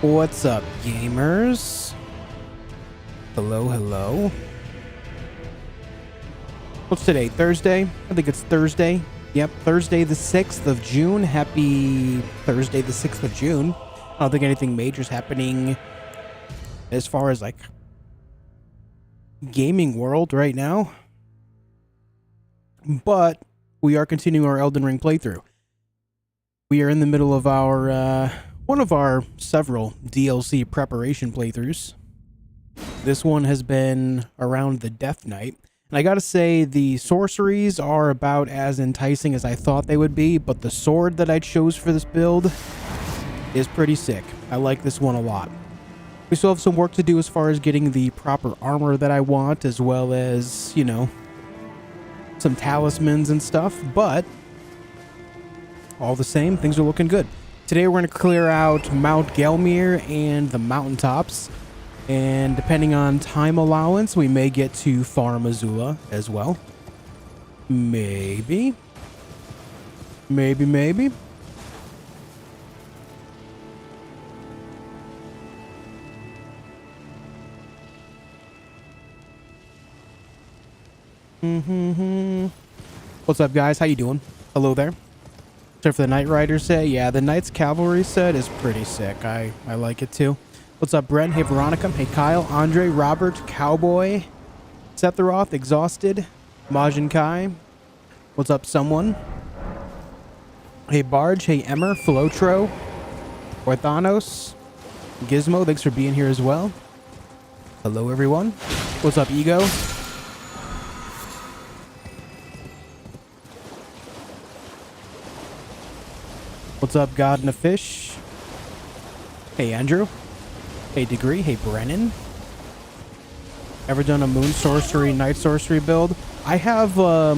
What's up, gamers? Hello, hello. What's today? Thursday? I think it's Thursday. Yep, Thursday the 6th of June. Happy Thursday the 6th of June. I don't think anything major is happening as far as like gaming world right now. But we are continuing our Elden Ring playthrough. We are in the middle of our one of our several DLC preparation playthroughs. This one has been around the Death Knight. And I gotta say, the sorceries are about as enticing as I thought they would be, but the sword that I chose for this build is pretty sick. I like this one a lot. We still have some work to do as far as getting the proper armor that I want, as well as, you know, some talismans and stuff, but all the same, things are looking good. Today we're going to clear out Mount Gelmir and the mountaintops, and depending on time allowance, we may get to Farum Azula as well. Maybe. Maybe. What's up, guys? How you doing? Hello there. For the Knight Rider set, yeah, the Knight's Cavalry set is pretty sick. I like it too. What's up, Brent? Hey, Veronica. Hey, Kyle, Andre, Robert, Cowboy, Setharoth, Exhausted, Majin Kai. What's up, someone? Hey, Barge. Hey, Emmer, Philotro, Orthanos, Gizmo. Thanks for being here as well. Hello, everyone. What's up, Ego? What's up, God and a Fish? Hey, Andrew. Hey, Degree. Hey, Brennan. Ever done a Moon Sorcery, Night Sorcery build? I have a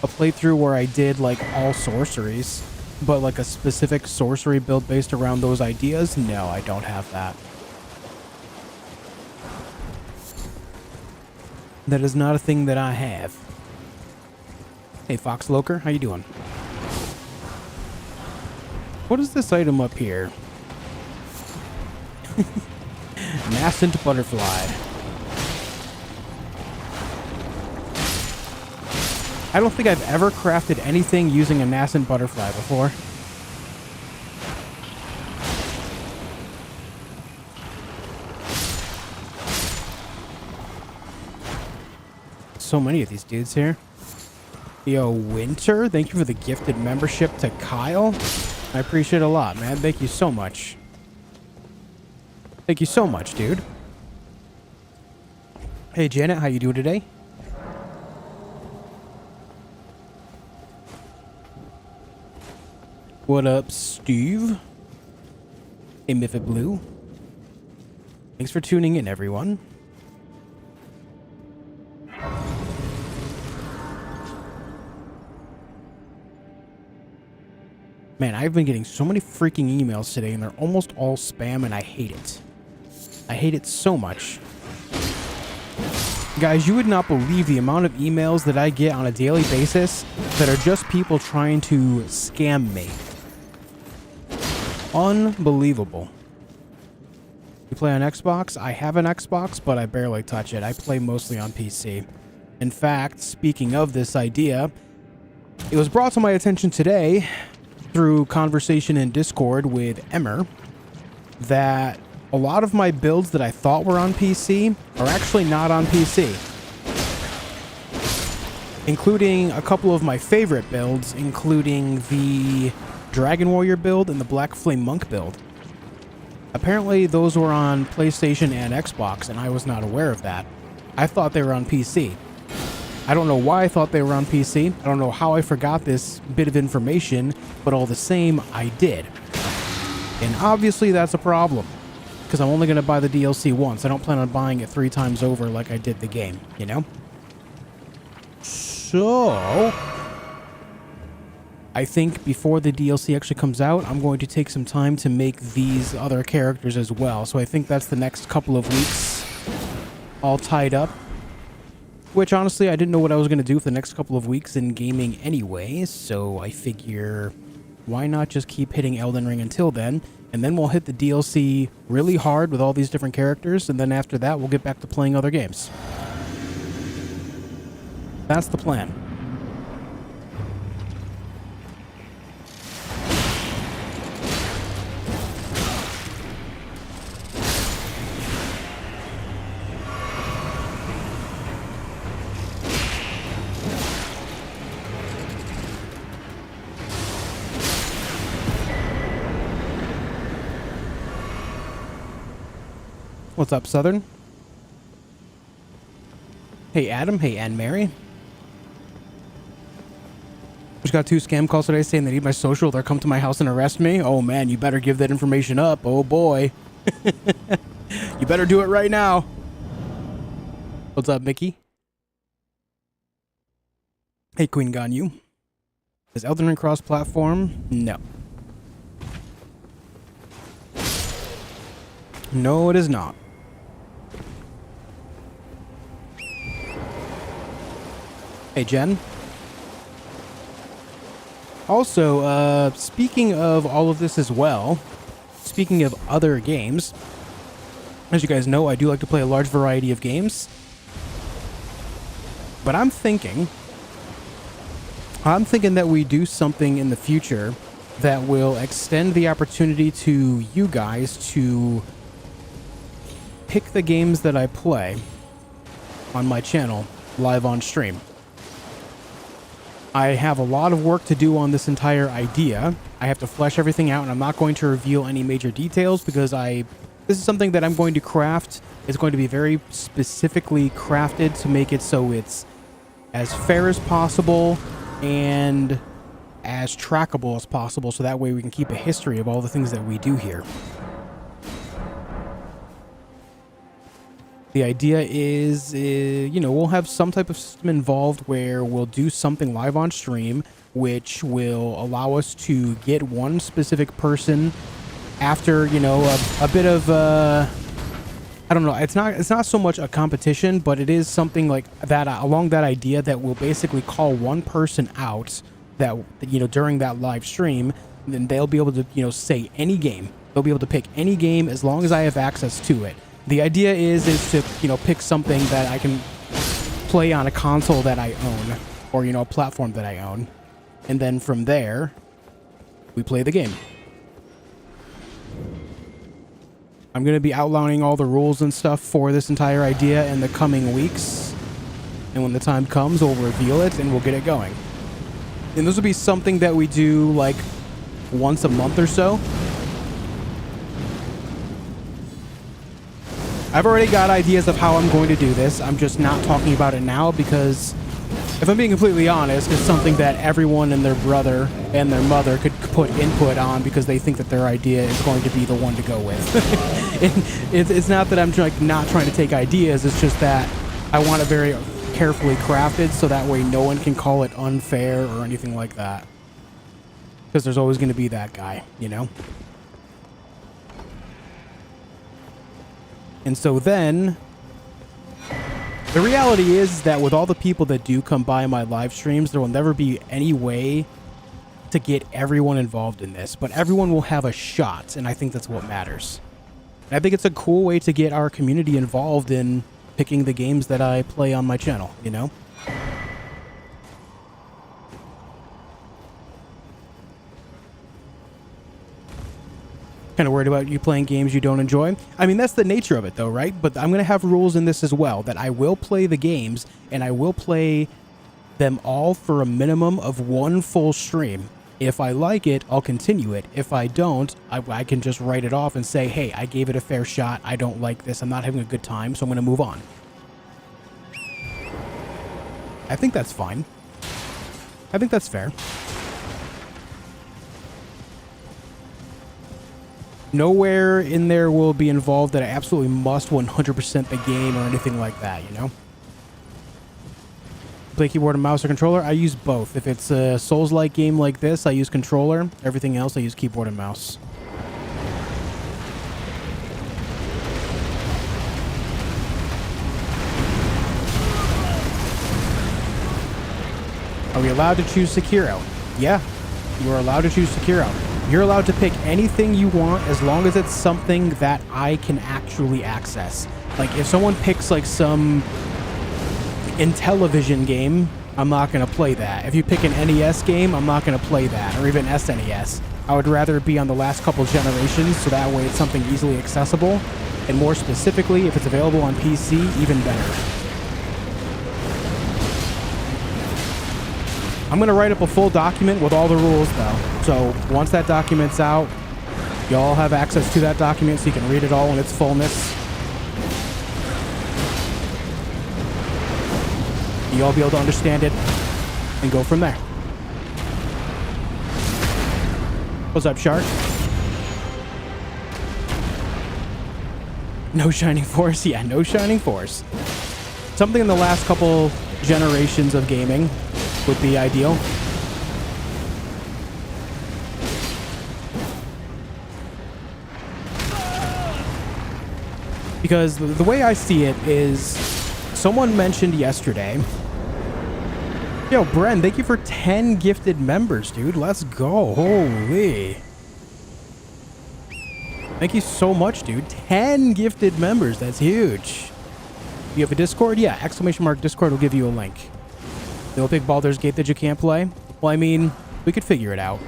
playthrough where I did like all sorceries, but like a specific sorcery build based around those ideas? No, I don't have that. That is not a thing that I have. Hey, Fox Loker. How you doing? What is this item up here? Nascent butterfly. I don't think I've ever crafted anything using a nascent butterfly before. So many of these dudes here. Yo, Winter, thank you for the gifted membership to Kyle. I appreciate it a lot, man. Thank you so much. Thank you so much, dude. Hey, Janet, how you doing today? What up, Steve? Hey, Miffit Blue. Thanks for tuning in, everyone. Man, I've been getting so many freaking emails today, and they're almost all spam, and I hate it. I hate it so much. Guys, you would not believe the amount of emails that I get on a daily basis that are just people trying to scam me. Unbelievable. You play on Xbox? I have an Xbox, but I barely touch it. I play mostly on PC. In fact, speaking of this idea, it was brought to my attention today through conversation in Discord with Emmer that a lot of my builds that I thought were on PC are actually not on PC. Including a couple of my favorite builds, including the Dragon Warrior build and the Black Flame Monk build. Apparently those were on PlayStation and Xbox, and I was not aware of that. I thought they were on PC. I don't know why I thought they were on PC. I don't know how I forgot this bit of information, but all the same, I did. And obviously that's a problem, because I'm only going to buy the DLC once. I don't plan on buying it 3 times over like I did the game, you know? So I think before the DLC actually comes out, I'm going to take some time to make these other characters as well. So I think that's the next couple of weeks all tied up. Which, honestly, I didn't know what I was going to do for the next couple of weeks in gaming anyway, so I figure why not just keep hitting Elden Ring until then? And then we'll hit the DLC really hard with all these different characters, and then after that, we'll get back to playing other games. That's the plan. What's up, Southern? Hey, Adam. Hey, Anne Mary. Just got 2 scam calls today saying they need my social. They'll come to my house and arrest me. Oh, man, you better give that information up. Oh, boy. You better do it right now. What's up, Mickey? Hey, Queen Ganyu. Is Elden Ring cross-platform? No. No, it is not. Hey, Jen. Also, speaking of all of this as well, speaking of other games, as you guys know, I do like to play a large variety of games. But I'm thinking that we do something in the future that will extend the opportunity to you guys to pick the games that I play on my channel live on stream. I have a lot of work to do on this entire idea. I have to flesh everything out, and I'm not going to reveal any major details because this is something that I'm going to craft. It's going to be very specifically crafted to make it so it's as fair as possible and as trackable as possible, so that way we can keep a history of all the things that we do here. The idea is, we'll have some type of system involved where we'll do something live on stream, which will allow us to get one specific person after, a bit of, I don't know, it's not so much a competition, but it is something like that, along that idea that we'll basically call one person out that, during that live stream, and then they'll be able to, say any game. They'll be able to pick any game as long as I have access to it. The idea is to, pick something that I can play on a console that I own, or, a platform that I own. And then from there, we play the game. I'm going to be outlining all the rules and stuff for this entire idea in the coming weeks. And when the time comes, we'll reveal it and we'll get it going. And this will be something that we do like once a month or so. I've already got ideas of how I'm going to do this. I'm just not talking about it now because, if I'm being completely honest, it's something that everyone and their brother and their mother could put input on because they think that their idea is going to be the one to go with. It's not that I'm not trying to take ideas. It's just that I want it very carefully crafted so that way no one can call it unfair or anything like that. Because there's always going to be that guy, And so then, the reality is that with all the people that do come by my live streams, there will never be any way to get everyone involved in this, but everyone will have a shot, and I think that's what matters. And I think it's a cool way to get our community involved in picking the games that I play on my channel, Kind of worried about you playing games you don't enjoy. I mean, that's the nature of it though, right? But I'm going to have rules in this as well, that I will play the games and I will play them all for a minimum of 1 full stream. If I like it, I'll continue it. If I don't, I can just write it off and say, hey, I gave it a fair shot. I don't like this. I'm not having a good time, so I'm going to move on. I think that's fine. I think that's fair. Nowhere in there will be involved that I absolutely must 100% the game or anything like that, Play keyboard and mouse or controller? I use both. If it's a Souls-like game like this, I use controller. Everything else, I use keyboard and mouse. Are we allowed to choose Sekiro? Yeah. You are allowed to choose secure out. You're allowed to pick anything you want as long as it's something that I can actually access. Like, if someone picks, like, some Intellivision game, I'm not going to play that. If you pick an NES game, I'm not going to play that, or even SNES. I would rather it be on the last couple generations, so that way it's something easily accessible. And more specifically, if it's available on PC, even better. I'm going to write up a full document with all the rules, though. So once that document's out, y'all have access to that document so you can read it all in its fullness. Y'all be able to understand it and go from there. What's up, Shark? No Shining Force? Yeah, no Shining Force. Something in the last couple generations of gaming would be ideal. Because the way I see it is, someone mentioned yesterday... Yo, Bren, thank you for 10 gifted members, dude. Let's go. Holy. Thank you so much, dude. 10 gifted members. That's huge. You have a Discord? Yeah, ! Discord will give you a link. No big Baldur's Gate that you can't play? Well, I mean, we could figure it out.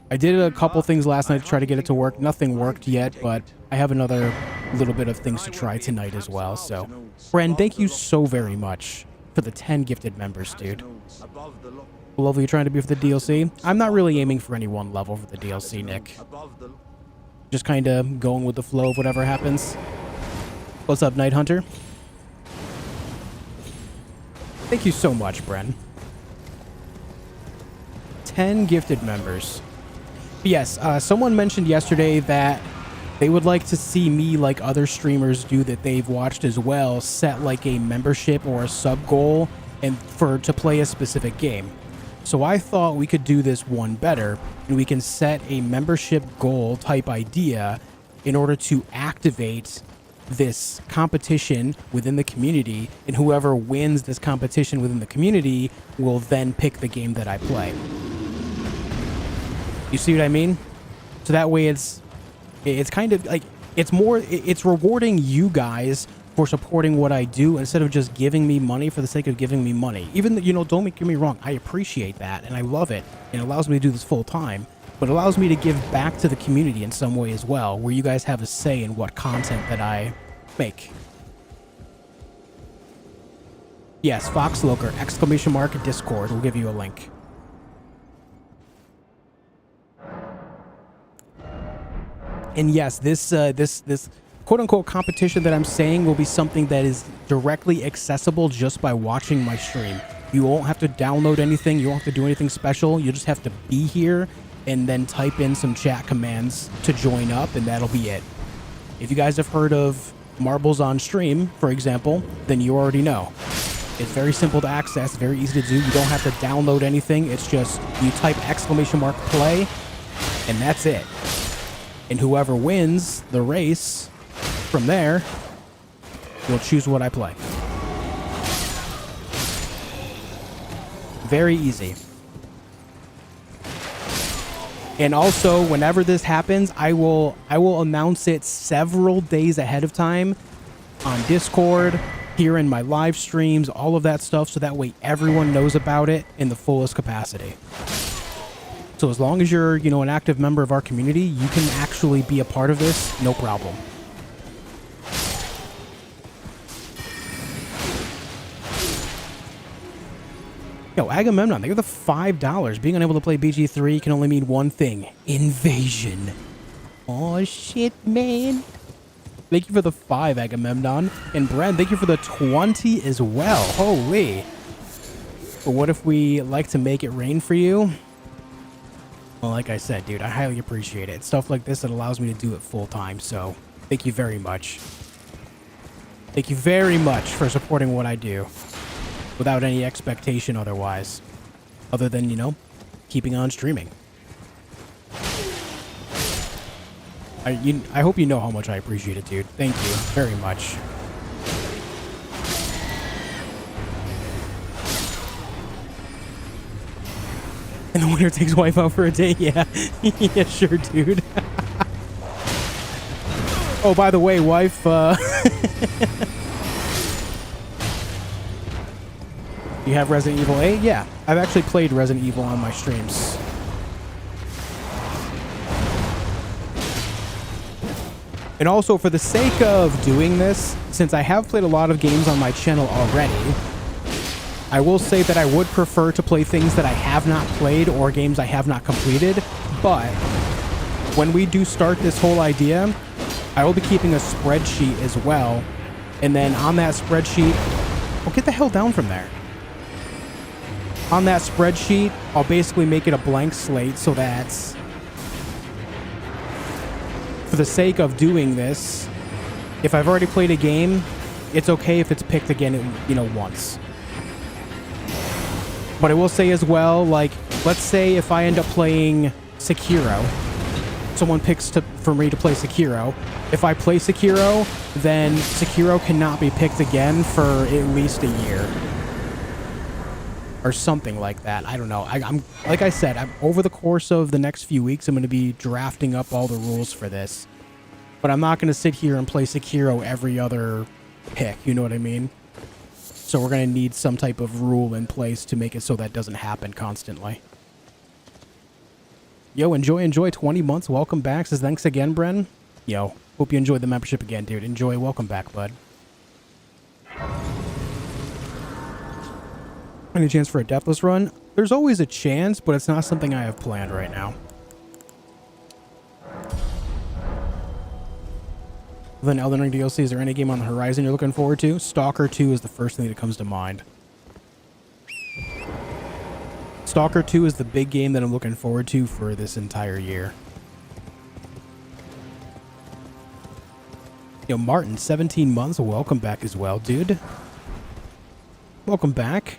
I did a couple things last night to try to get it to work. Nothing worked yet, but I have another little bit of things to try tonight as well. So, Bren, thank you so very much for the 10 gifted members, dude. What level are you trying to be for the DLC? I'm not really aiming for any one level for the DLC, Nick. Just kind of going with the flow of whatever happens. What's up, Night Hunter? Thank you so much, Bren. 10 gifted members. But yes, someone mentioned yesterday that they would like to see me, like other streamers do that they've watched as well, set like a membership or a sub goal and to play a specific game. So I thought we could do this one better, and we can set a membership goal type idea in order to activate this competition within the community, and whoever wins this competition within the community will then pick the game that I play. You see what I mean? So that way it's kind of like, it's rewarding you guys for supporting what I do instead of just giving me money for the sake of giving me money. Even, you know, don't get me wrong, I appreciate that and I love it, and it allows me to do this full time, but it allows me to give back to the community in some way as well, where you guys have a say in what content that I make. Yes, Foxloker, ! Discord will give you a link. And yes, this quote-unquote competition that I'm saying will be something that is directly accessible just by watching my stream. You won't have to download anything. You won't have to do anything special. You just have to be here and then type in some chat commands to join up, and that'll be it. If you guys have heard of Marbles on Stream, for example, then you already know. It's very simple to access, very easy to do. You don't have to download anything. It's just you type !play, and that's it. And whoever wins the race from there will choose what I play. Very easy. And also, whenever this happens, I will announce it several days ahead of time on Discord, here in my live streams, all of that stuff, so that way everyone knows about it in the fullest capacity. So as long as you're, you know, an active member of our community, you can actually be a part of this, no problem. Yo, Agamemnon, thank you for the $5. Being unable to play BG3 can only mean one thing: invasion. Oh shit, man. Thank you for the 5, Agamemnon. And Brad, thank you for the 20 as well. Holy. But what if we like to make it rain for you? Well, like I said, dude, I highly appreciate it. Stuff like this that allows me to do it full time, so thank you very much. Thank you very much for supporting what I do without any expectation otherwise, other than, you know, keeping on streaming. I hope you know how much I appreciate it, dude. Thank you very much. And the winner takes wife out for a day? Yeah. Yeah, sure, dude. Oh, by the way, wife, you have Resident Evil 8? Yeah. I've actually played Resident Evil on my streams. And also, for the sake of doing this, since I have played a lot of games on my channel already, I will say that I would prefer to play things that I have not played or games I have not completed, but when we do start this whole idea, I will be keeping a spreadsheet as well, and then on that spreadsheet, well, get the hell down from there. On that spreadsheet, I'll basically make it a blank slate so that, for the sake of doing this, if I've already played a game, it's okay if it's picked again, you know, once. But I will say as well, like, let's say if I end up playing Sekiro, someone picks for me to play Sekiro. If I play Sekiro, then Sekiro cannot be picked again for at least a year. Or something like that. I don't know. I'm like I said, over the course of the next few weeks, I'm going to be drafting up all the rules for this. But I'm not going to sit here and play Sekiro every other pick, you know what I mean? So we're going to need some type of rule in place to make it so that doesn't happen constantly. Yo, enjoy 20 months. Welcome back. Says thanks again, Bren. Yo, hope you enjoyed the membership again, dude. Enjoy. Welcome back, bud. Any chance for a deathless run? There's always a chance, but it's not something I have planned right now. Then Elden Ring DLC, is there any game on the horizon you're looking forward to? Stalker 2 is the first thing that comes to mind. Stalker 2 is the big game that I'm looking forward to for this entire year. Yo, Martin, 17 months. Welcome back as well, dude. Welcome back.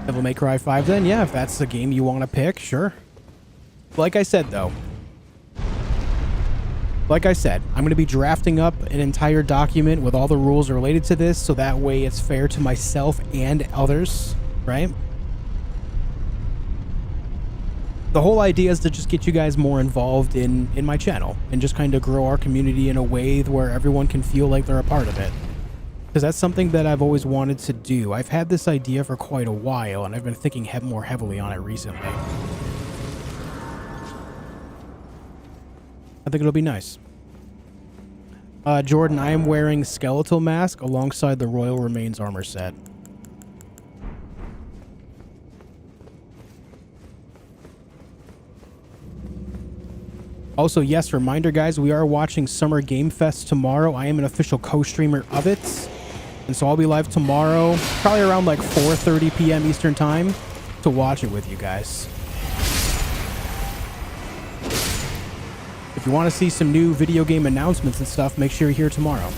Devil May Cry 5 then? Yeah, if that's the game you want to pick, sure. Like I said, though. Like I said, I'm going to be drafting up an entire document with all the rules related to this, so that way it's fair to myself and others, right? The whole idea is to just get you guys more involved in my channel and just kind of grow our community in a way where everyone can feel like they're a part of it. Because that's something that I've always wanted to do. I've had this idea for quite a while, and I've been thinking more heavily on it recently. I think it'll be nice. Jordan, I am wearing Skeletal Mask alongside the Royal Remains armor set. Also, yes, reminder, guys, we are watching Summer Game Fest tomorrow. I am an official co-streamer of it. And so I'll be live tomorrow, probably around like 4:30 p.m. Eastern Time, to watch it with you guys. If you want to see some new video game announcements and stuff, make sure you're here tomorrow.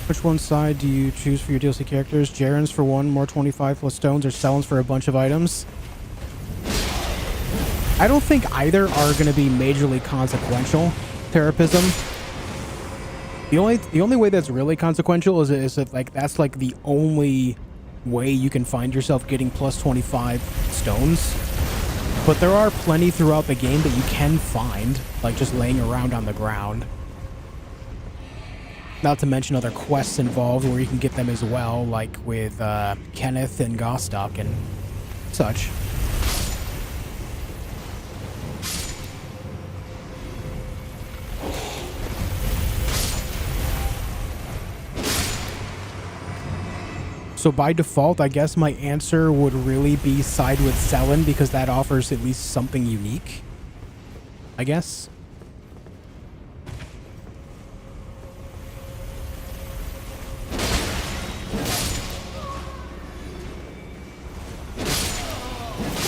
Which one side do you choose for your DLC characters? Jaren's for one, more 25 plus stones, or Sellen's for a bunch of items? I don't think either are going to be majorly consequential. Therapism. The only way that's really consequential is that like that's like the only way you can find yourself getting plus 25 stones. But there are plenty throughout the game that you can find, like just laying around on the ground. Not to mention other quests involved where you can get them as well, like with Kenneth and Gostock and such. So by default, I guess my answer would really be side with Sellen because that offers at least something unique, I guess.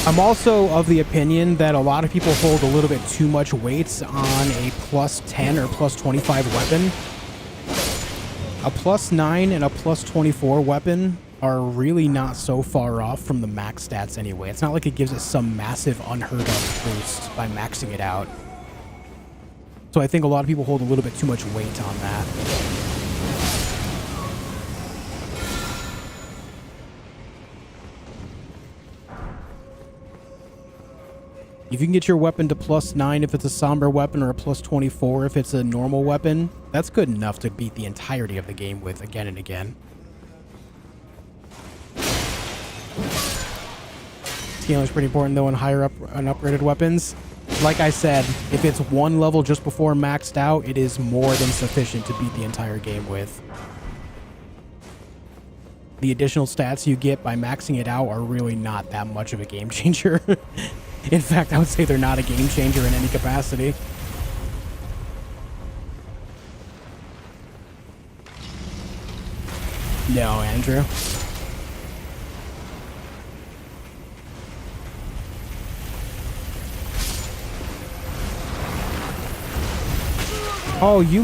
I'm also of the opinion that a lot of people hold a little bit too much weight on a plus 10 or plus 25 weapon. A plus 9 and a plus 24 weapon are really not so far off from the max stats anyway. It's not like it gives it some massive unheard of boost by maxing it out. So I think a lot of people hold a little bit too much weight on that. If you can get your weapon to +9 if it's a somber weapon, or a +24 if it's a normal weapon, that's good enough to beat the entirety of the game with again and again. Scaling is pretty important though in higher up and upgraded weapons. Like I said, if it's one level just before maxed out, it is more than sufficient to beat the entire game with. The additional stats you get by maxing it out are really not that much of a game changer. In fact, I would say they're not a game changer in any capacity. No, Andrew. Oh, you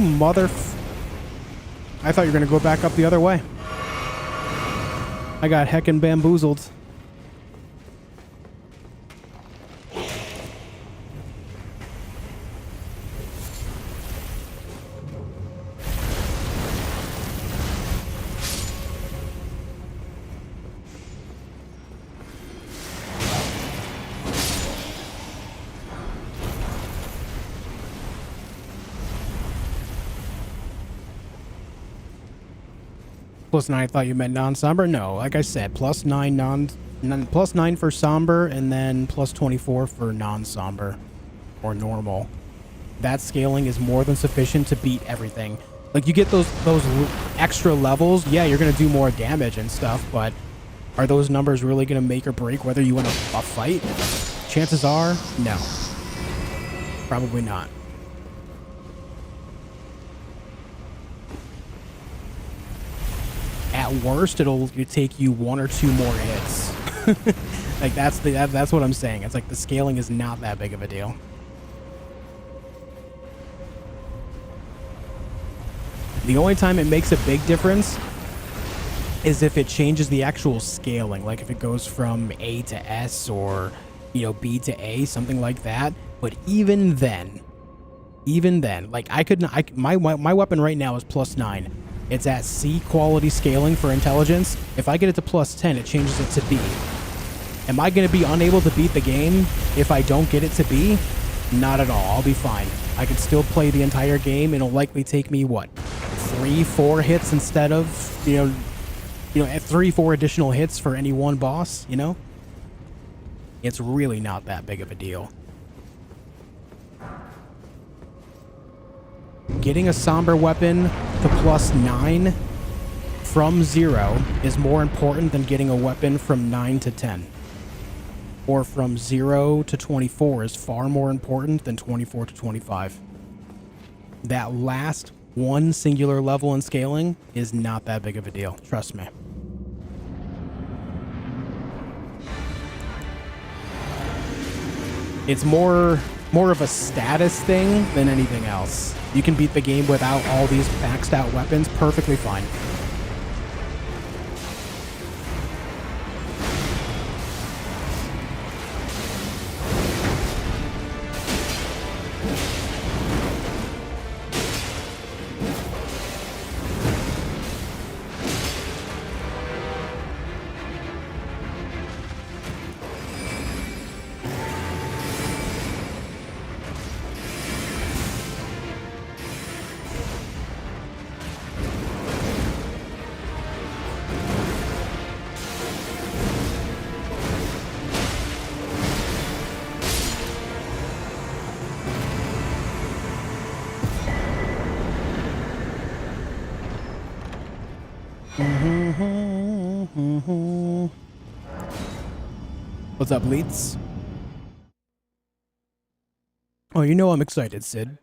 I thought you were going to go back up the other way. I got heckin' bamboozled. +9, I thought you meant non-somber. No, like I said, +9 +9 for somber, and then +24 for non-somber or normal. That scaling is more than sufficient to beat everything. Like, you get those extra levels, yeah, you're gonna do more damage and stuff, but are those numbers really gonna make or break whether you win a fight? Chances are, no. Probably not. At worst, it'll take you 1 or 2 more hits. Like, that's what I'm saying. It's like the scaling is not that big of a deal. The only time it makes a big difference is if it changes the actual scaling, like if it goes from A to S or, you know, B to A, something like that. But even then, like my weapon right now is +9. It's at C quality scaling for intelligence. If I get it to +10, it changes it to B. Am I going to be unable to beat the game if I don't get it to B? Not at all. I'll be fine. I can still play the entire game. It'll likely take me, what, 3-4 hits instead of, you know, 3-4 additional hits for any one boss, you know? It's really not that big of a deal. Getting a somber weapon to +9 from 0 is more important than getting a weapon from 9 to 10. Or from 0 to 24 is far more important than 24 to 25. That last one singular level in scaling is not that big of a deal. Trust me. It's more of a status thing than anything else. You can beat the game without all these maxed out weapons perfectly fine. What's up, Leets? Oh, you know I'm excited, Sid.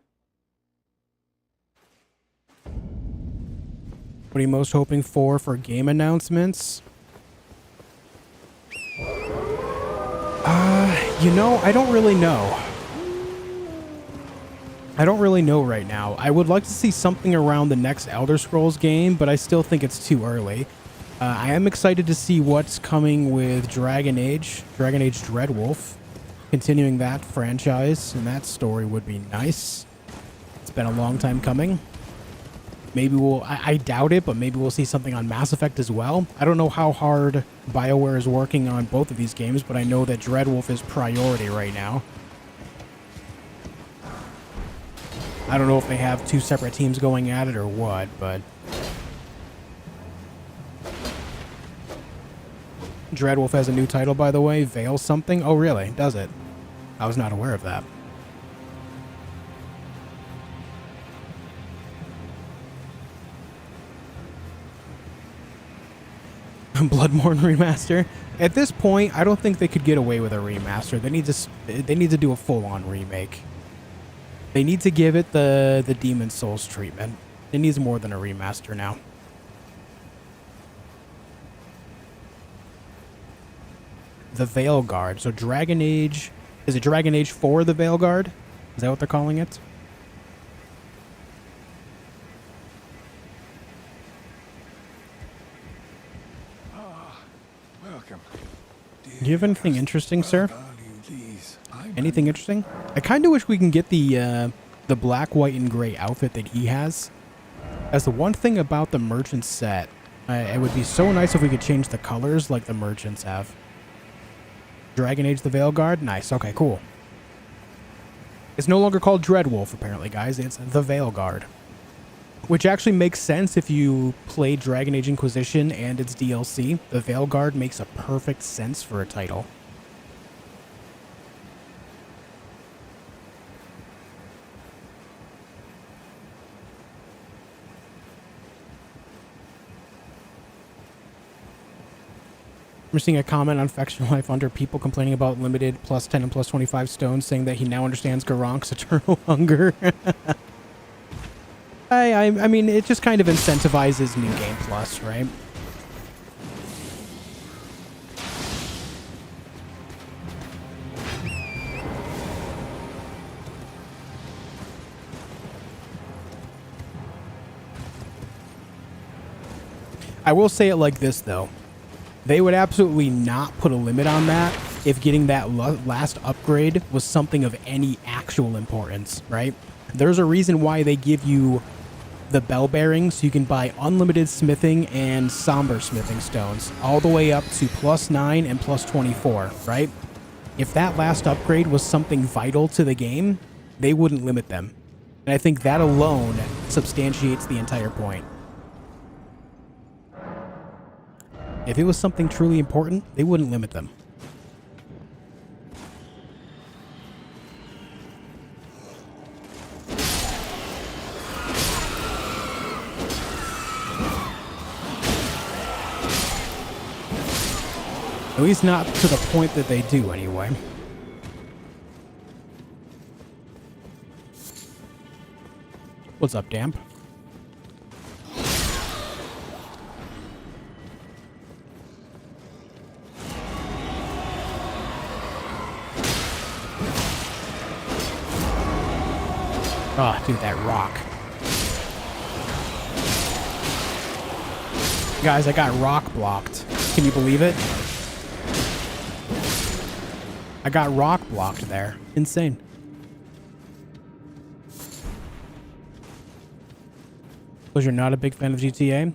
What are you most hoping for game announcements? You know, I don't really know. I don't really know right now. I would like to see something around the next Elder Scrolls game, but I still think it's too early. I am excited to see what's coming with Dragon Age Dreadwolf. Continuing that franchise, and that story would be nice. It's been a long time coming. Maybe I doubt it, but maybe we'll see something on Mass Effect as well. I don't know how hard BioWare is working on both of these games, but I know that Dreadwolf is priority right now. I don't know if they have two separate teams going at it or what, but... Dreadwolf has a new title, by the way, Veil something. Oh, really? Does it? I was not aware of that. Bloodborne remaster. At this point, I don't think they could get away with a remaster. They need to do a full-on remake. They need to give it the Demon Souls treatment. It needs more than a remaster now. The Veil Guard. So Dragon Age... Is it Dragon Age 4 the Veil Guard? Is that what they're calling it? Welcome. Do you have anything interesting, sir? Anything interesting? I kind of wish we can get the black, white, and gray outfit that he has. That's the one thing about the merchant set. It would be so nice if we could change the colors like the merchants have. Dragon Age the Veil Guard? Nice. Okay, cool. It's no longer called Dreadwolf, apparently, guys. It's the Veil Guard. Which actually makes sense if you play Dragon Age Inquisition and its DLC. The Veil Guard makes a perfect sense for a title. We're seeing a comment on Faction Life under people complaining about limited plus 10 and plus 25 stones, saying that he now understands Garank's eternal hunger. I mean, it just kind of incentivizes New Game Plus, right? I will say it like this, though. They would absolutely not put a limit on that if getting that last upgrade was something of any actual importance, right? There's a reason why they give you the bell bearings, so you can buy unlimited smithing and somber smithing stones, all the way up to plus 9 and plus 24, right? If that last upgrade was something vital to the game, they wouldn't limit them. And I think that alone substantiates the entire point. If it was something truly important, they wouldn't limit them. At least not to the point that they do, anyway. What's up, Damp? Oh, dude, that rock. Guys, I got rock blocked. Can you believe it? I got rock blocked there. Insane. Because you're not a big fan of GTA?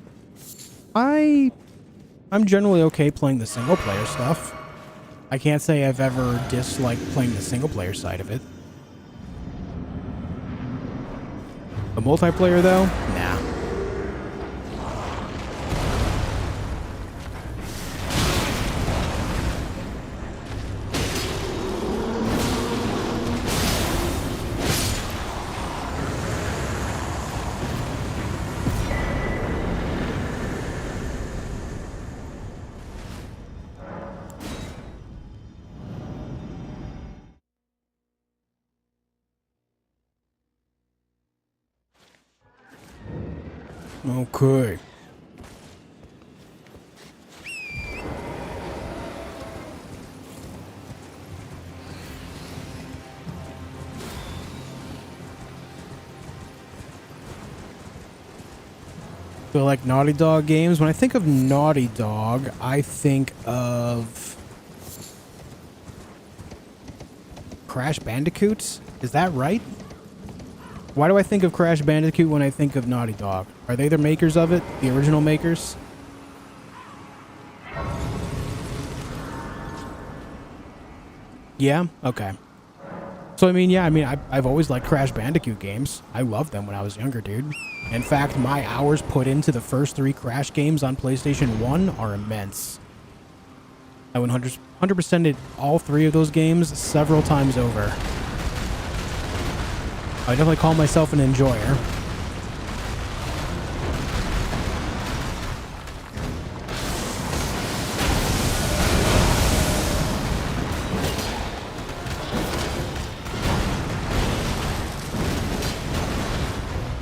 I'm generally okay playing the single player stuff. I can't say I've ever disliked playing the single player side of it. The multiplayer, though? Nah. Okay. So like Naughty Dog games, when I think of Naughty Dog, I think of Crash Bandicoots. Is that right? Why do I think of Crash Bandicoot when I think of Naughty Dog? Are they the makers of it? The original makers? Yeah? Okay. So, I mean, yeah, I've always liked Crash Bandicoot games. I loved them when I was younger, dude. In fact, my hours put into the first 3 Crash games on PlayStation 1 are immense. I 100%ed all 3 of those games several times over. I definitely call myself an enjoyer.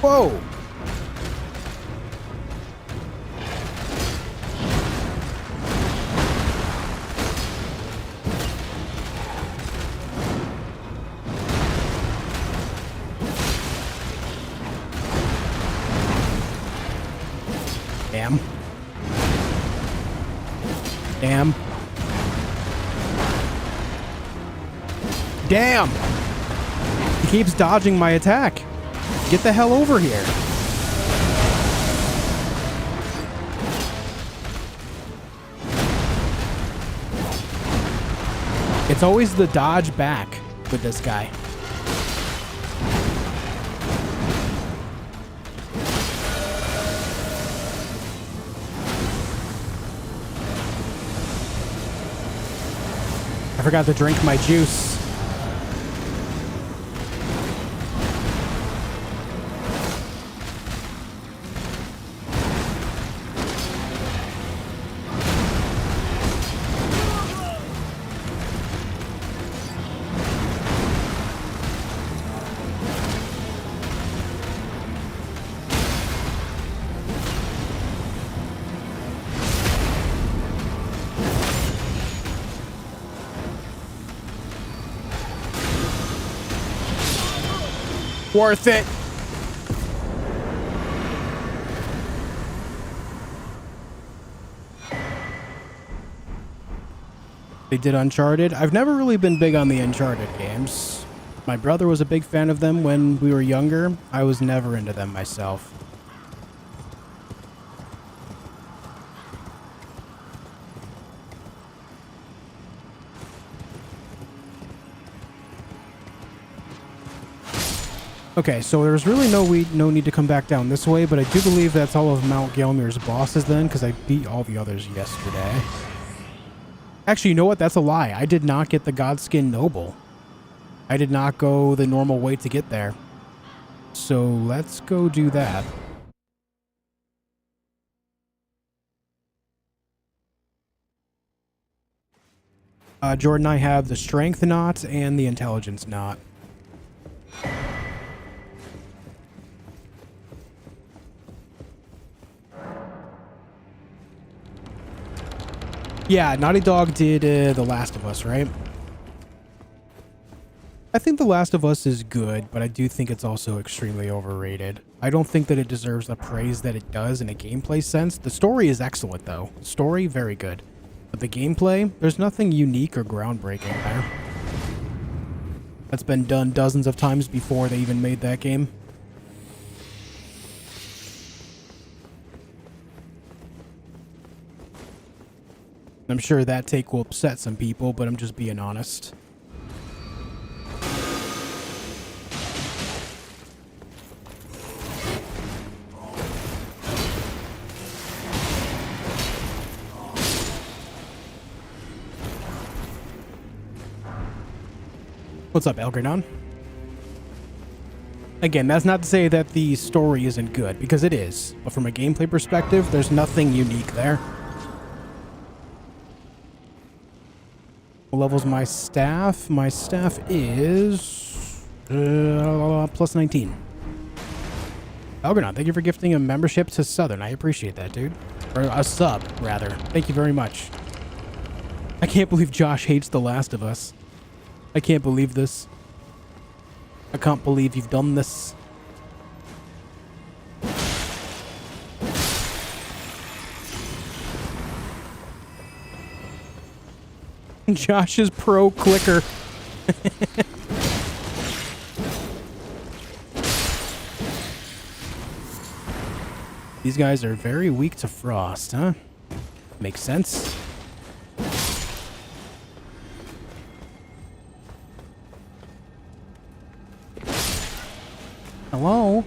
Whoa! Damn. Damn. Damn! He keeps dodging my attack. Get the hell over here. It's always the dodge back with this guy. I forgot to drink my juice. Worth it. They did Uncharted. I've never really been big on the Uncharted games. My brother was a big fan of them when we were younger. I was never into them myself. Okay, so there's really no need to come back down this way, but I do believe that's all of Mount Gelmir's bosses then, because I beat all the others yesterday. Actually, you know what? That's a lie. I did not get the Godskin Noble. I did not go the normal way to get there. So let's go do that. Jordan and I have the Strength Knot and the Intelligence Knot. Yeah, Naughty Dog did The Last of Us, right? I think The Last of Us is good, but I do think it's also extremely overrated. I don't think that it deserves the praise that it does in a gameplay sense. The story is excellent, though. The story, very good. But the gameplay, there's nothing unique or groundbreaking there. That's been done dozens of times before they even made that game. I'm sure that take will upset some people, but I'm just being honest. What's up, Elgranon? Again, that's not to say that the story isn't good, because it is. But from a gameplay perspective, there's nothing unique there. What level's my staff? My staff is plus 19. Elgranon, thank you for gifting a membership to Southern. I appreciate that, dude. Or a sub, rather. Thank you very much. I can't believe Josh hates The Last of Us. I can't believe this. I can't believe you've done this. Josh's pro clicker. These guys are very weak to frost, huh? Makes sense. Hello?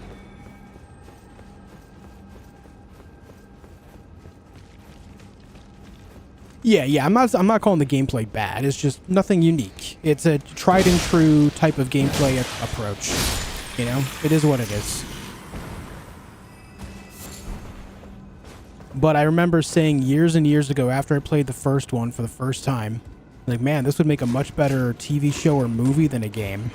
Yeah, I'm not calling the gameplay bad. It's just nothing unique. It's a tried and true type of gameplay approach. You know, it is what it is. But I remember saying years and years ago after I played the first one for the first time, like, man, this would make a much better TV show or movie than a game.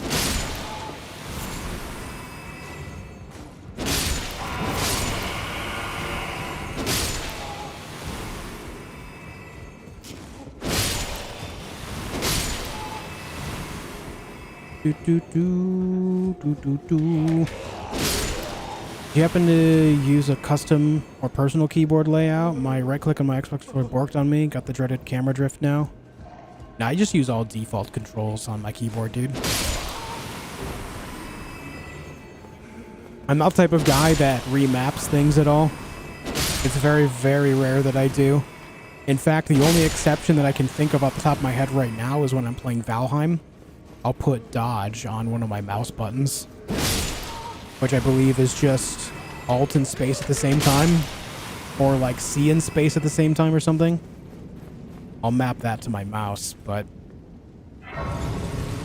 Do do do do do do. Do you happen to use a custom or personal keyboard layout? My right click on my Xbox keyboard worked on me. Got the dreaded camera drift now. Nah, I just use all default controls on my keyboard, dude. I'm not the type of guy that remaps things at all. It's very, very rare that I do. In fact, the only exception that I can think of off the top of my head right now is when I'm playing Valheim. I'll put dodge on one of my mouse buttons, which I believe is just Alt and space at the same time, or like C and space at the same time or something. I'll map that to my mouse, but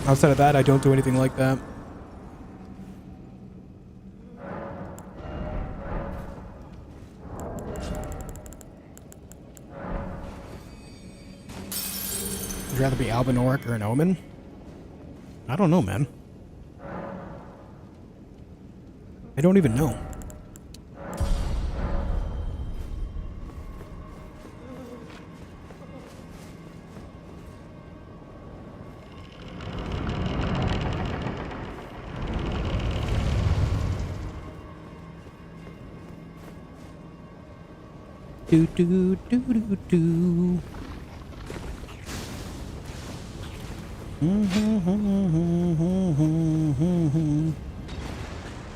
outside of that, I don't do anything like that. Would you rather be Albinoric or an Omen? I don't know, man. I don't even know. Do do do do do.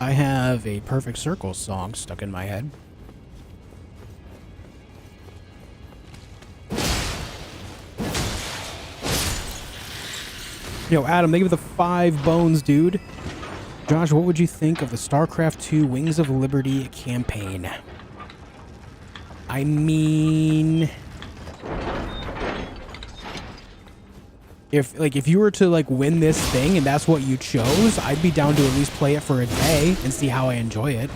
I have a Perfect Circle song stuck in my head. Yo, Adam, thank you for the 5 bones, dude. Josh, what would you think of the StarCraft 2 Wings of Liberty campaign? I mean, if you were to like win this thing and that's what you chose, I'd be down to at least play it for a day and see how I enjoy it.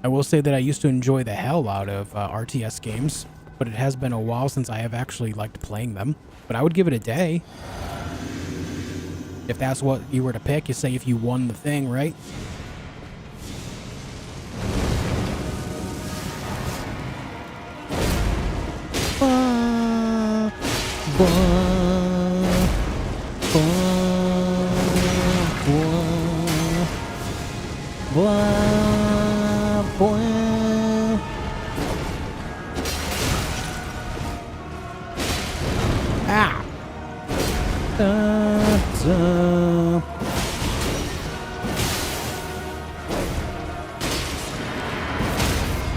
I will say that I used to enjoy the hell out of RTS games, but it has been a while since I have actually liked playing them. But I would give it a day. If that's what you were to pick, you say if you won the thing, right? Ah!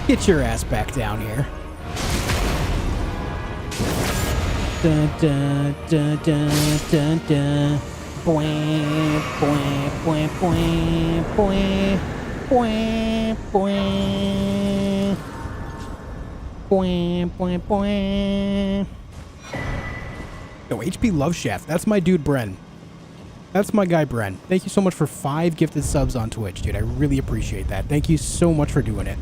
Get your ass back down here. Dun, dun, dun, dun, dun, dun. Boing, boing, boing, boing, boing, boing, boing. Boing, boing, boing. Yo, HP Love Chef. That's my dude, Bren. That's my guy, Bren. Thank you so much for 5 gifted subs on Twitch, dude. I really appreciate that. Thank you so much for doing it.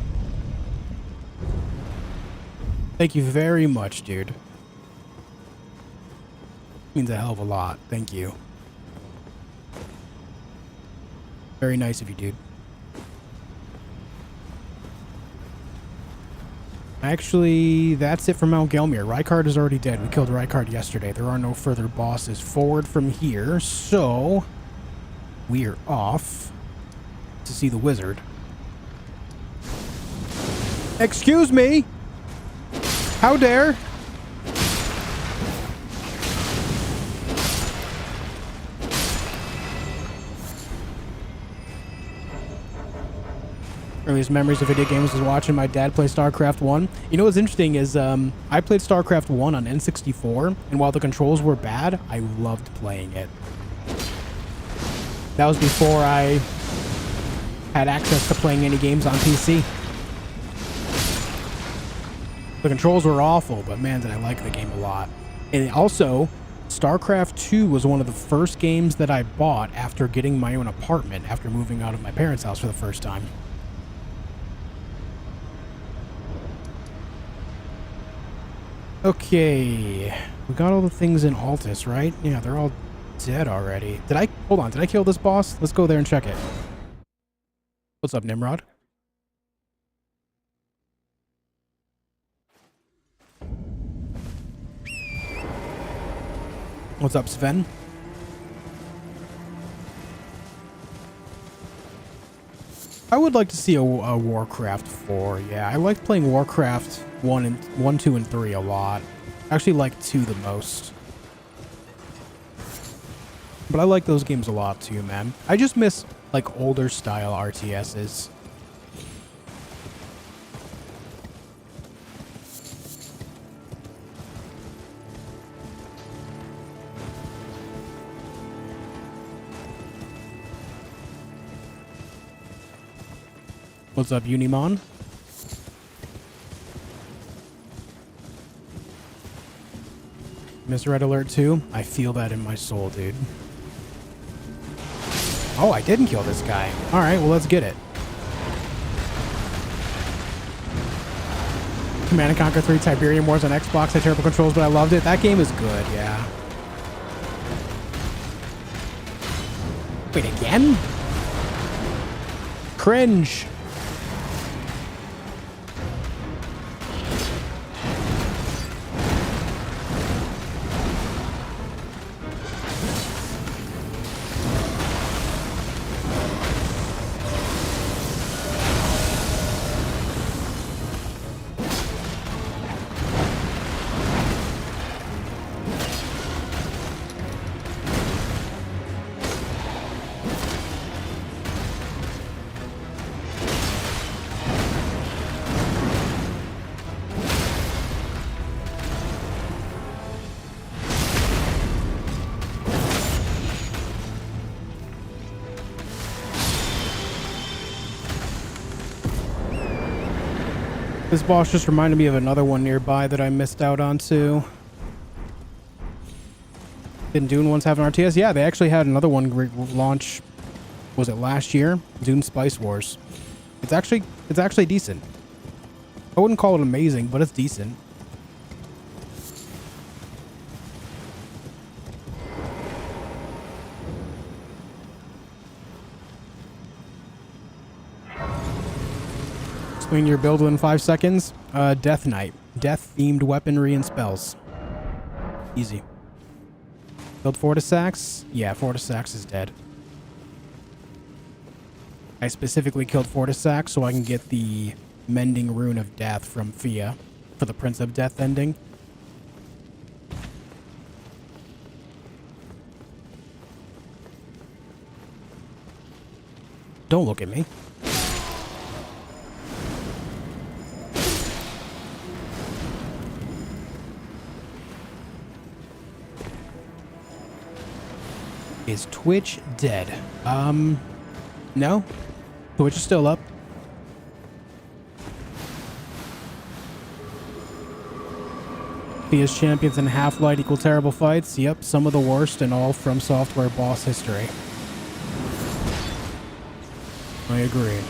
Thank you very much, dude. Means a hell of a lot. Thank you. Very nice of you, dude. Actually, that's it for Mount Gelmir. Rykard is already dead. We killed Rykard yesterday. There are no further bosses forward from here, so we are off to see the wizard. Excuse me! How dare? Earliest memories of video games was watching my dad play StarCraft 1. You know what's interesting is I played StarCraft 1 on N64, and while the controls were bad, I loved playing it. That was before I had access to playing any games on PC. The controls were awful, but man, did I like the game a lot. And also, StarCraft 2 was one of the first games that I bought after getting my own apartment, after moving out of my parents' house for the first time. Okay, we got all the things in Altus, right? Yeah, they're all dead already. Hold on, did I kill this boss? Let's go there and check it. What's up, Nimrod? What's up, Sven? I would like to see a Warcraft 4. Yeah, I liked playing Warcraft 1, 2, and 3 a lot. I actually like 2 the most. But I like those games a lot too, man. I just miss, like, older style RTSs. What's up, Unimon? Miss Red Alert 2? I feel that in my soul, dude. Oh, I didn't kill this guy. Alright, well, let's get it. Command & Conquer 3 Tiberium Wars on Xbox had terrible controls, but I loved it. That game is good, yeah. Wait, again? Cringe. This boss just reminded me of another one nearby that I missed out on too. Didn't Dune ones have an RTS? Yeah, they actually had another one launch. Was it last year? Dune Spice Wars. It's actually decent. I wouldn't call it amazing, but it's decent. Explain your build in 5 seconds. Death Knight. Death-themed weaponry and spells. Easy. Build Fortisax? Yeah, Fortisax is dead. I specifically killed Fortisax so I can get the Mending Rune of Death from Fia for the Prince of Death ending. Don't look at me. Is Twitch dead? No. Twitch is still up. Fia's champions in Half-Light equal terrible fights. Yep, some of the worst in all From Software boss history. I agree.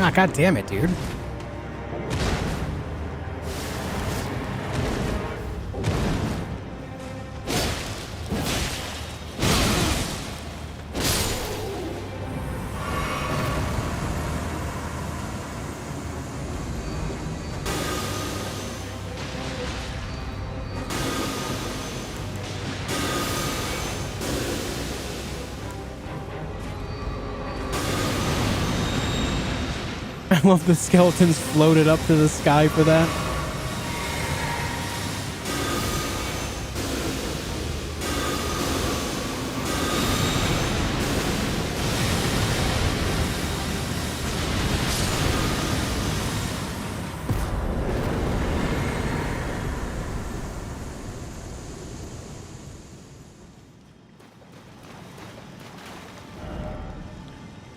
Ah, God damn it, dude. I love the skeletons floated up to the sky for that.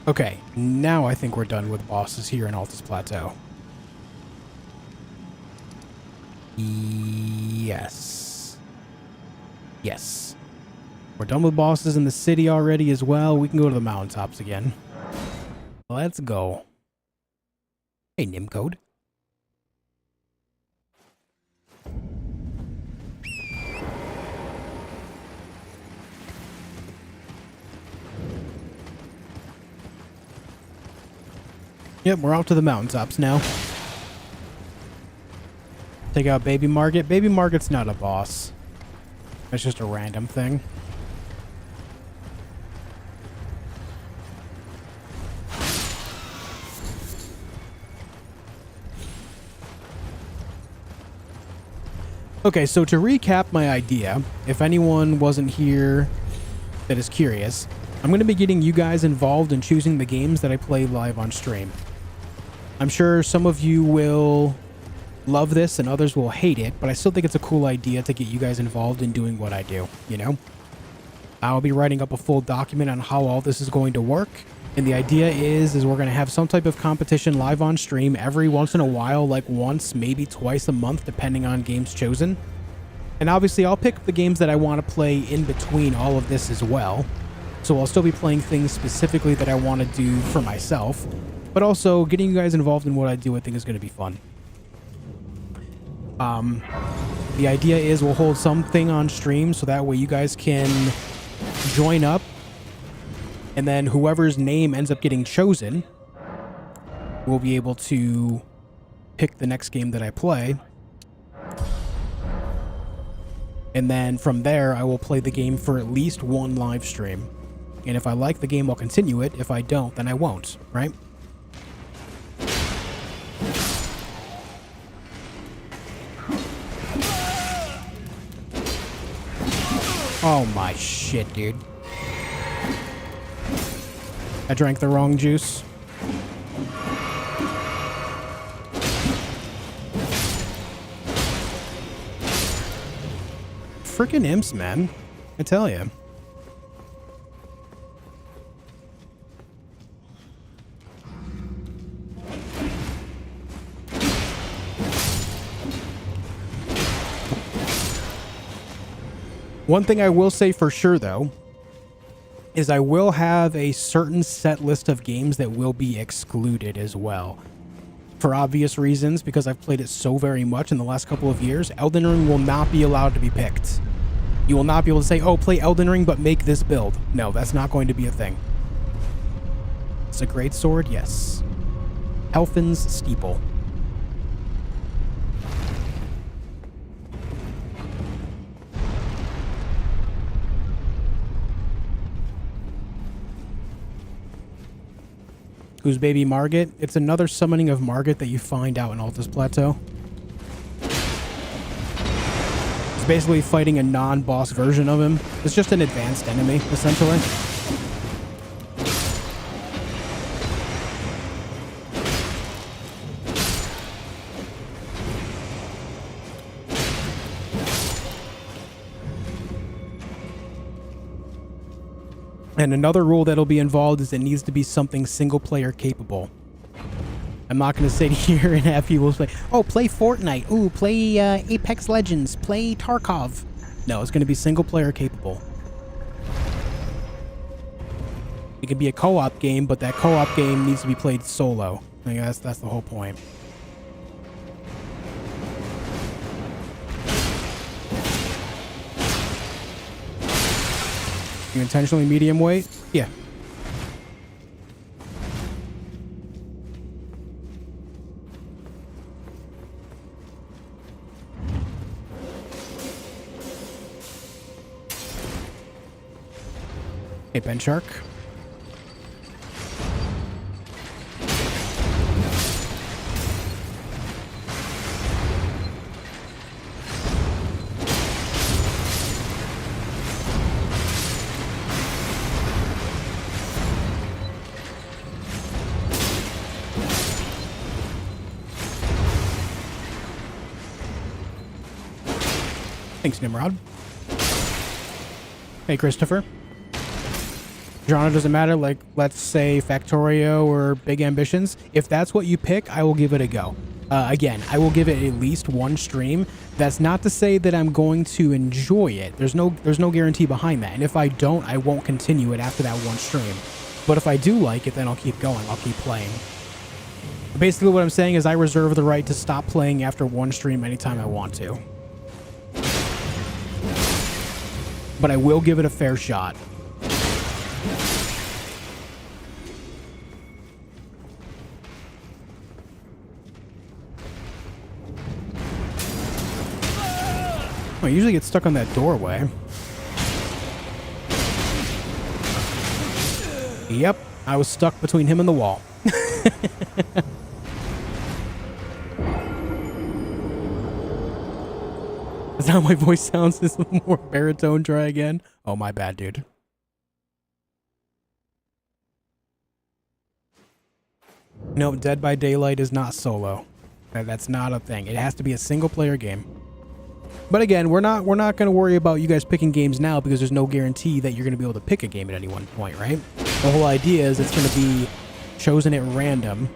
Okay, now I think we're done with bosses here in Altus Plateau. Yes. Yes. We're done with bosses in the city already as well. We can go to the mountaintops again. Let's go. Hey, Nimcode. Yep, we're out to the mountaintops now. Take out Baby Margit. Baby Margit's not a boss. That's just a random thing. Okay, so to recap my idea, if anyone wasn't here that is curious, I'm going to be getting you guys involved in choosing the games that I play live on stream. I'm sure some of you will love this and others will hate it, but I still think it's a cool idea to get you guys involved in doing what I do, you know? I'll be writing up a full document on how all this is going to work, and the idea is we're going to have some type of competition live on stream every once in a while, like once, maybe twice a month, depending on games chosen. And obviously, I'll pick the games that I want to play in between all of this as well. So I'll still be playing things specifically that I want to do for myself, but also getting you guys involved in what I do I think is going to be fun. The idea is we'll hold something on stream so that way you guys can join up, and then whoever's name ends up getting chosen will be able to pick the next game that I play. And then from there, I will play the game for at least one live stream. And if I like the game, I'll continue it. If I don't, then I won't, right? Oh my shit, dude. I drank the wrong juice. Freaking imps, man. I tell you. One thing I will say for sure, though, is I will have a certain set list of games that will be excluded as well. For obvious reasons, because I've played it so very much in the last couple of years, Elden Ring will not be allowed to be picked. You will not be able to say, oh, play Elden Ring, but make this build. No, that's not going to be a thing. It's a great sword, yes. Helfin's Steeple. Who's Baby Margit? It's another summoning of Margit that you find out in Altus Plateau. It's basically fighting a non-boss version of him. It's just an advanced enemy, essentially. And another rule that'll be involved is it needs to be something single-player capable. I'm not going to sit here and have people say, oh, play Fortnite. Ooh, play Apex Legends. Play Tarkov. No, it's going to be single-player capable. It can be a co-op game, but that co-op game needs to be played solo. I think that's the whole point. You intentionally medium weight? Yeah. Hey, Ben Shark. Thanks, Nimrod. Hey, Christopher. Genre doesn't matter, like, let's say Factorio or Big Ambitions. If that's what you pick, I will give it a go. Again, I will give it at least one stream. That's not to say that I'm going to enjoy it. There's no guarantee behind that. And if I don't, I won't continue it after that one stream. But if I do like it, then I'll keep going. I'll keep playing. Basically, what I'm saying is I reserve the right to stop playing after one stream anytime I want to. But I will give it a fair shot. I usually get stuck on that doorway. Yep, I was stuck between him and the wall. Is that how my voice sounds? Is it more baritone? Try again? Oh, my bad, dude. No, Dead by Daylight is not solo. That's not a thing. It has to be a single-player game. But again, we're not going to worry about you guys picking games now because there's no guarantee that you're going to be able to pick a game at any one point, right? The whole idea is it's going to be chosen at random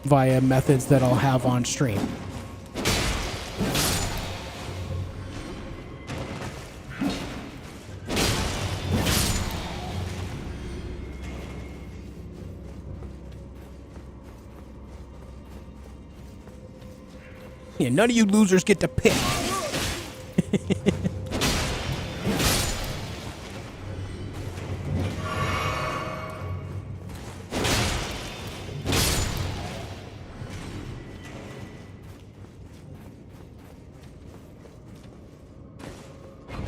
via methods that I'll have on stream. Yeah, none of you losers get to pick.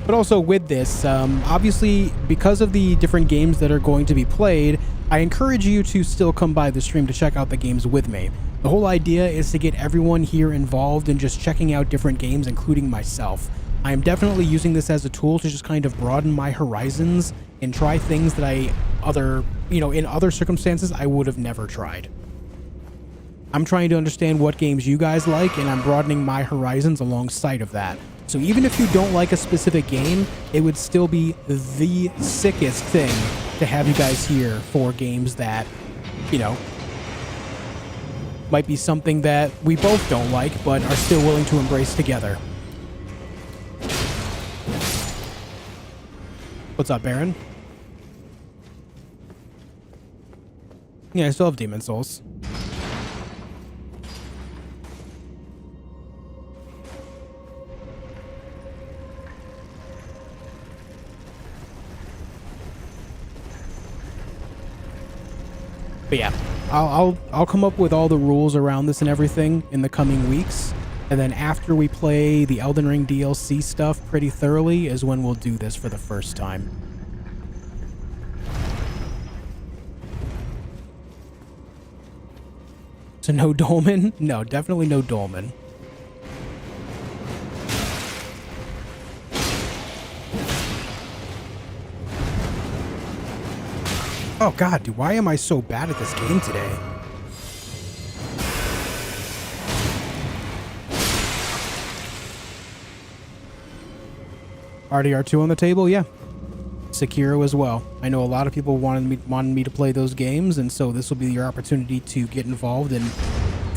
But also with this, obviously, because of the different games that are going to be played, I encourage you to still come by the stream to check out the games with me. The whole idea is to get everyone here involved in just checking out different games, including myself. I am definitely using this as a tool to just kind of broaden my horizons and try things that in other circumstances, I would have never tried. I'm trying to understand what games you guys like, and I'm broadening my horizons alongside of that. So even if you don't like a specific game, it would still be the sickest thing to have you guys here for games that, you know, might be something that we both don't like, but are still willing to embrace together. What's up, Baron? Yeah, I still have Demon Souls. But yeah, I'll come up with all the rules around this and everything in the coming weeks. And then after we play the Elden Ring DLC stuff pretty thoroughly is when we'll do this for the first time. So no dolmen? No, definitely no dolmen. Oh god, dude, why am I so bad at this game today? RDR2 on the table? Yeah. Sekiro as well. I know a lot of people wanted me to play those games, and so this will be your opportunity to get involved and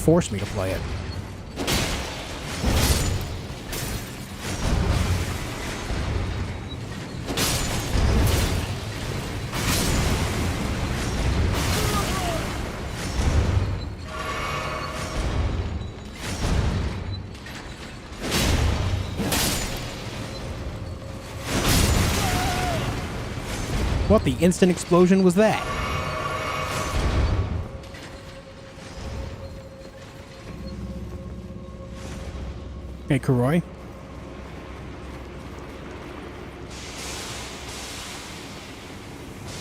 force me to play it. What the instant explosion was that? Hey, Kuroi.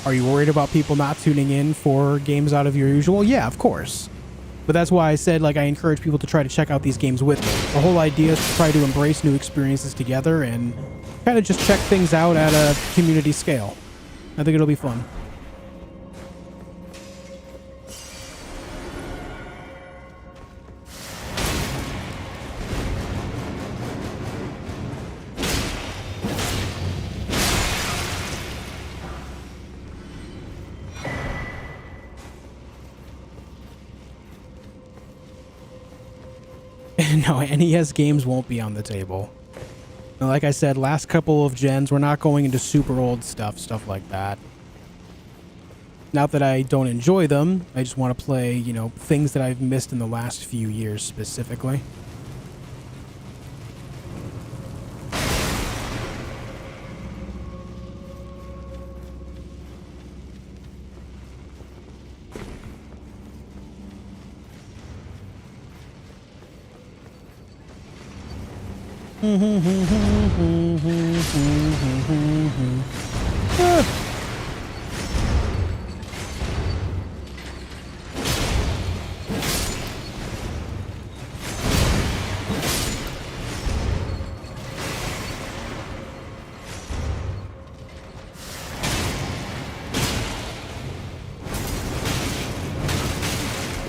Are you worried about people not tuning in for games out of your usual? Yeah, of course. But that's why I said, like, I encourage people to try to check out these games with me. The whole idea is to try to embrace new experiences together and kind of just check things out at a community scale. I think it'll be fun. No, NES games won't be on the table. And like I said, last couple of gens, we're not going into super old stuff like that. Not that I don't enjoy them, I just want to play, you know, things that I've missed in the last few years specifically.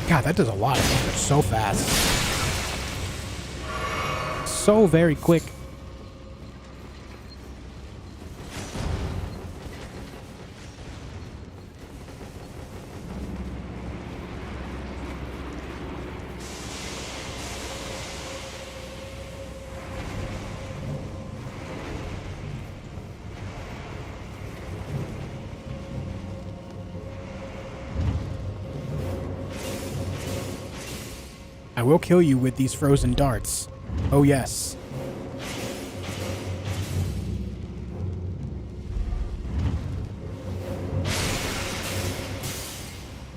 God, that does a lot of damage so fast. So very quick. I will kill you with these frozen darts. Oh yes.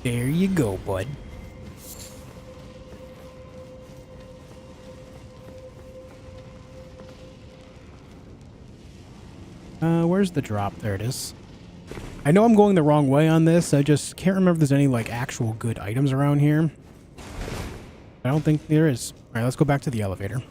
There you go, bud. Where's the drop? There it is. I know I'm going the wrong way on this. I just can't remember if there's any, like, actual good items around here. I don't think there is. Alright, let's go back to the elevator.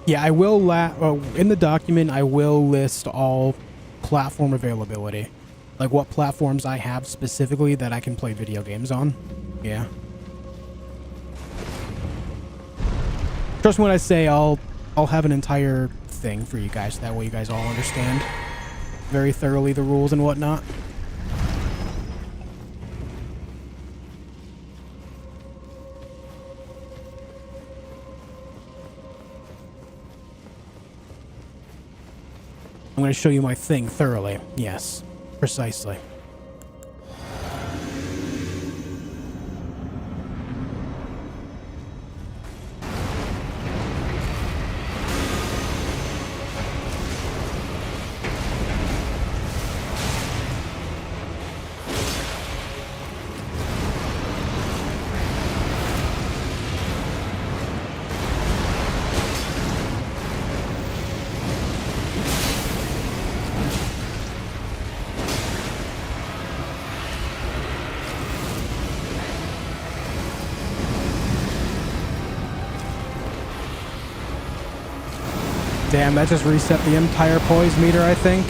Yeah, I will in the document, I will list all platform availability. Like what platforms I have specifically that I can play video games on. Yeah. Trust me when I say I'll have an entire thing for you guys. That way you guys all understand very thoroughly the rules and whatnot. I'm going to show you my thing thoroughly. Yes, precisely. Damn, that just reset the entire poise meter, I think.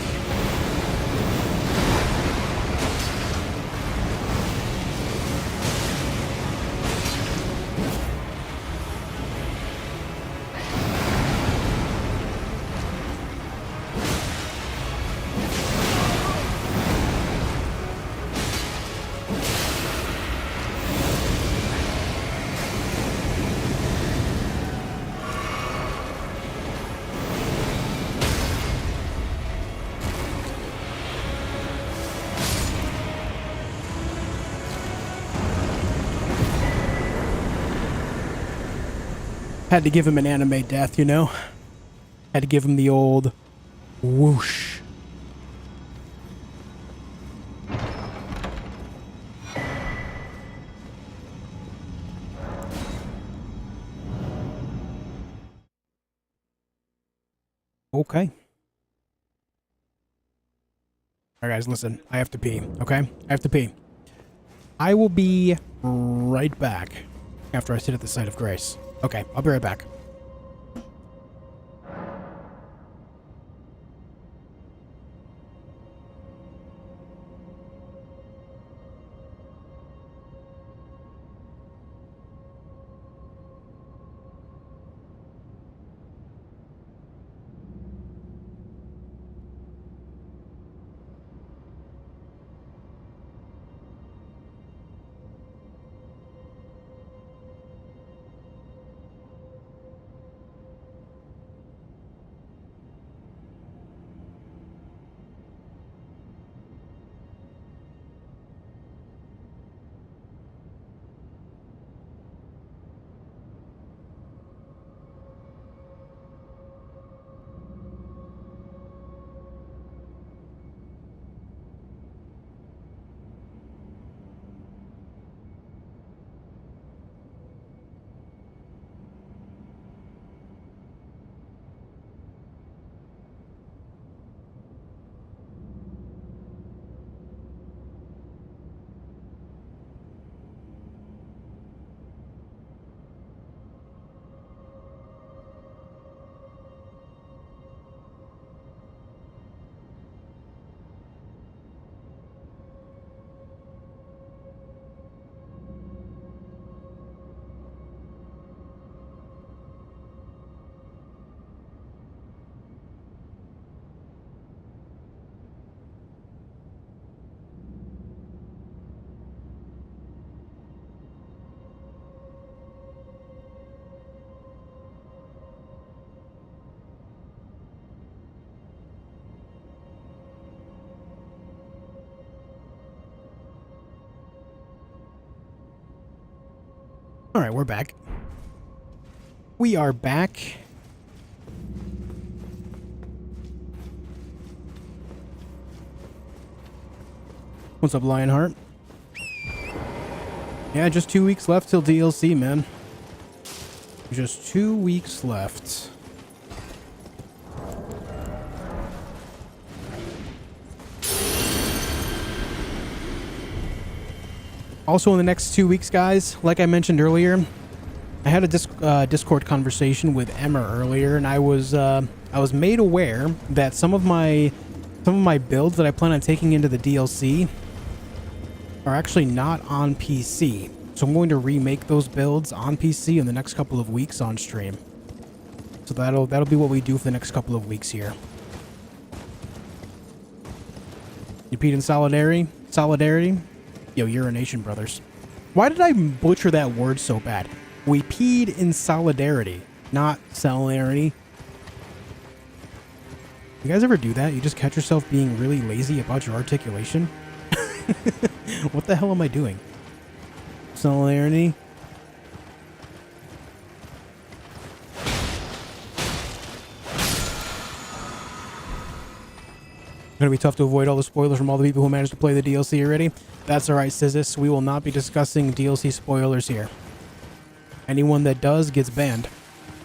Had to give him an anime death, you know? Had to give him the old whoosh. Okay. Alright guys, listen. I have to pee, okay? I have to pee. I will be right back. after I sit at the site of grace. Okay, I'll be right back. All right, we're back. We are back. What's up, Lionheart? Yeah, just 2 weeks left till DLC, man. Just 2 weeks left. Also, in the next 2 weeks, guys, like I mentioned earlier, I had a Discord conversation with Emma earlier, and I was made aware that some of my builds that I plan on taking into the DLC are actually not on PC. So I'm going to remake those builds on PC in the next couple of weeks on stream. So that'll be what we do for the next couple of weeks here. You peed in solidarity? Solidarity? Yo, urination, brothers. Why did I butcher that word so bad? We peed in solidarity, not solidarity. You guys ever do that? You just catch yourself being really lazy about your articulation? What the hell am I doing? Solidarity? Gonna be tough to avoid all the spoilers from all the people who managed to play the DLC already. That's alright, Sizzis. We will not be discussing DLC spoilers here. Anyone that does gets banned.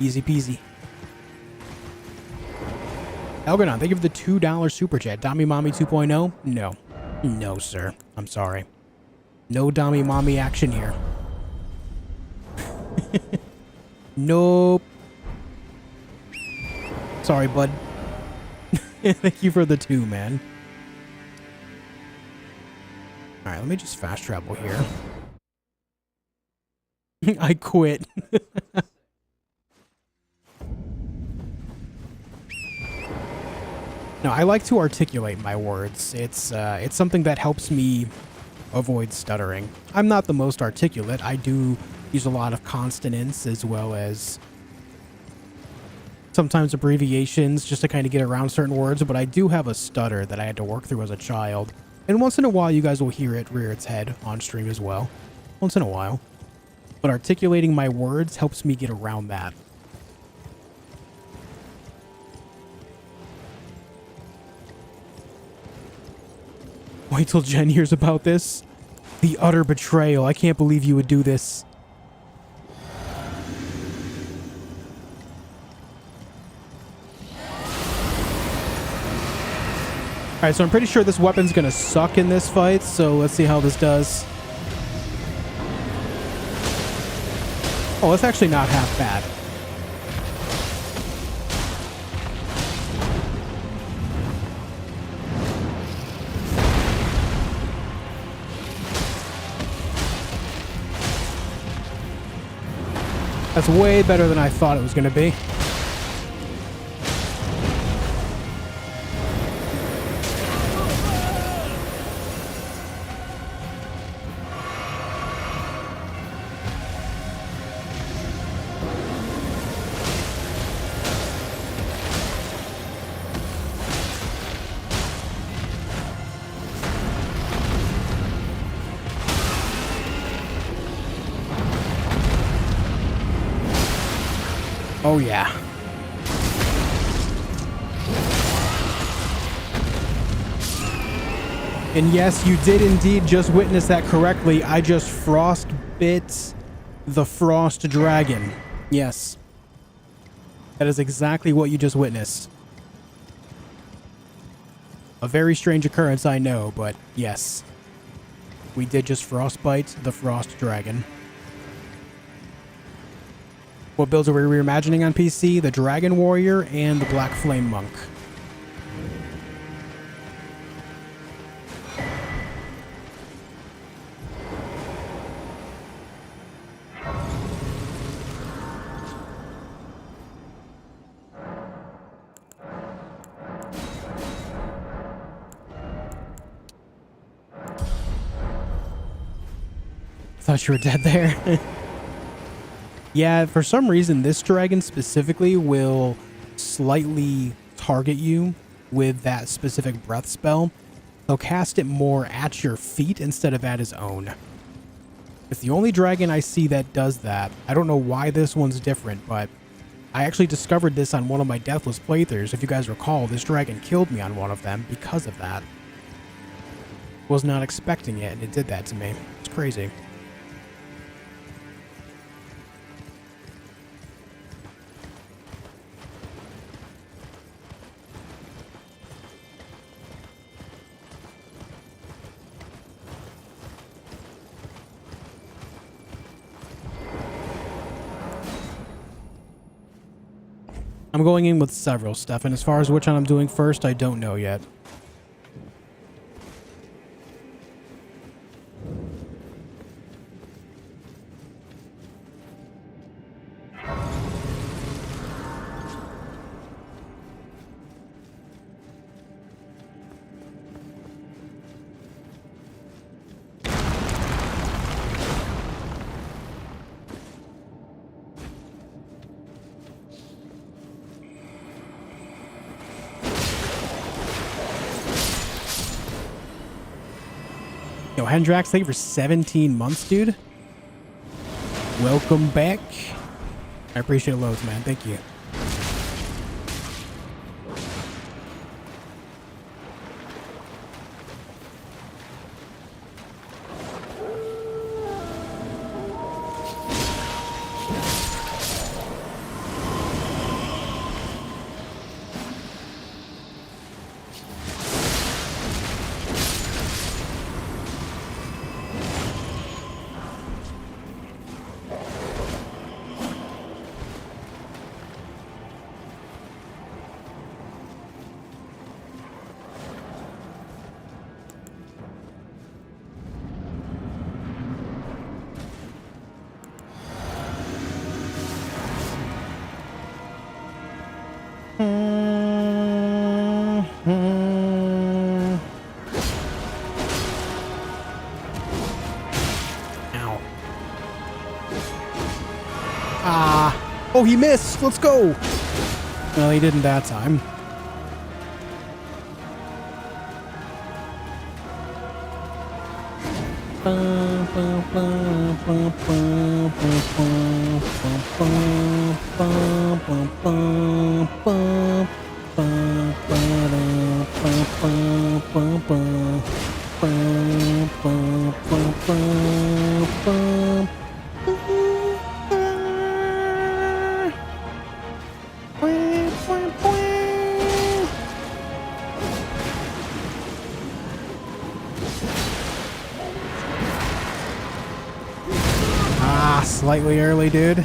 Easy peasy. Algernon, thank you for the $2 super chat. Dami Mommy 2.0? No. No, sir. I'm sorry. No Dami Mommy action here. Nope. Sorry, bud. Thank you for the 2, man. Alright, let me just fast travel here. I quit. No, I like to articulate my words. It's something that helps me avoid stuttering. I'm not the most articulate. I do use a lot of consonants as well as sometimes abbreviations just to kind of get around certain words, but I do have a stutter that I had to work through as a child. And once in a while, you guys will hear it rear its head on stream as well. Once in a while. But articulating my words helps me get around that. Wait till Jen hears about this. The utter betrayal. I can't believe you would do this. Alright, so I'm pretty sure this weapon's gonna suck in this fight, so let's see how this does. Oh, that's actually not half bad. That's way better than I thought it was going to be. Oh, yeah. And yes, you did indeed just witness that correctly. I just frost bit the frost dragon. Yes. That is exactly what you just witnessed. A very strange occurrence, I know, but yes. We did just frostbite the frost dragon. What builds are we reimagining on PC? The Dragon Warrior and the Black Flame Monk. Thought you were dead there. Yeah, for some reason, this dragon specifically will slightly target you with that specific breath spell. He'll cast it more at your feet instead of at his own. It's the only dragon I see that does that. I don't know why this one's different, but I actually discovered this on one of my Deathless playthroughs. If you guys recall, this dragon killed me on one of them because of that. Was not expecting it, and it did that to me. It's crazy. I'm going in with several stuff, and as far as which one I'm doing first, I don't know yet. Yo, Hendrax, thank you for 17 months, dude. Welcome back. I appreciate it loads, man. Thank you. Oh, he missed. Let's go. Well, he didn't that time. Slightly early, dude. I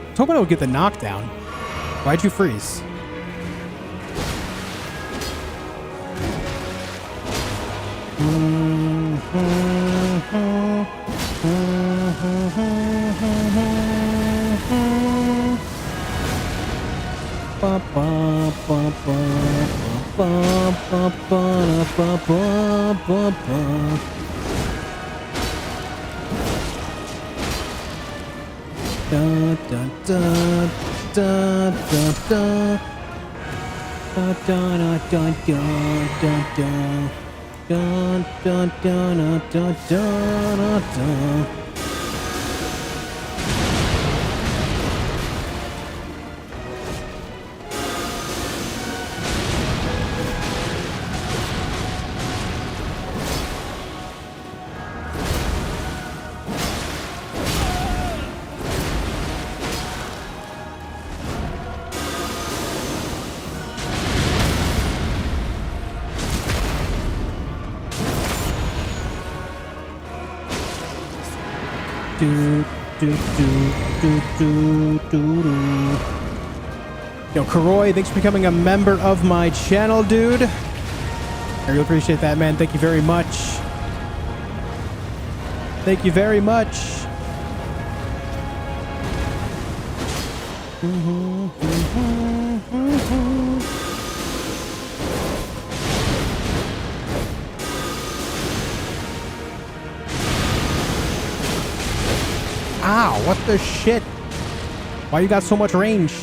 was hoping I would get the knockdown. Why'd you freeze? Yo, Karoy, thanks for becoming a member of my channel, dude. I really appreciate that, man. Thank you very much. Thank you very much. Ow, what the shit? Why you got so much range?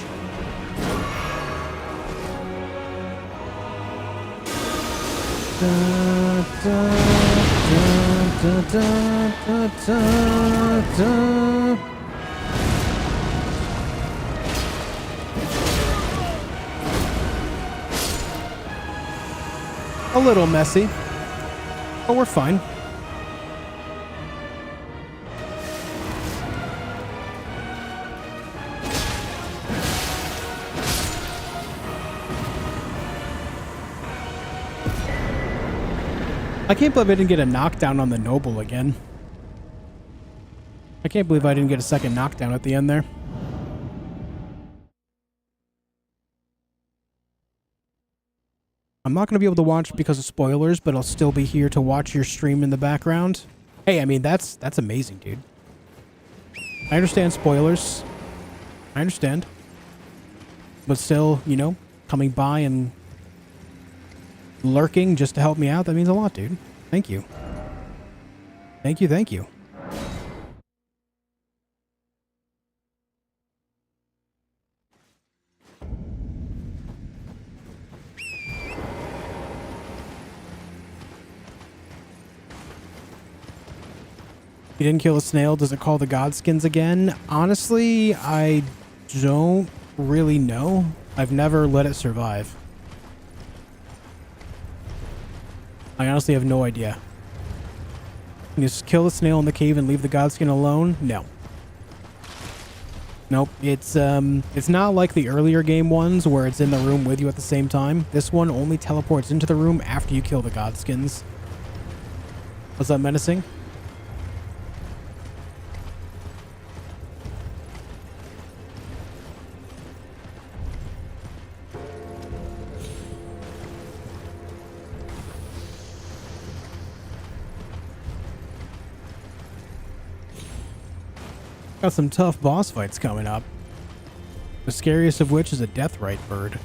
A little messy, but we're fine. I can't believe I didn't get a knockdown on the noble again. I can't believe I didn't get a second knockdown at the end there. I'm not going to be able to watch because of spoilers, but I'll still be here to watch your stream in the background. Hey, I mean, that's amazing, dude. I understand spoilers. I understand. But still, you know, coming by and lurking just to help me out, that means a lot, dude. Thank you. Thank you, thank you. You didn't kill a snail, does it call the godskins again? Honestly, I don't really know. I've never let it survive. I honestly have no idea. You just kill the snail in the cave and leave the godskin alone? No. Nope. It's not like the earlier game ones where it's in the room with you at the same time. This one only teleports into the room after you kill the godskins. Was that menacing? Got some tough boss fights coming up. The scariest of which is a deathrite bird.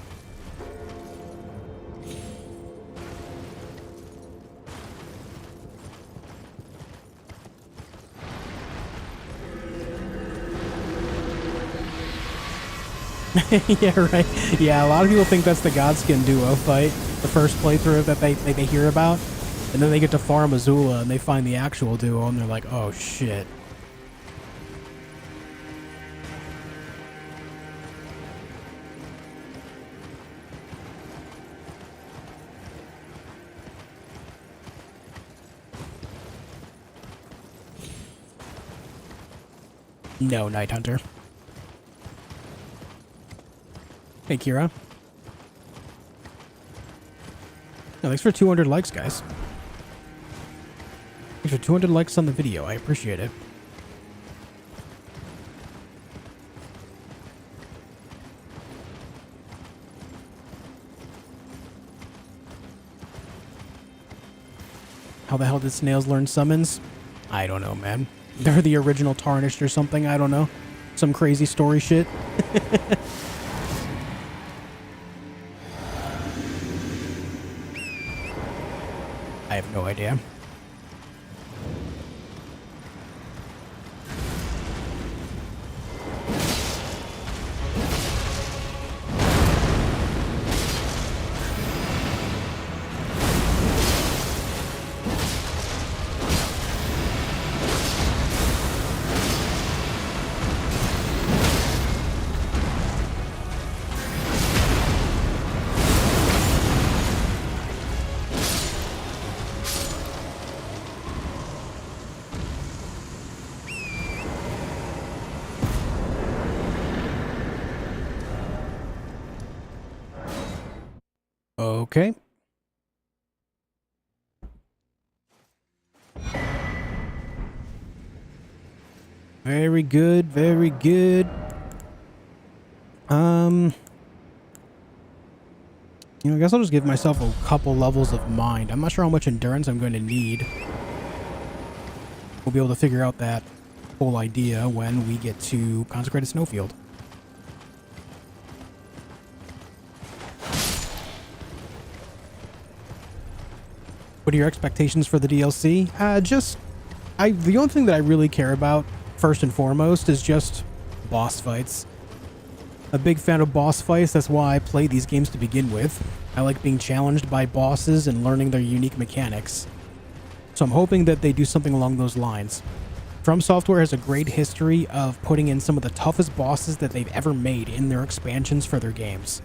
Yeah, right. Yeah, a lot of people think that's the Godskin duo fight, the first playthrough that they hear about, and then they get to Farum Azula and they find the actual duo and they're like, oh shit. No, Night Hunter. Hey, Kira. Oh, thanks for 200 likes, guys. Thanks for 200 likes on the video. I appreciate it. How the hell did snails learn summons? I don't know, man. They're the original Tarnished or something. I don't know. Some crazy story shit. I have no idea. Okay. Very good, very good. You know, I guess I'll just give myself a couple levels of mind. I'm not sure how much endurance I'm going to need. We'll be able to figure out that whole idea when we get to Consecrated Snowfield. What are your expectations for the DLC? The only thing that I really care about, first and foremost, is just boss fights. A big fan of boss fights, that's why I play these games to begin with. I like being challenged by bosses and learning their unique mechanics. So I'm hoping that they do something along those lines. From Software has a great history of putting in some of the toughest bosses that they've ever made in their expansions for their games.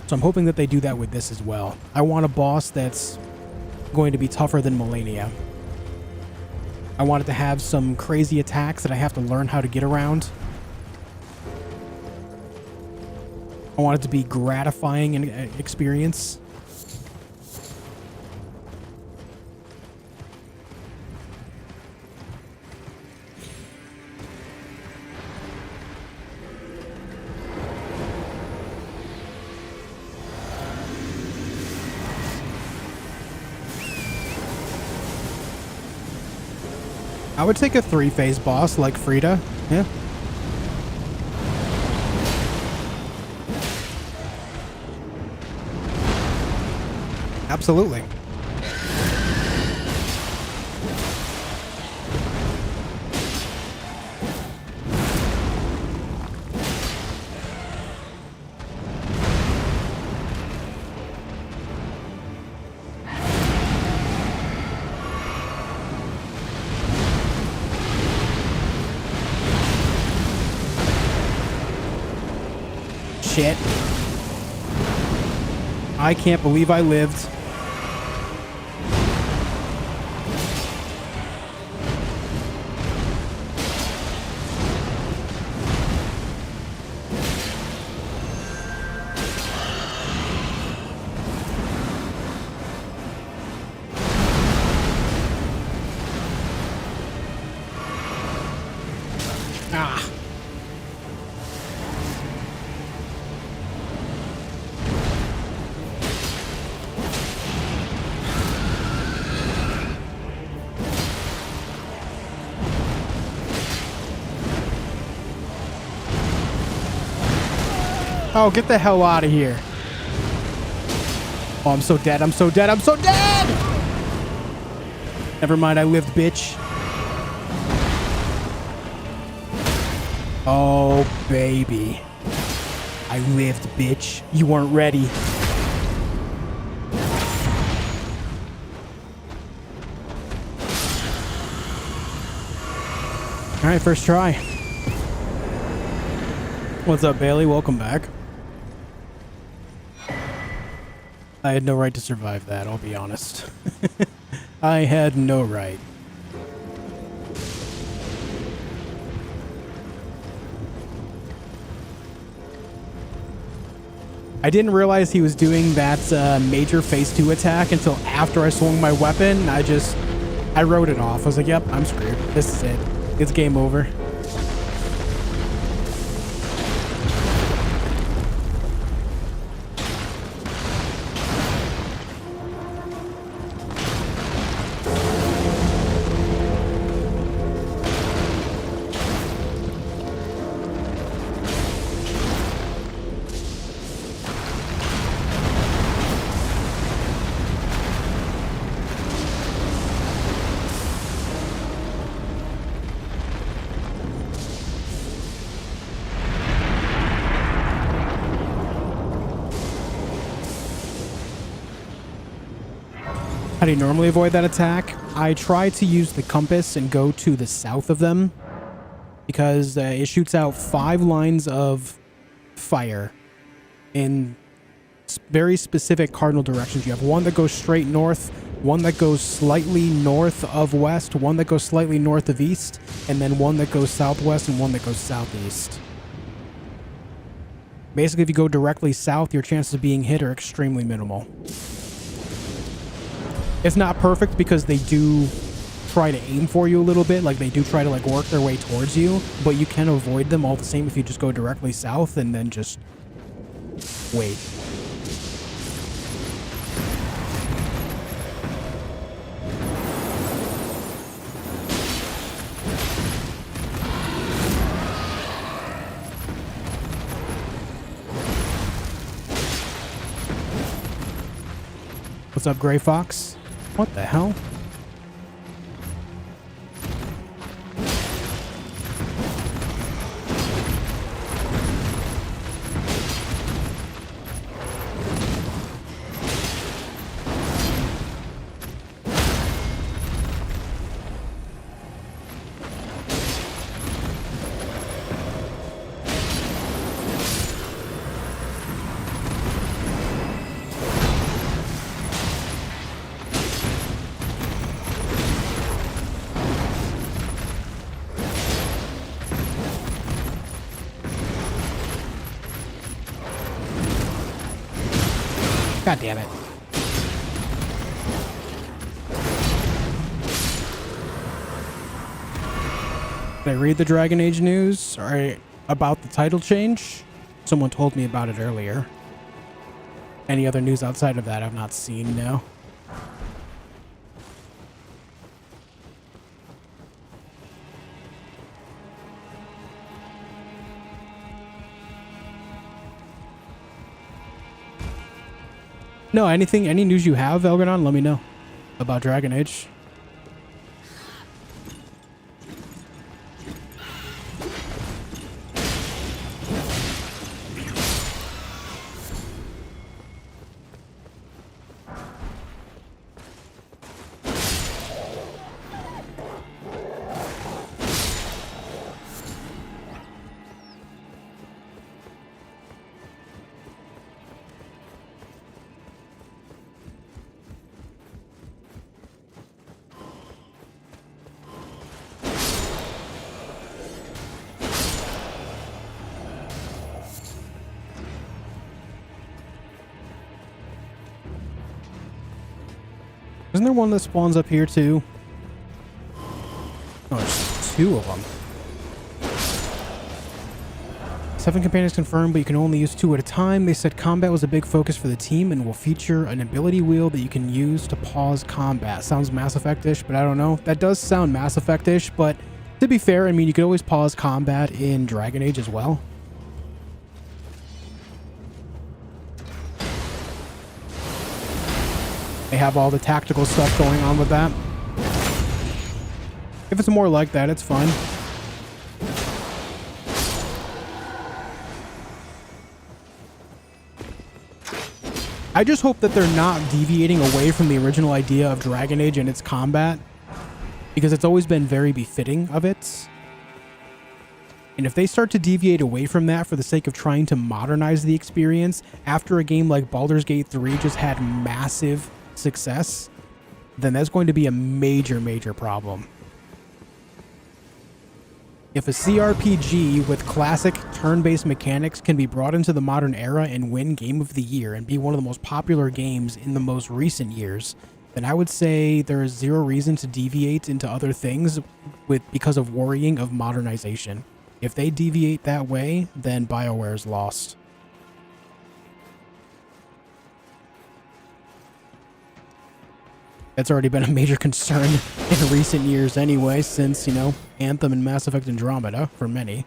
So I'm hoping that they do that with this as well. I want a boss that's going to be tougher than Melania. I want it to have some crazy attacks that I have to learn how to get around. I want it to be gratifying in experience. I would take a 3-phase boss like Frida. Yeah. Absolutely. Shit. I can't believe I lived. Oh, get the hell out of here. Oh, I'm so dead. I'm so dead. I'm so dead! Never mind, I lived, bitch. Oh, baby. I lived, bitch. You weren't ready. All right, first try. What's up, Bailey? Welcome back. I had no right to survive that, I'll be honest. I had no right. I didn't realize he was doing that major phase 2 attack until after I swung my weapon. I just I wrote it off. I was like, yep, I'm screwed. This is it. It's game over. How do you normally avoid that attack? I try to use the compass and go to the south of them because it shoots out 5 lines of fire in very specific cardinal directions. You have one that goes straight north, one that goes slightly north of west, one that goes slightly north of east, and then one that goes southwest and one that goes southeast. Basically, if you go directly south, your chances of being hit are extremely minimal. It's not perfect because they do try to aim for you a little bit, like they do try to like work their way towards you, but you can avoid them all the same if you just go directly south and then just wait. What's up, Gray Fox? What the hell? God damn it. Did I read the Dragon Age news about the title change? Someone told me about it earlier. Any other news outside of that I've not seen, no. No, any news you have, Elganon, let me know about Dragon Age. Isn't there one that spawns up here too? Oh, there's 2 of them. 7 companions confirmed, but you can only use 2 at a time. They said combat was a big focus for the team and will feature an ability wheel that you can use to pause combat. Sounds Mass Effect-ish, but I don't know. That does sound Mass Effect-ish, but to be fair, I mean, you could always pause combat in Dragon Age as well. They have all the tactical stuff going on with that. If it's more like that, it's fine. I just hope that they're not deviating away from the original idea of Dragon Age and its combat, because it's always been very befitting of it. And if they start to deviate away from that for the sake of trying to modernize the experience after a game like Baldur's Gate 3 just had massive success, then that's going to be a major problem. If a CRPG with classic turn-based mechanics can be brought into the modern era and win Game of the Year and be one of the most popular games in the most recent years, then I would say there is zero reason to deviate into other things because of worrying of modernization. If they deviate that way, then BioWare is lost. That's already been a major concern in recent years anyway, since, you know, Anthem and Mass Effect Andromeda, for many.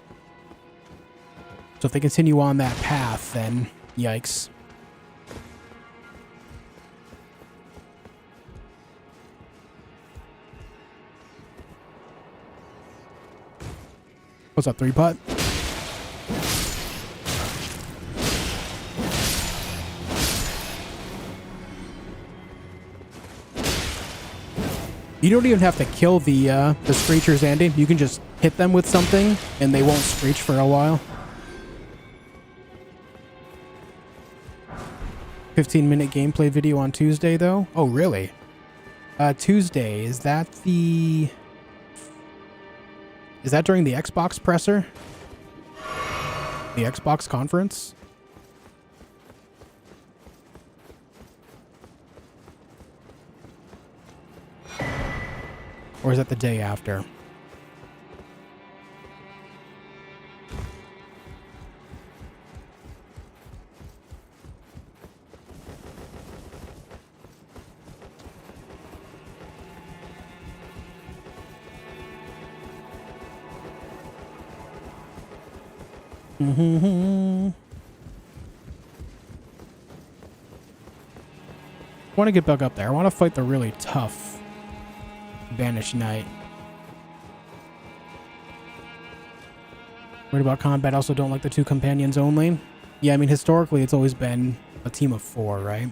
So if they continue on that path, then yikes. What's up, 3-putt? You don't even have to kill the screechers, Andy. You can just hit them with something, and they won't screech for a while. 15-minute gameplay video on Tuesday, though? Oh, really? Tuesday, is that the... Is that during the Xbox presser? The Xbox conference? Or is that the day after? I want to get back up there. I want to fight the really tough Banished Knight. Worried about combat. Also don't like the 2 companions only. Yeah, I mean, historically, it's always been a team of 4, right?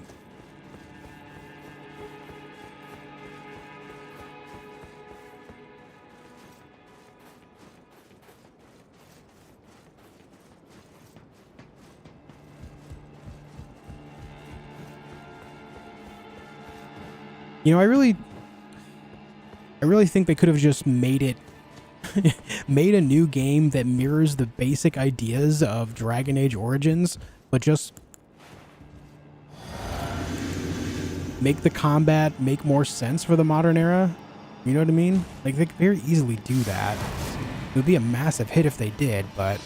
You know, I really think they could have just made it made a new game that mirrors the basic ideas of Dragon Age Origins, but just make the combat make more sense for the modern era. You know what I mean? Like, they could very easily do that. It would be a massive hit if they did, but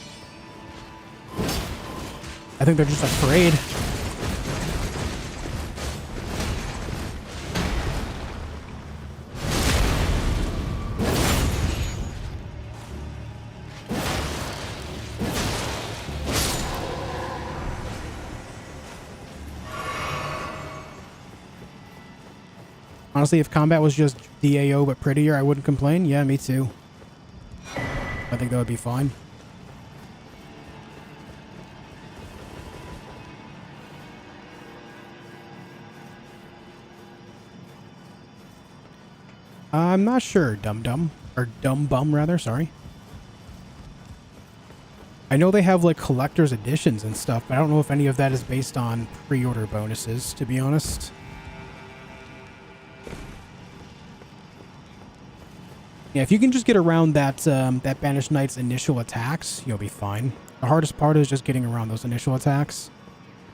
I think they're just afraid. Honestly, if combat was just DAO but prettier, I wouldn't complain. Yeah, me too. I think that would be fine. I'm not sure, dum-dum. Or dumb-bum, rather, sorry. I know they have, like, collector's editions and stuff, but I don't know if any of that is based on pre-order bonuses, to be honest. Yeah, if you can just get around that that Banished Knight's initial attacks, you'll be fine. The hardest part is just getting around those initial attacks.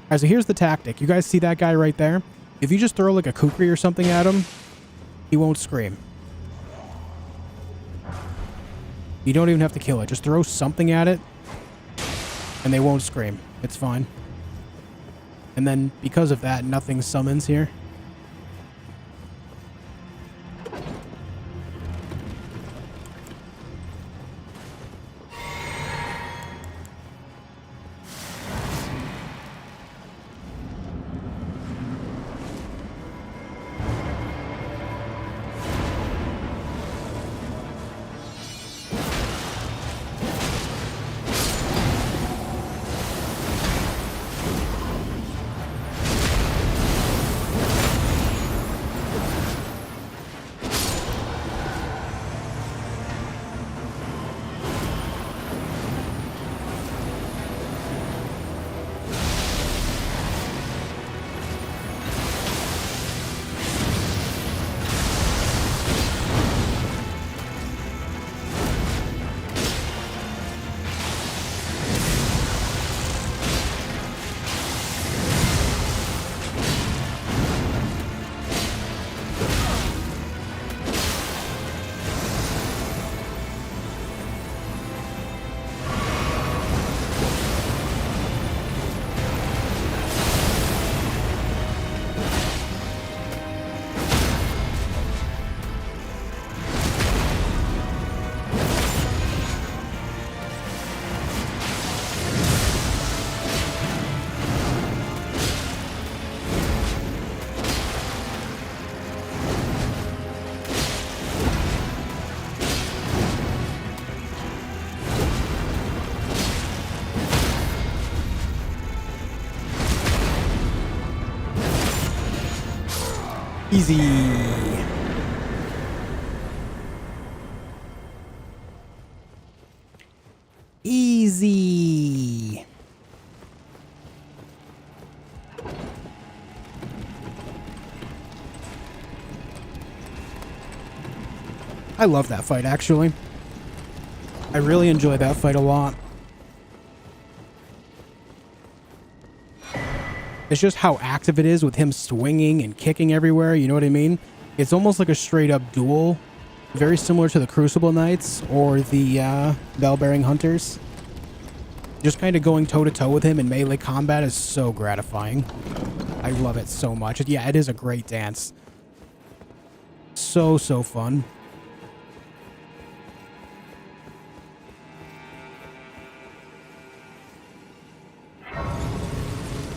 Alright, so here's the tactic. You guys see that guy right there? If you just throw like a kukri or something at him, he won't scream. You don't even have to kill it. Just throw something at it, and they won't scream. It's fine. And then, because of that, nothing summons here. Easy. Easy. I love that fight, actually. I really enjoy that fight a lot. It's just how active it is with him swinging and kicking everywhere, you know what I mean? It's almost like a straight-up duel. Very similar to the Crucible Knights or the Bell-Bearing Hunters. Just kind of going toe-to-toe with him in melee combat is so gratifying. I love it so much. Yeah, it is a great dance. So fun.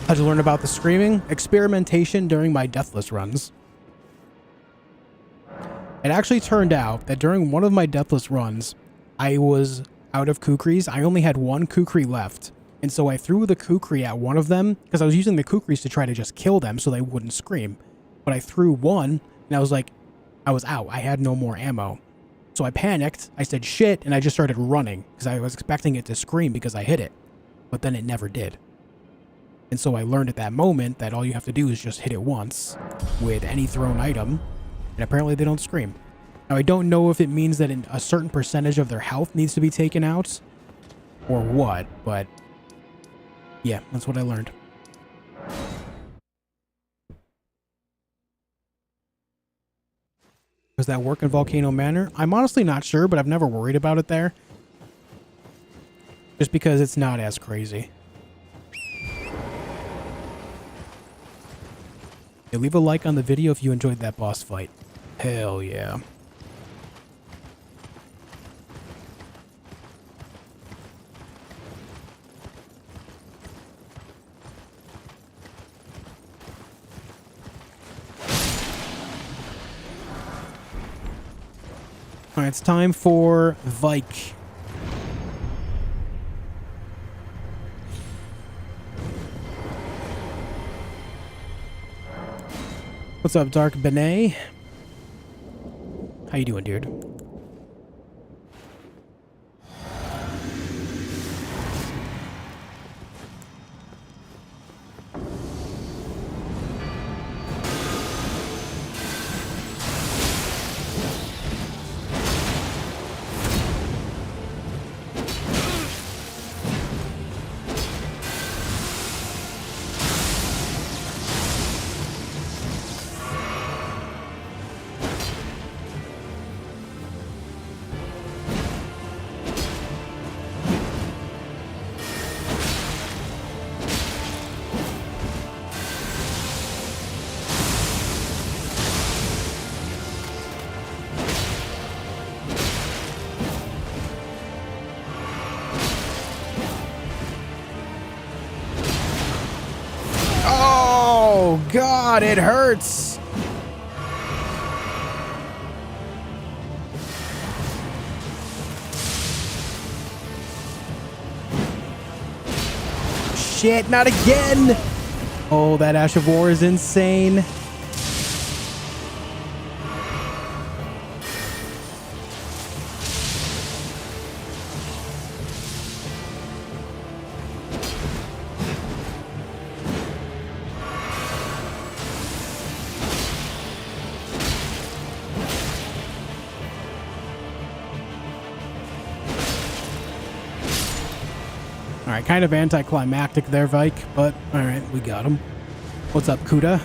How'd you learn about the screaming? Experimentation during my Deathless runs. It actually turned out that during one of my Deathless runs, I was out of kukris. I only had one kukri left. And so I threw the kukri at one of them because I was using the kukris to try to just kill them so they wouldn't scream. But I threw one and I was like, I was out. I had no more ammo. So I panicked. I said shit and I just started running because I was expecting it to scream because I hit it. But then it never did. And so I learned at that moment that all you have to do is just hit it once with any thrown item. And apparently they don't scream. Now, I don't know if it means that a certain percentage of their health needs to be taken out or what, but yeah, that's what I learned. Does that work in Volcano Manor? I'm honestly not sure, but I've never worried about it there. Just because it's not as crazy. Yeah, leave a like on the video if you enjoyed that boss fight. Hell yeah. Alright, it's time for Vike. What's up, Dark Benet? How you doing, dude? God, it hurts. Shit, not again. Oh, that Ash of War is insane. Alright, kind of anticlimactic there, Vike, but alright, we got him. What's up, Kuda?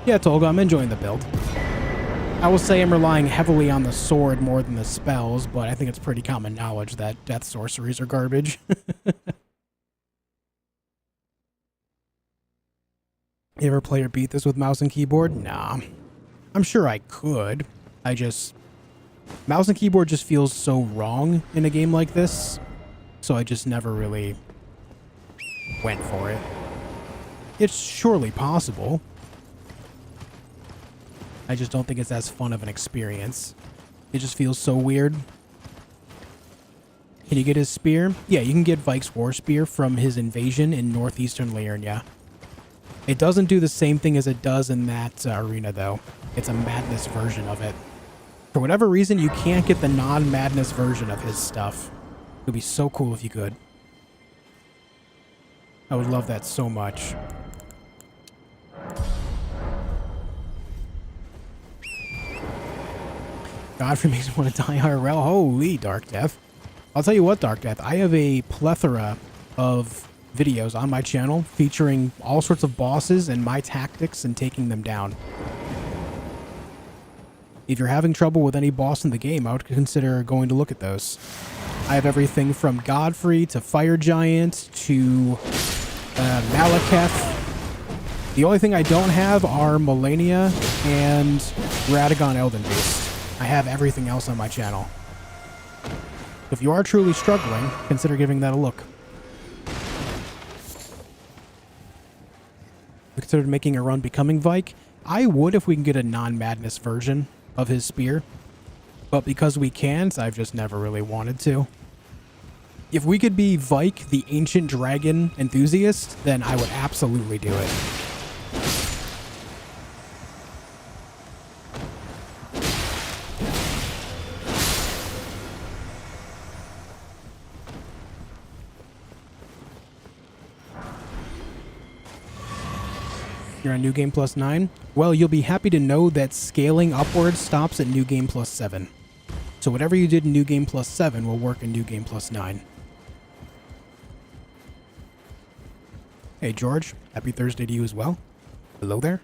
Yeah, Tolga, I'm enjoying the build. I will say I'm relying heavily on the sword more than the spells, but I think it's pretty common knowledge that death sorceries are garbage. You ever play or beat this with mouse and keyboard? Nah. I'm sure I could. Mouse and keyboard just feels so wrong in a game like this. So I just never really went for it. It's surely possible. I just don't think it's as fun of an experience. It just feels so weird. Can you get his spear? Yeah, you can get Vike's War Spear from his invasion in northeastern Liurnia. It doesn't do the same thing as it does in that arena, though. It's a madness version of it. For whatever reason, you can't get the non-madness version of his stuff. It would be so cool if you could. I would love that so much. Godfrey makes me want to die IRL. Holy Dark Death. I'll tell you what, Dark Death. I have a plethora of videos on my channel featuring all sorts of bosses and my tactics and taking them down. If you're having trouble with any boss in the game, I would consider going to look at those. I have everything from Godfrey to Fire Giant to Maliketh. The only thing I don't have are Melania and Radagon Elden Beast. I have everything else on my channel. If you are truly struggling, consider giving that a look. We considered making a run becoming Vike. I would if we can get a non-madness version of his spear. But because we can't, I've just never really wanted to. If we could be Vike, the ancient dragon enthusiast, then I would absolutely do it. You're on New Game Plus 9? Well, you'll be happy to know that scaling upwards stops at New Game Plus 7. So whatever you did in New Game Plus 7 will work in New Game Plus 9. Hey, George. Happy Thursday to you as well. Hello there.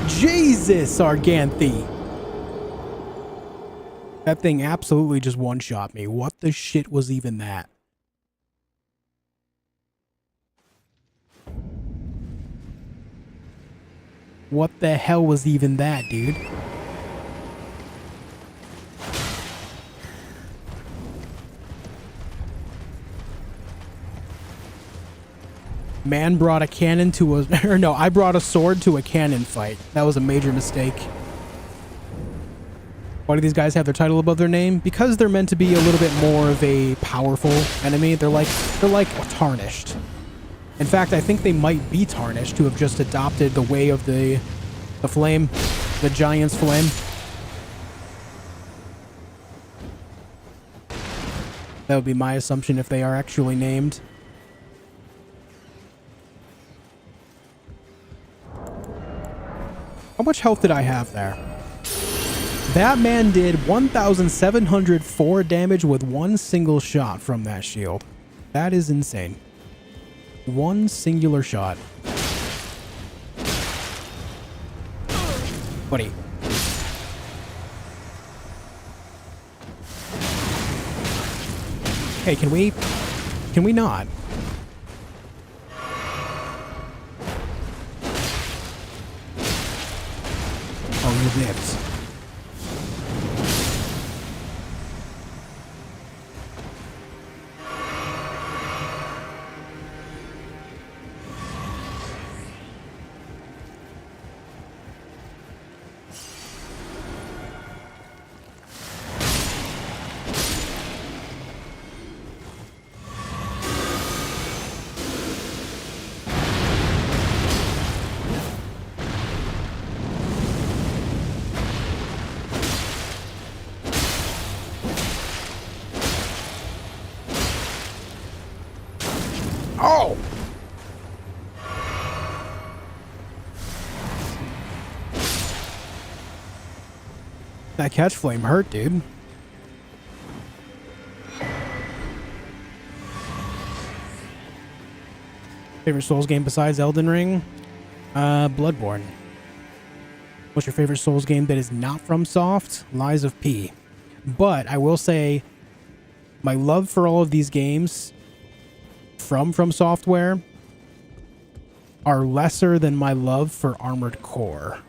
Jesus, Arganthy. That thing absolutely just one-shot me. What the shit was even that? What the hell was even that, dude? Man brought a cannon to a... or no, I brought a sword to a cannon fight. That was a major mistake. Why do these guys have their title above their name? Because they're meant to be a little bit more of a powerful enemy. They're like Tarnished. In fact, I think they might be Tarnished to have just adopted the way of the flame, the giant's flame. That would be my assumption if they are actually named. How much health did I have there? That man did 1,704 damage with one single shot from that shield. That is insane. One singular shot. Buddy. Hey, can we not? Oh, you lives. Oh! That catch flame hurt, dude. Favorite Souls game besides Elden Ring? Bloodborne. What's your favorite Souls game that is not from Soft? Lies of P. But I will say, my love for all of these games from Software are lesser than my love for Armored Core.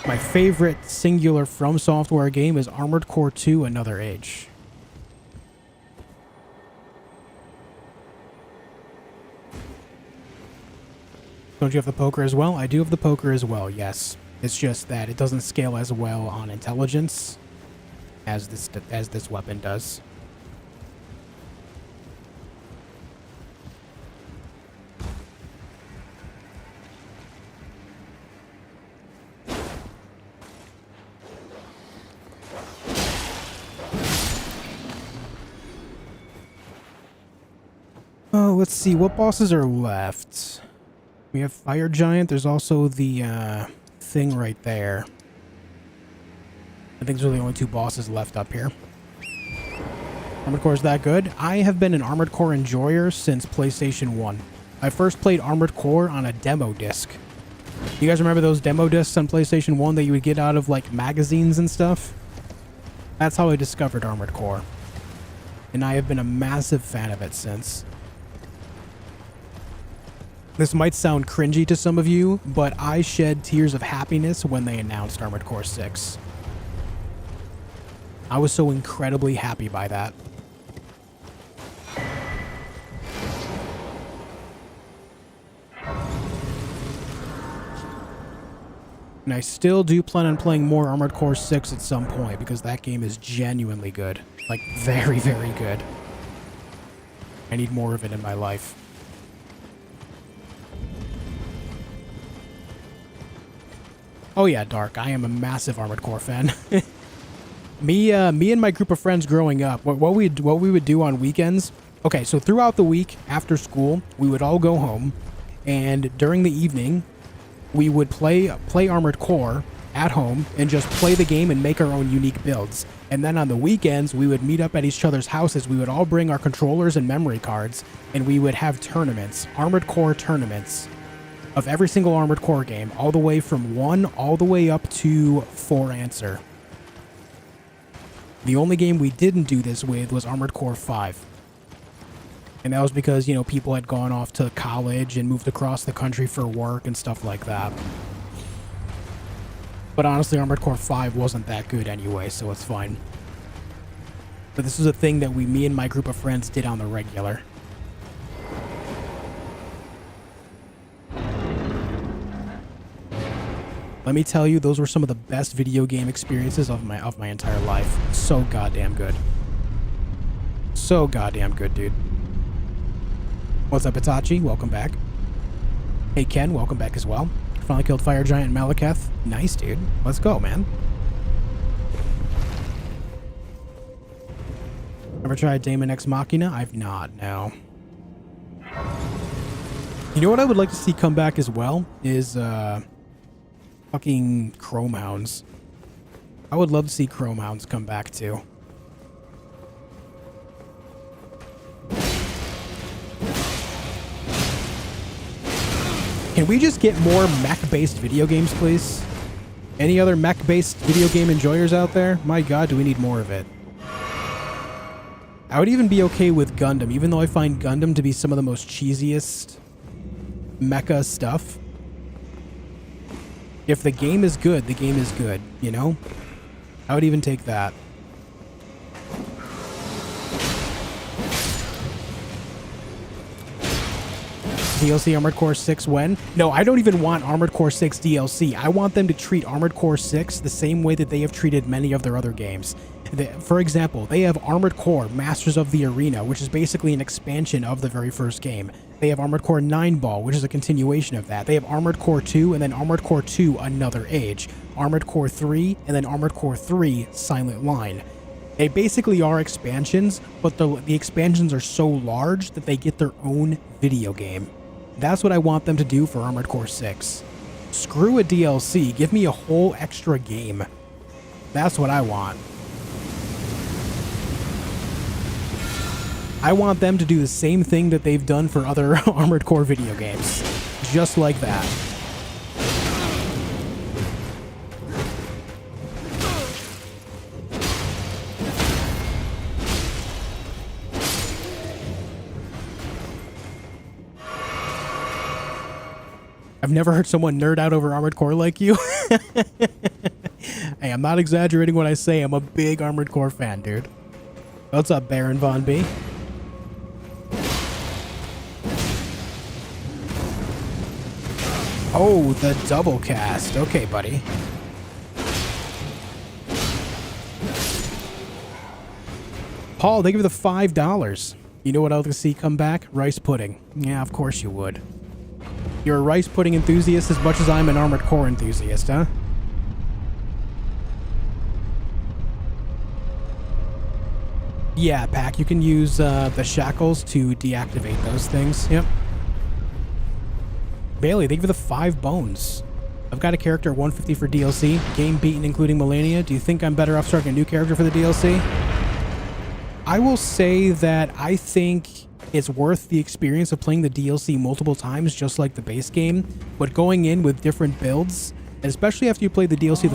My favorite singular From Software game is Armored Core 2: Another Age. Don't you have the poker as well? I do have the poker as well, yes. It's just that it doesn't scale as well on intelligence as this weapon does. Oh, let's see. What bosses are left? We have Fire Giant. There's also the thing right there. I think those are the only two bosses left up here. Armored Core is that good? I have been an Armored Core enjoyer since PlayStation 1. I first played Armored Core on a demo disc. You guys remember those demo discs on PlayStation 1 that you would get out of, like, magazines and stuff? That's how I discovered Armored Core. And I have been a massive fan of it since. This might sound cringy to some of you, but I shed tears of happiness when they announced Armored Core 6. I was so incredibly happy by that. And I still do plan on playing more Armored Core 6 at some point, because that game is genuinely good. Like, very, very good. I need more of it in my life. Oh yeah, Dark. I am a massive Armored Core fan. Me and my group of friends growing up, what we would do on weekends. Okay, so throughout the week after school, we would all go home, and during the evening, we would play Armored Core at home and just play the game and make our own unique builds. And then on the weekends, we would meet up at each other's houses. We would all bring our controllers and memory cards, and we would have tournaments, Armored Core tournaments, of every single Armored Core game, all the way from 1 all the way up to 4 Answer. The only game we didn't do this with was Armored Core 5. And that was because, you know, people had gone off to college and moved across the country for work and stuff like that. But honestly, Armored Core 5 wasn't that good anyway, so it's fine. But this was a thing that me and my group of friends did on the regular. Let me tell you, those were some of the best video game experiences of my entire life. So goddamn good. So goddamn good, dude. What's up, Itachi? Welcome back. Hey, Ken, welcome back as well. Finally killed Fire Giant Maliketh. Nice, dude. Let's go, man. Ever tried Daemon Ex Machina? I've not, no. You know what I would like to see come back as well? Is, fucking Chrome Hounds. I would love to see Chrome Hounds come back too. Can we just get more mech-based video games, please? Any other mech-based video game enjoyers out there? My god, do we need more of it. I would even be okay with Gundam, even though I find Gundam to be some of the most cheesiest mecha stuff. If the game is good, the game is good, you know? I would even take that. DLC Armored Core 6 when? No, I don't even want Armored Core 6 DLC. I want them to treat Armored Core 6 the same way that they have treated many of their other games. For example, they have Armored Core Masters of the Arena, which is basically an expansion of the very first game. They have Armored Core 9 Ball, which is a continuation of that. They have Armored Core 2, and then Armored Core 2 Another Age. Armored Core 3, and then Armored Core 3 Silent Line. They basically are expansions, but the expansions are so large that they get their own video game. That's what I want them to do for Armored Core 6. Screw a DLC, give me a whole extra game. That's what I want. I want them to do the same thing that they've done for other Armored Core video games. Just like that. I've never heard someone nerd out over Armored Core like you. Hey, I'm not exaggerating when I say I'm a big Armored Core fan, dude. What's up, Baron Von B? Oh, the double cast. Okay, buddy. Paul, thank you for the $5. You know what I'll see come back? Rice pudding. Yeah, of course you would. You're a rice pudding enthusiast as much as I'm an Armored Core enthusiast, huh? Yeah, Pack, you can use the shackles to deactivate those things. Yep. Bailey, thank you for the 5 bones. I've got a character at 150 for DLC. Game beaten including Melania. Do you think I'm better off starting a new character for the DLC? I will say that I think it's worth the experience of playing the DLC multiple times, just like the base game, but going in with different builds, and especially after you play the DLC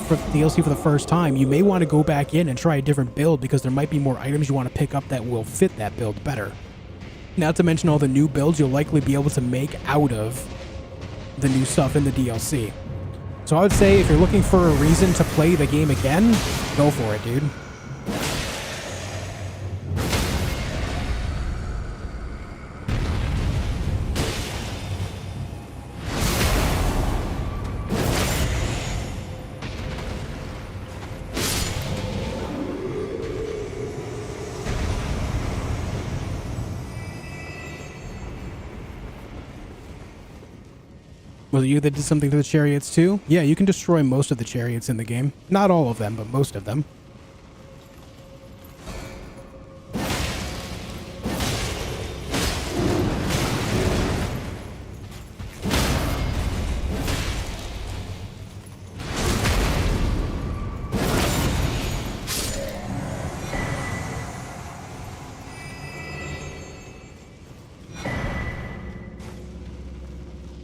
for the first time, you may want to go back in and try a different build because there might be more items you want to pick up that will fit that build better. Not to mention all the new builds you'll likely be able to make out of the new stuff in the DLC. So I would say if you're looking for a reason to play the game again, go for it, dude. Was it you that did something to the chariots too? Yeah, you can destroy most of the chariots in the game. Not all of them, but most of them.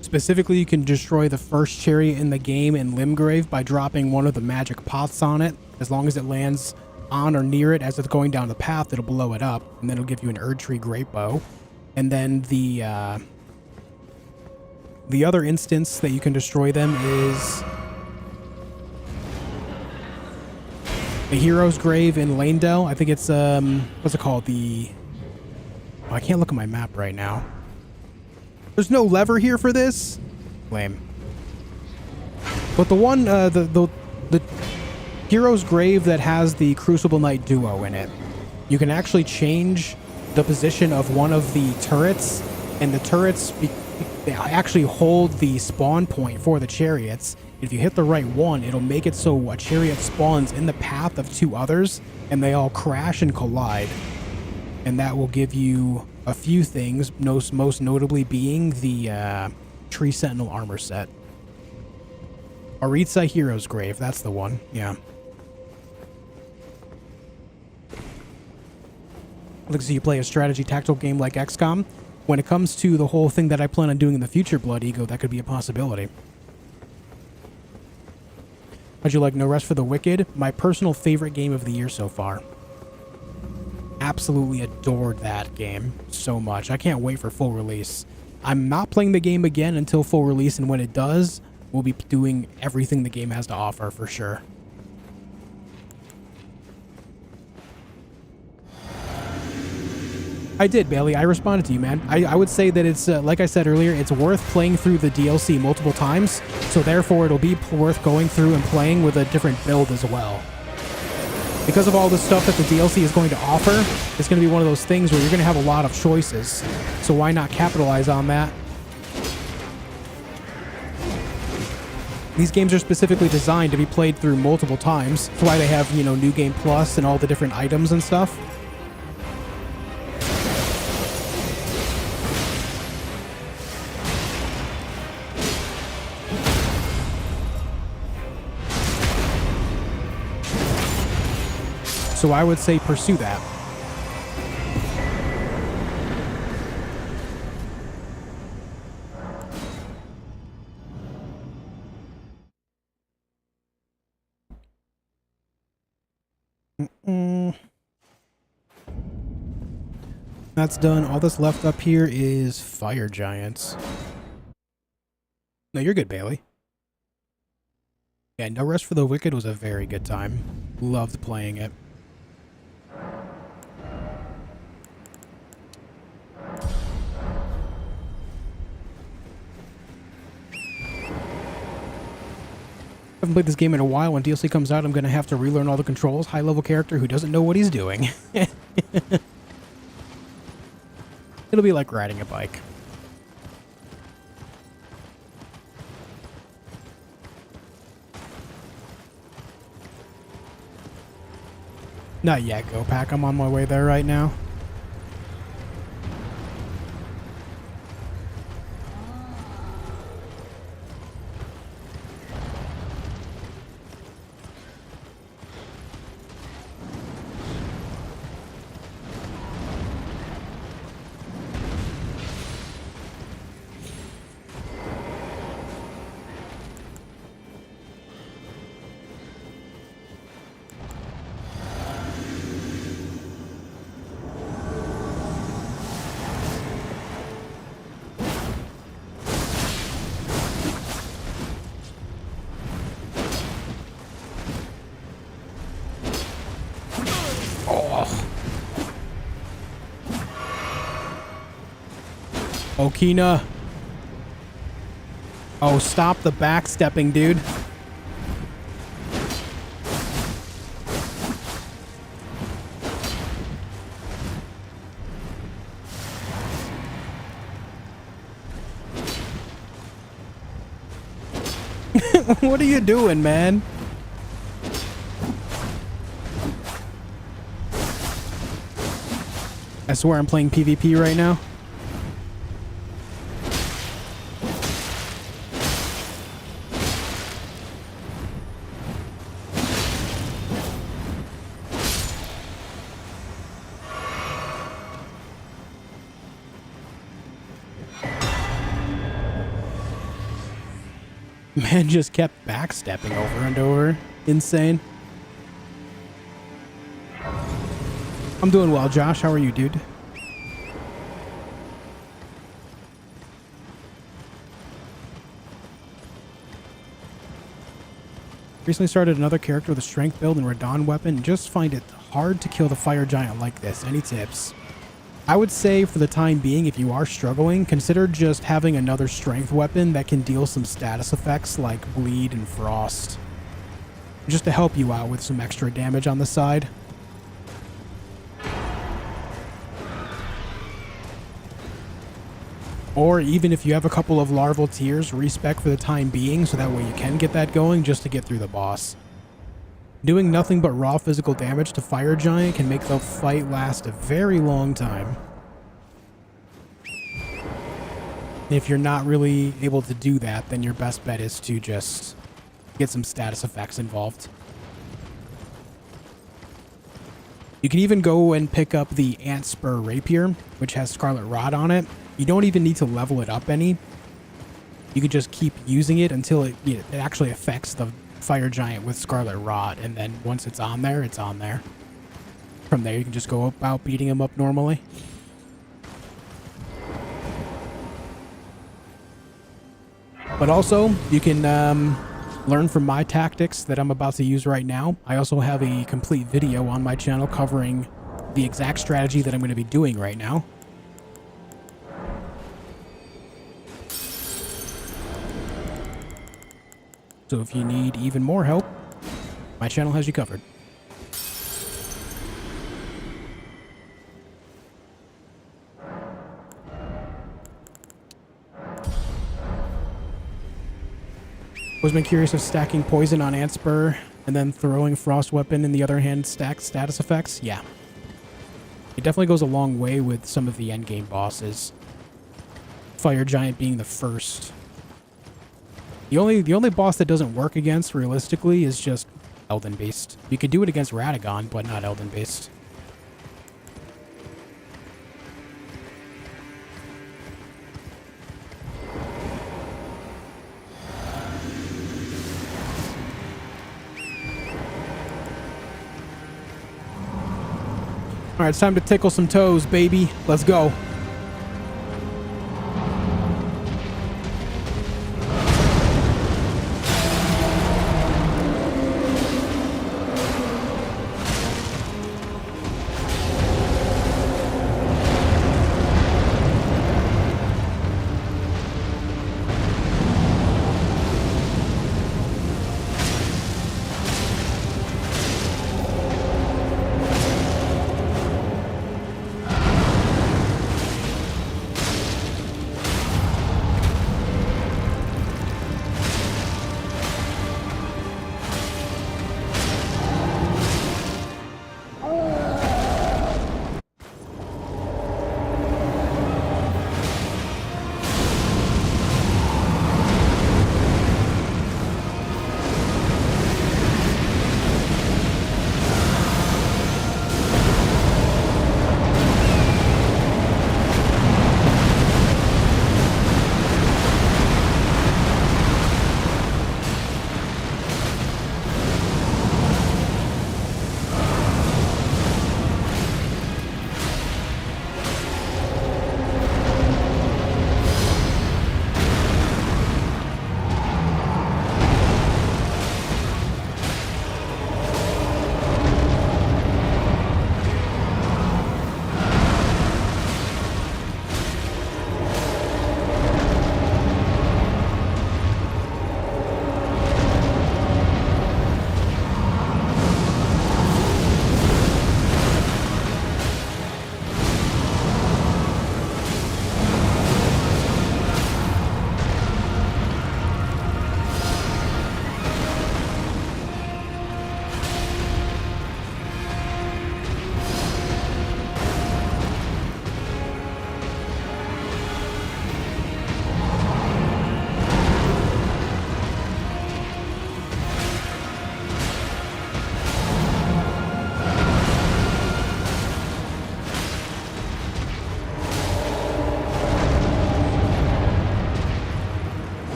Specifically, you can destroy the first chariot in the game in Limgrave by dropping one of the magic pots on it. As long as it lands on or near it as it's going down the path, it'll blow it up, and then it'll give you an Erdtree great bow. And then the other instance that you can destroy them is the Hero's Grave in Lanedale. I think it's what's it called? Oh, I can't look at my map right now. There's no lever here for this? Lame. But the one, the Hero's Grave that has the Crucible Knight duo in it, you can actually change the position of one of the turrets, and the turrets, they actually hold the spawn point for the chariots. If you hit the right one, it'll make it so a chariot spawns in the path of 2 others, and they all crash and collide. And that will give you a few things, most notably being the Tree Sentinel armor set. Aritza Hero's Grave, that's the one, yeah. Looks like you play a strategy tactical game like XCOM. When it comes to the whole thing that I plan on doing in the future, Blood Ego, that could be a possibility. How'd you like No Rest for the Wicked? My personal favorite game of the year so far. Absolutely adored that game so much. I can't wait for full release. I'm not playing the game again until full release, and when it does, we'll be doing everything the game has to offer for sure. I did, Bailey. I responded to you, man. I would say that it's, like I said earlier, it's worth playing through the DLC multiple times, so therefore it'll be worth going through and playing with a different build as well. Because of all the stuff that the DLC is going to offer, it's going to be one of those things where you're going to have a lot of choices. So why not capitalize on that? These games are specifically designed to be played through multiple times. That's why they have, you know, New Game Plus and all the different items and stuff. So I would say pursue that. That's done. All that's left up here is Fire Giants. No, you're good, Bailey. Yeah, No Rest for the Wicked was a very good time. Loved playing it. Haven't played this game in a while. When DLC comes out, I'm going to have to relearn all the controls. High-level character who doesn't know what he's doing. It'll be like riding a bike. Not yet, Go Pack. I'm on my way there right now. Okina. Oh, stop the backstepping, dude. What are you doing, man? I swear I'm playing PvP right now. Man just kept backstepping over and over. Insane. I'm doing well, Josh. How are you, dude? Recently started another character with a strength build and Radon weapon and just find it hard to kill the fire giant like this. Any tips? I would say for the time being, if you are struggling, consider just having another strength weapon that can deal some status effects like bleed and frost. Just to help you out with some extra damage on the side. Or even if you have a couple of larval tiers, respec for the time being so that way you can get that going just to get through the boss. Doing nothing but raw physical damage to Fire Giant can make the fight last a very long time. If you're not really able to do that, then your best bet is to just get some status effects involved. You can even go and pick up the Ant Spur Rapier, which has Scarlet Rod on it. You don't even need to level it up any. You can just keep using it until it actually affects the Fire Giant with Scarlet Rod, and then once it's on there, it's on there. From there, you can just go about beating him up normally. But also, you can learn from my tactics that I'm about to use right now. I also have a complete video on my channel covering the exact strategy that I'm going to be doing right now. So if you need even more help, my channel has you covered. Always been curious if stacking poison on Ant Spur and then throwing Frost Weapon in the other hand stacks status effects. Yeah. It definitely goes a long way with some of the endgame bosses. Fire Giant being the first. The only boss that doesn't work against, realistically, is just Elden based. You could do it against Radagon, but not Elden based. Alright, it's time to tickle some toes, baby. Let's go.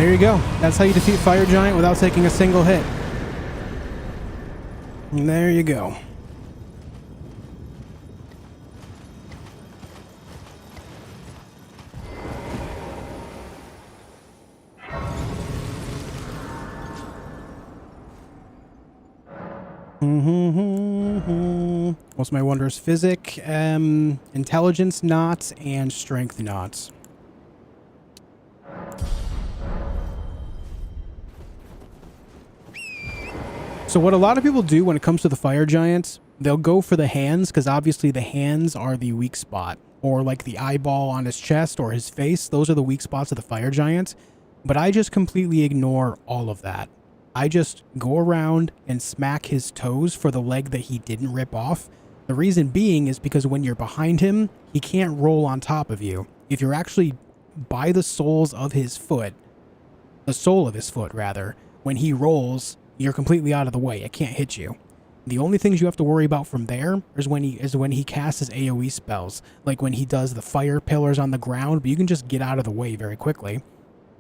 there you go. That's how you defeat Fire Giant without taking a single hit. And there you go. What's my wondrous physic? Intelligence knots and strength knots. So what a lot of people do when it comes to the fire giants, they'll go for the hands because obviously the hands are the weak spot, or like the eyeball on his chest or his face. Those are the weak spots of the fire giant. But I just completely ignore all of that. I just go around and smack his toes for the leg that he didn't rip off. The reason being is because when you're behind him, he can't roll on top of you. If you're actually by the soles of his foot, the sole of his foot rather, when he rolls, you're completely out of the way. It can't hit you. The only things you have to worry about from there is when he casts his AoE spells, like when he does the fire pillars on the ground, but you can just get out of the way very quickly.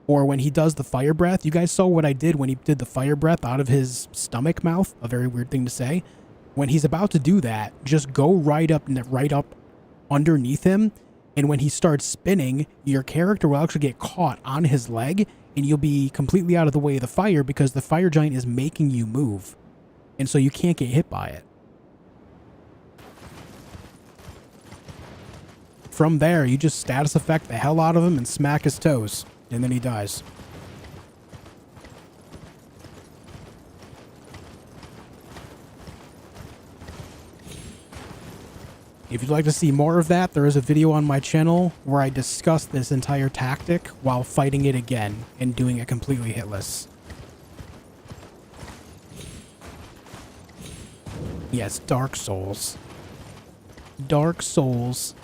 Or when he does the fire breath. You guys saw what I did when he did the fire breath out of his stomach mouth. A very weird thing to say. When he's about to do that, just go right up underneath him. And when he starts spinning, your character will actually get caught on his leg and you'll be completely out of the way of the fire because the fire giant is making you move. And so you can't get hit by it. From there, you just status effect the hell out of him and smack his toes. And then he dies. If you'd like to see more of that, there is a video on my channel where I discuss this entire tactic while fighting it again and doing it completely hitless. Yes, Dark Souls. Dark Souls.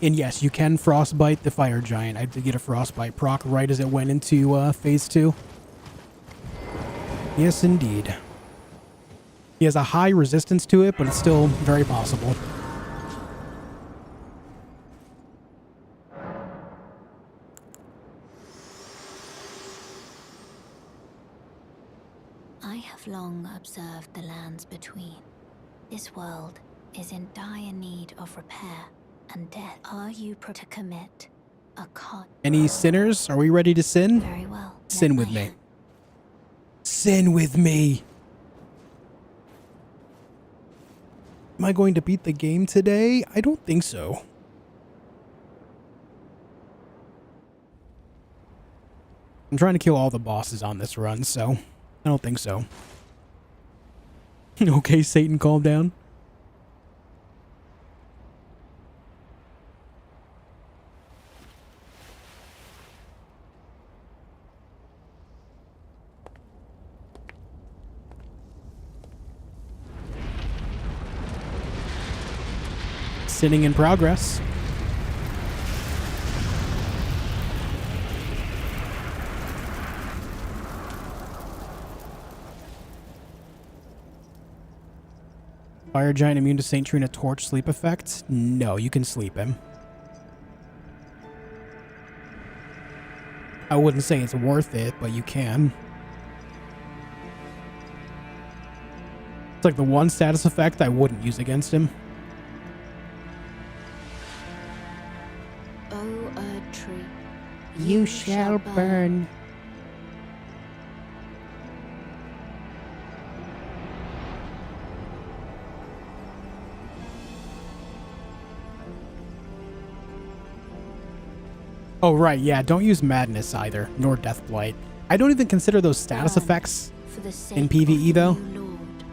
And yes, you can frostbite the fire giant. I did get a frostbite proc right as it went into phase 2. Yes, indeed. He has a high resistance to it, but it's still very possible. I have long observed the lands between. This world is in dire need of repair and death. Are you to commit a Any sinners? Are we ready to sin? Very well. Sin with me. Sin with me. Am I going to beat the game today? I don't think so. I'm trying to kill all the bosses on this run, so I don't think so. Okay, Satan, calm down. Sinning in progress. Fire giant immune to Saint Trina torch sleep effect? No, you can sleep him. I wouldn't say it's worth it, but you can. It's like the one status effect I wouldn't use against him. Oh, Erdtree, you shall burn. Oh, right, yeah, don't use Madness either, nor Deathblight. I don't even consider those status effects in PvE, though,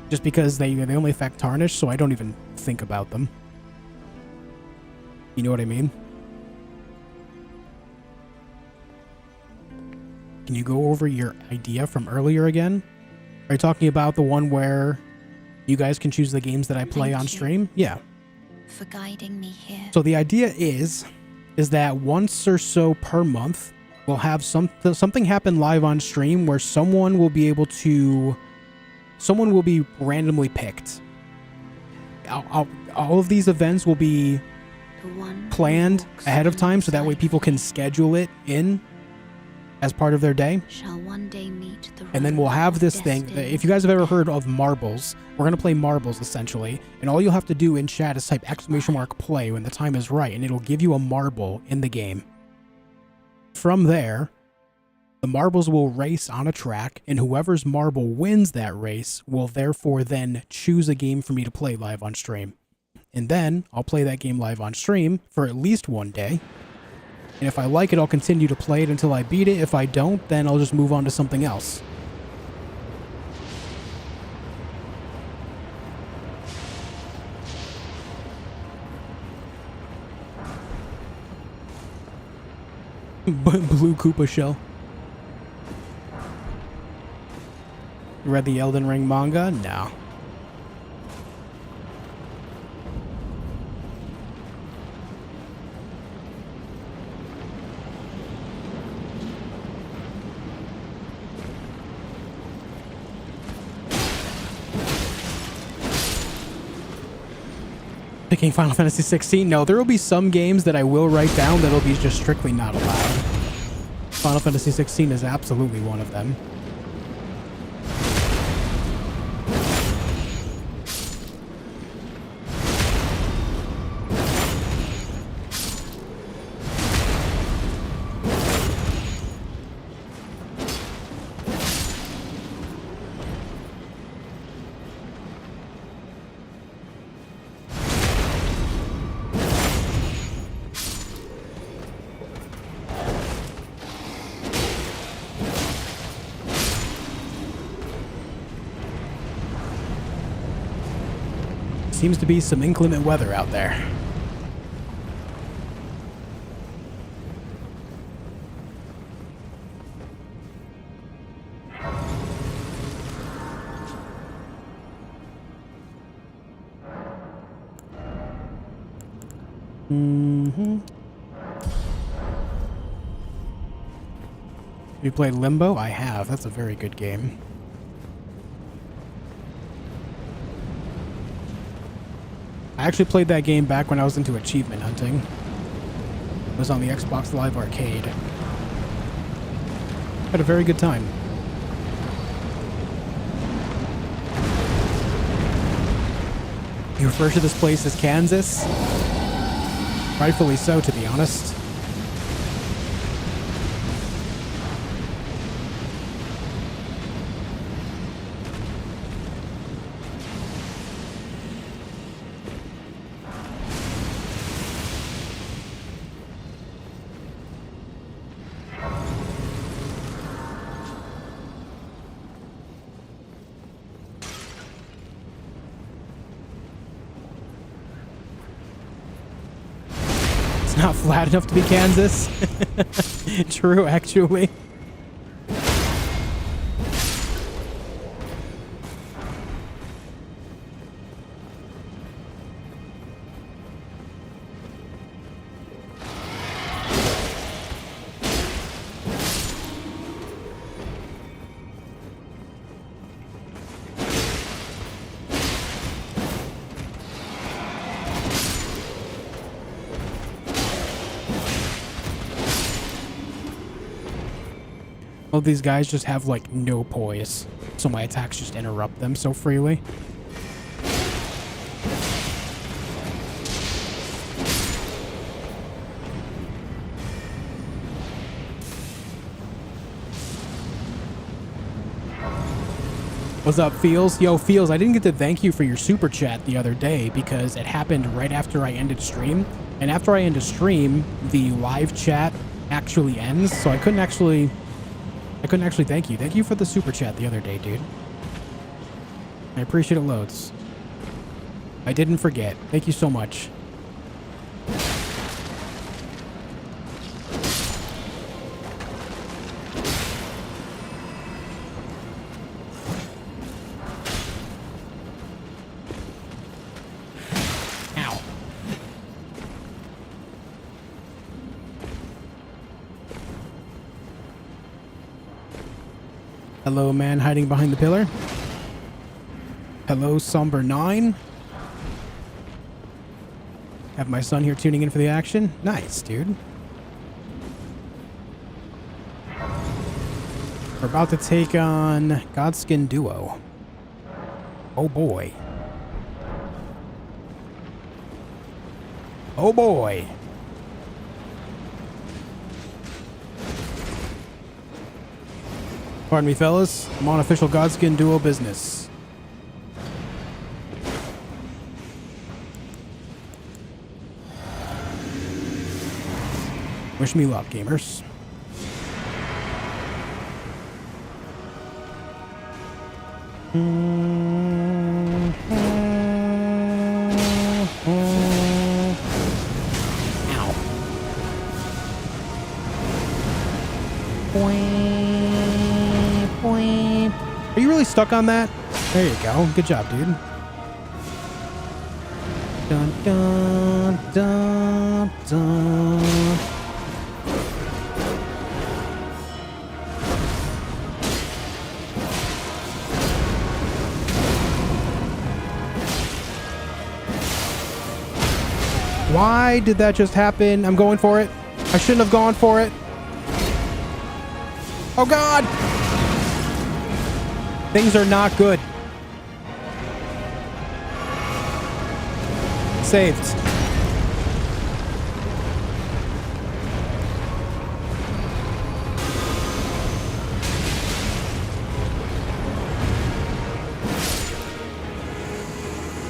just because they only affect Tarnished, so I don't even think about them. You know what I mean? Can you go over your idea from earlier again? Are you talking about the one where you guys can choose the games that I play on stream? Yeah. For guiding me here. So the idea is that once or so per month, we'll have something happen live on stream where someone will be randomly picked. all of these events will be planned ahead of time, so that way people can schedule it in as part of their day. Shall one day meet the And then we'll have this thing. If you guys have ever heard of marbles, we're going to play marbles essentially. And all you'll have to do in chat is type !play when the time is right, and it'll give you a marble in the game. From there, the marbles will race on a track, and whoever's marble wins that race will therefore then choose a game for me to play live on stream. And then I'll play that game live on stream for at least one day. And if I like it, I'll continue to play it until I beat it. If I don't, then I'll just move on to something else. Blue Koopa shell. You read the Elden Ring manga? No. Picking Final Fantasy 16? No, there will be some games that I will write down that'll be just strictly not allowed. Final Fantasy 16 is absolutely one of them. Seems to be some inclement weather out there. You played Limbo? I have. That's a very good game. I actually played that game back when I was into achievement hunting. It was on the Xbox Live Arcade. Had a very good time. You refer to this place as Kansas? Rightfully so, to be honest. Not flat enough to be Kansas. True, actually. All these guys just have like no poise, so my attacks just interrupt them so freely. What's up, Feels? Yo, Feels, I didn't get to thank you for your super chat the other day because it happened right after I ended stream. And after I end a stream, the live chat actually ends, so I couldn't actually thank you. Thank you for the super chat the other day, dude. I appreciate it loads. I didn't forget. Thank you so much. Ow. Hello, man hiding behind the pillar. Hello, Somber 9. Have my son here tuning in for the action. Nice, dude. We're about to take on Godskin Duo. Oh boy. Oh boy. Pardon me, fellas. I'm on official Godskin Duo business. Wish me luck, gamers. Ow. Are you really stuck on that? There you go. Good job, dude. Dun dun dun dun. Why did that just happen? I'm going for it. I shouldn't have gone for it. Oh God! Things are not good. Saved.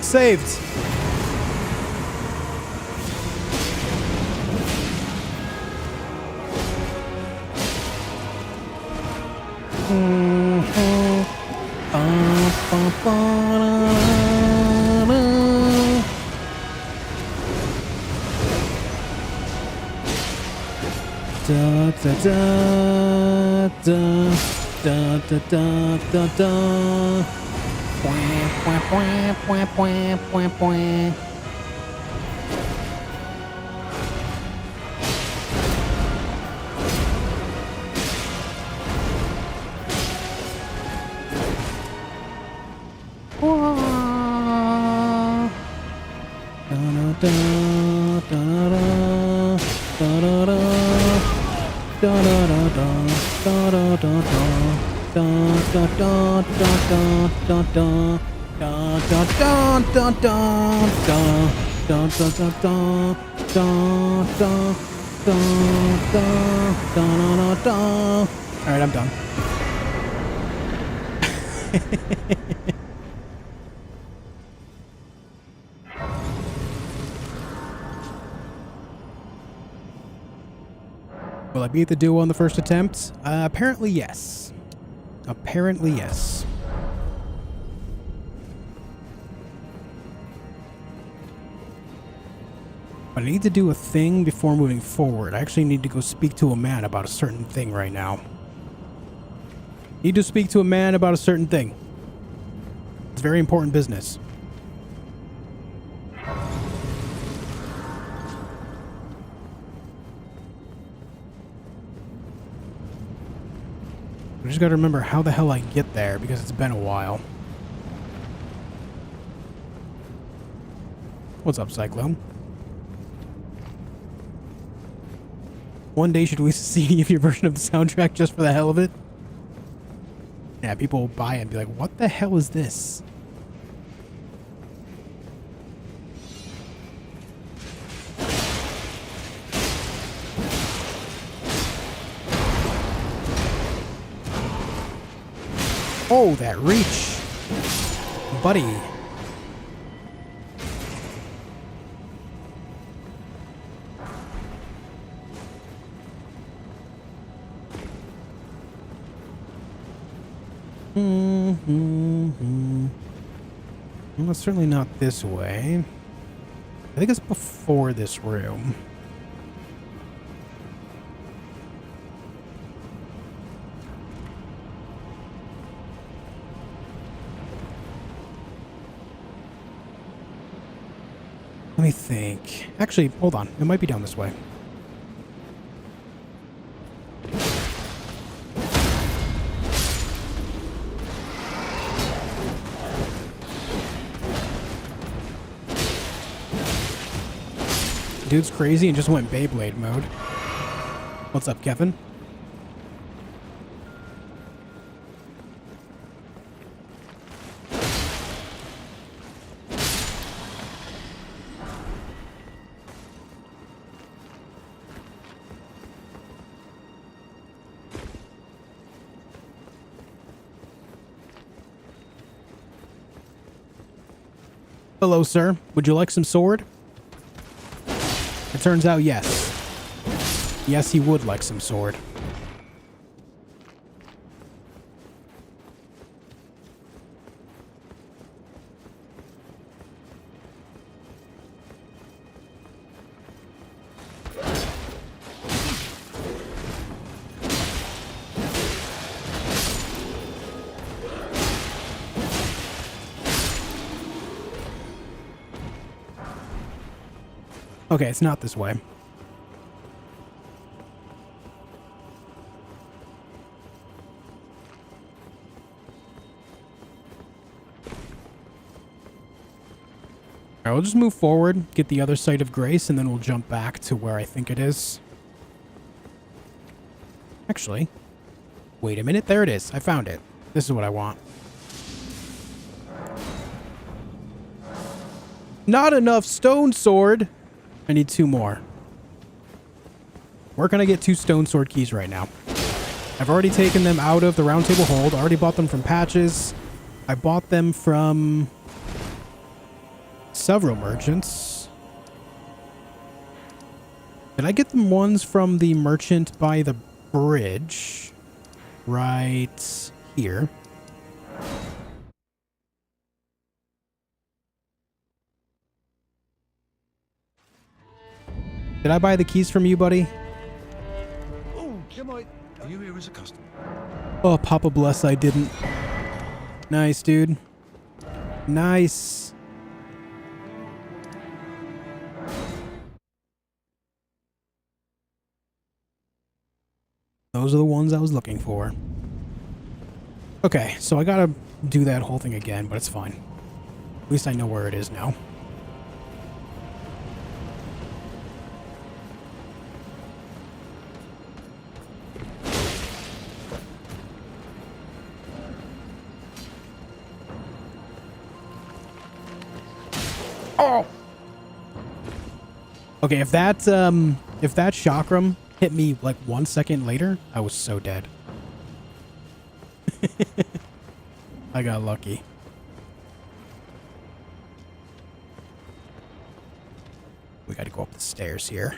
Saved. Da da da da da da da da da. Alright, I'm done. Will I beat the duo on the first attempt? Apparently yes. Apparently yes. But I need to do a thing before moving forward. I actually need to go speak to a man about a certain thing right now. Need to speak to a man about a certain thing. It's very important business. I just gotta remember how the hell I get there because it's been a while. What's up, Cyclone? One day should we see if your version of the soundtrack just for the hell of it? Yeah, people will buy it and be like, what the hell is this? Oh, that reach. Buddy. Well, it's certainly not this way. I think it's before this room. Let me think. Actually, hold on. It might be down this way. Dude's crazy and just went Beyblade mode. What's up, Kevin? Hello, sir. Would you like some sword? It turns out yes. Yes, he would like some sword. Okay, it's not this way. Alright, we'll just move forward, get the other site of grace, and then we'll jump back to where I think it is. Actually, wait a minute. There it is. I found it. This is what I want. Not enough stone sword. I need 2 more. Where can I get 2 stone sword keys right now? I've already taken them out of the round table hold. I already bought them from Patches. I bought them from several merchants. Did I get them ones from the merchant by the bridge? Right here. Did I buy the keys from you, buddy? Oh, Gelmir, are you here as a customer? Oh, Papa bless, I didn't. Nice, dude. Nice. Those are the ones I was looking for. Okay, so I gotta do that whole thing again, but it's fine. At least I know where it is now. Oh! Okay, if that chakram hit me like 1 second later, I was so dead. I got lucky. We gotta go up the stairs here.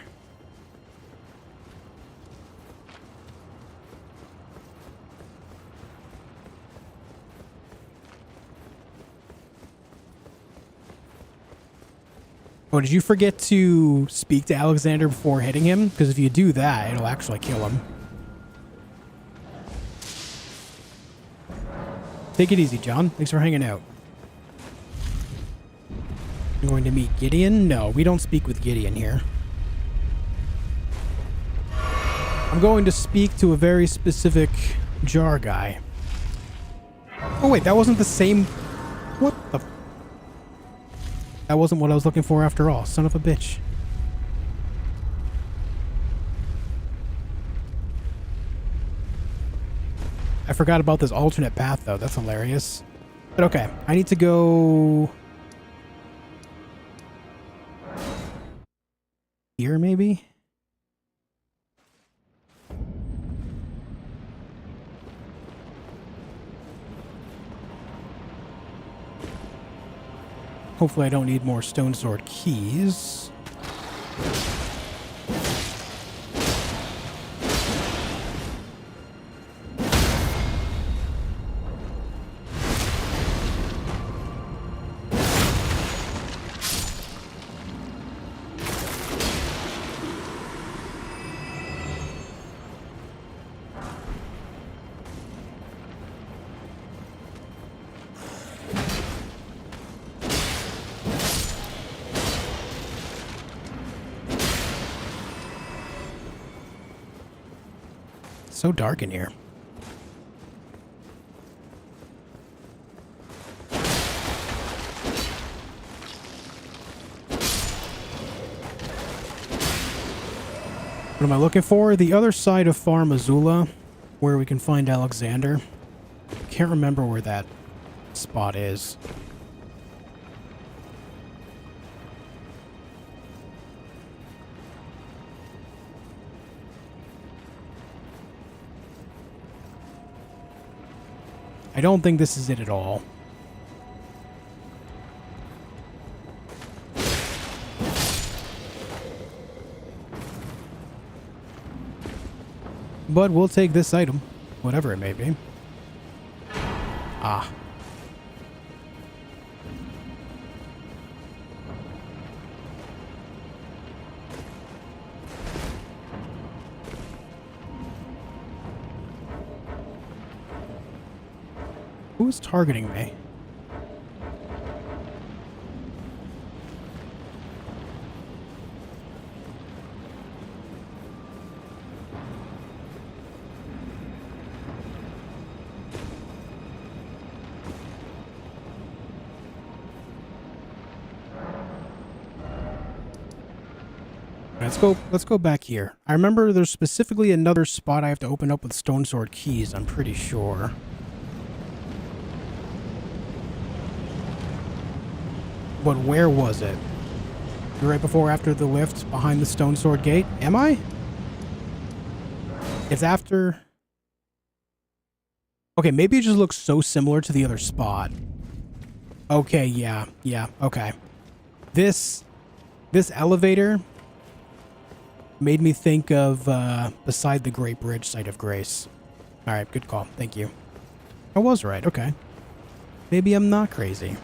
Oh, did you forget to speak to Alexander before hitting him? Because if you do that, it'll actually kill him. Take it easy, John. Thanks for hanging out. I'm going to meet Gideon? No, we don't speak with Gideon here. I'm going to speak to a very specific jar guy. Oh, wait, that wasn't the same... What the... That wasn't what I was looking for after all. Son of a bitch. I forgot about this alternate path, though. That's hilarious. But okay, I need to go... here, maybe? Hopefully I don't need more stone sword keys. So dark in here. What am I looking for? The other side of Farum Azula, where we can find Alexander. Can't remember where that spot is. I don't think this is it at all. But we'll take this item, whatever it may be. Ah. Who's targeting me? Let's go back here. I remember there's specifically another spot I have to open up with stone sword keys, I'm pretty sure. But where was it? Right before or after the lift behind the stone sword gate? Am I? It's after... Okay, maybe it just looks so similar to the other spot. Okay, yeah, okay. This elevator made me think of beside the Great Bridge site of Grace. Alright, good call. Thank you. I was right, okay. Maybe I'm not crazy.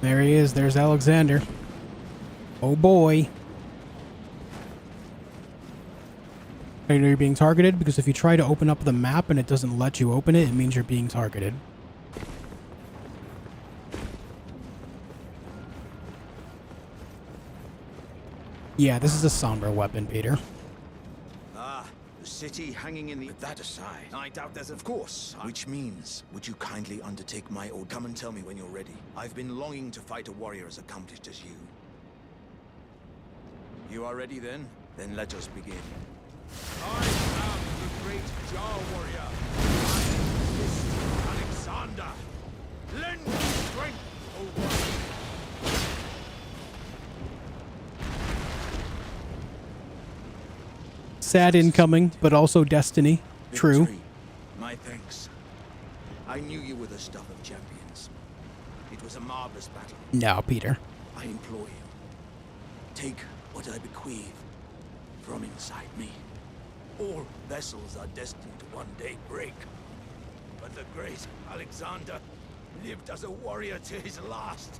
There he is. There's Alexander. Oh boy. You know you're being targeted because if you try to open up the map and it doesn't let you open it, it means you're being targeted. Yeah, this is a somber weapon, Peter. The city hanging in the... That aside, I doubt there's... Of course. Which means, would you kindly undertake my order? Come and tell me when you're ready. I've been longing to fight a warrior as accomplished as you. You are ready then? Then let us begin. I am the great Jar warrior. I resist Alexander. Lend me strength, O warrior. Sad incoming, but also destiny. True. Erdtree, my thanks. I knew you were the stuff of champions. It was a marvelous battle. No, Peter. I implore you, take what I bequeath from inside me. All vessels are destined to one day break. But the great Alexander lived as a warrior to his last.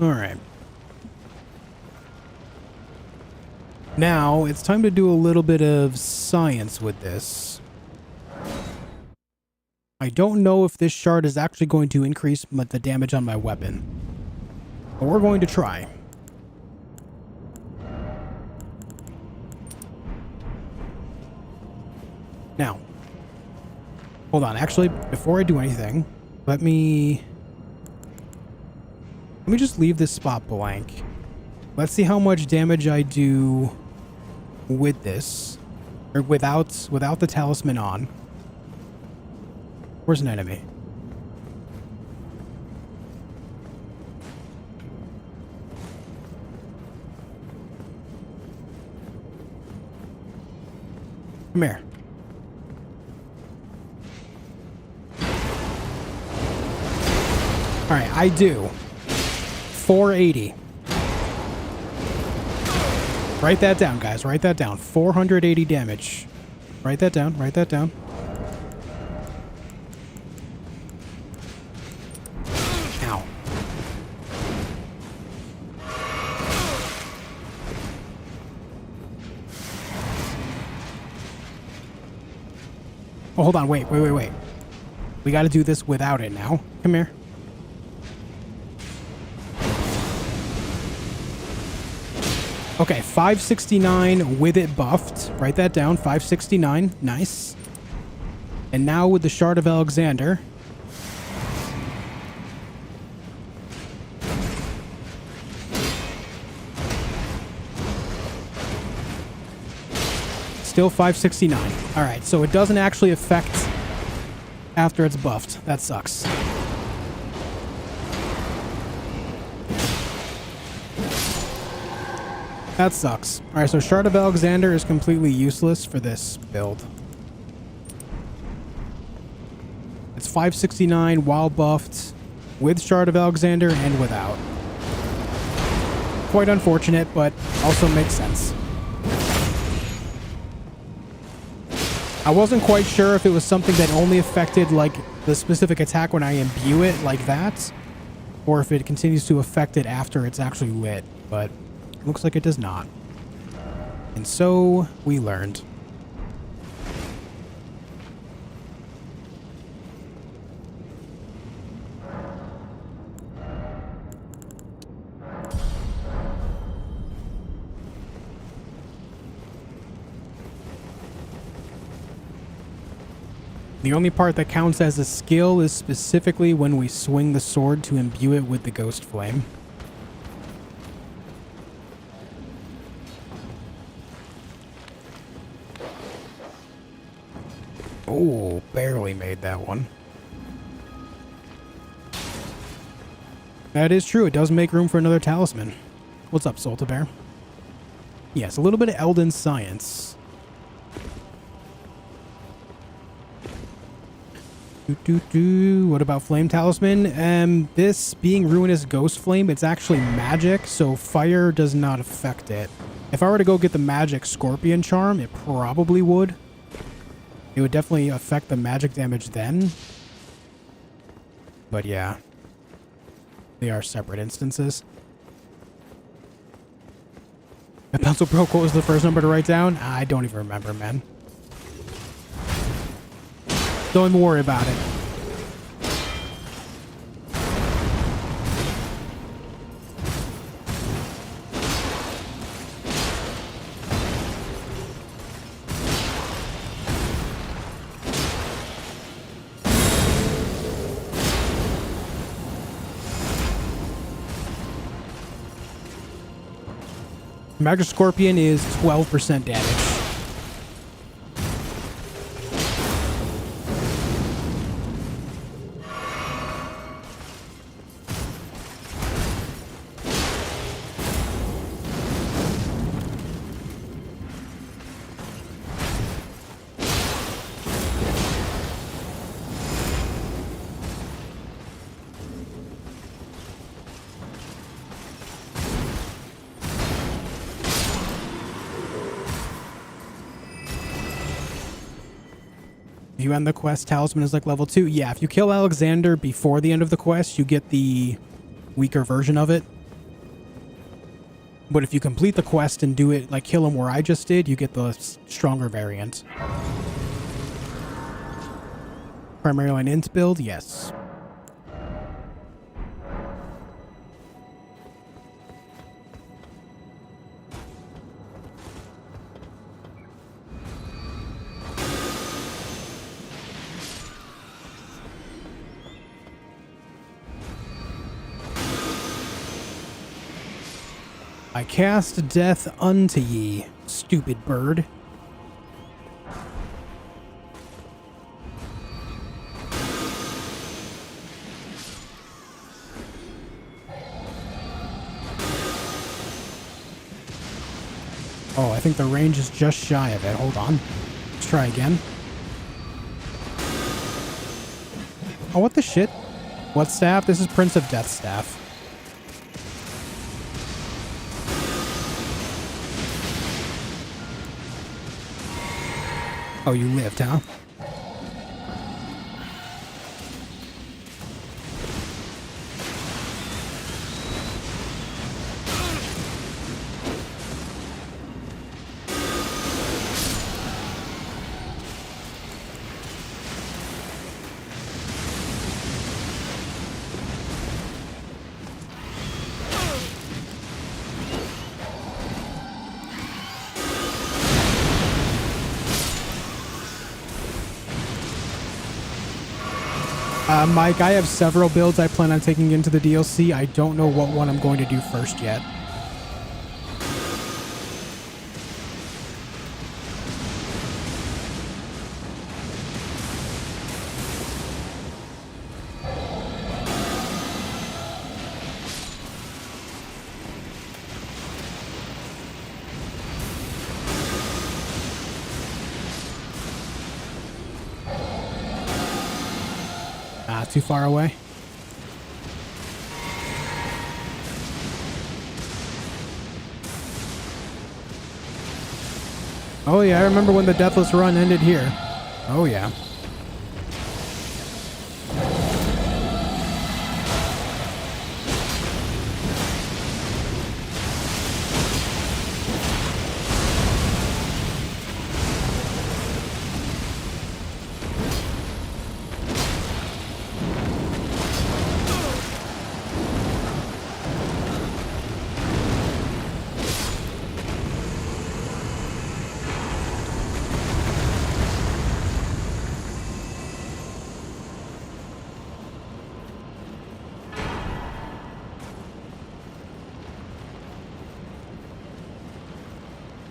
Alright. Now, it's time to do a little bit of science with this. I don't know if this shard is actually going to increase the damage on my weapon. But we're going to try. Now. Hold on. Actually, before I do anything, let me just leave this spot blank. Let's see how much damage I do with this. Or without the talisman on. Where's an enemy? Come here. Alright, I do. 480. Write that down, guys. Write that down. 480 damage. Write that down. Write that down. Ow. Oh, hold on. Wait. We got to do this without it now. Come here. Okay, 569 with it buffed. Write that down. 569. Nice. And now with the Shard of Alexander. Still 569. Alright, so it doesn't actually affect after it's buffed. That sucks. That sucks. Alright, so Shard of Alexander is completely useless for this build. It's 569 while buffed, with Shard of Alexander and without. Quite unfortunate, but also makes sense. I wasn't quite sure if it was something that only affected, like, the specific attack when I imbue it like that, or if it continues to affect it after it's actually lit, but it looks like it does not. And so, we learned. The only part that counts as a skill is specifically when we swing the sword to imbue it with the ghost flame. Oh, barely made that one. That is true. It does make room for another talisman. What's up, Soltabear? Yes, a little bit of Elden science. What about Flame Talisman? This being Ruinous Ghost Flame, it's actually magic, so fire does not affect it. If I were to go get the magic Scorpion Charm, it probably would. It would definitely affect the magic damage then. But yeah. They are separate instances. The pencil broke. What was the first number to write down? I don't even remember, man. Don't even worry about it. Magic Scorpion is 12% damage. You end the quest, Talisman is like level 2. Yeah, if you kill Alexander before the end of the quest, you get the weaker version of it. But if you complete the quest and do it, like kill him where I just did, you get the stronger variant. Primarily an int build? Yes. I cast death unto ye, stupid bird. Oh, I think the range is just shy of it. Hold on. Let's try again. Oh, what the shit? What staff? This is Prince of Death staff. Oh, you lived, huh? Mike, I have several builds I plan on taking into the DLC. I don't know what one I'm going to do first yet. Too far away. Oh yeah, I remember when the Deathless Run ended here. Oh yeah.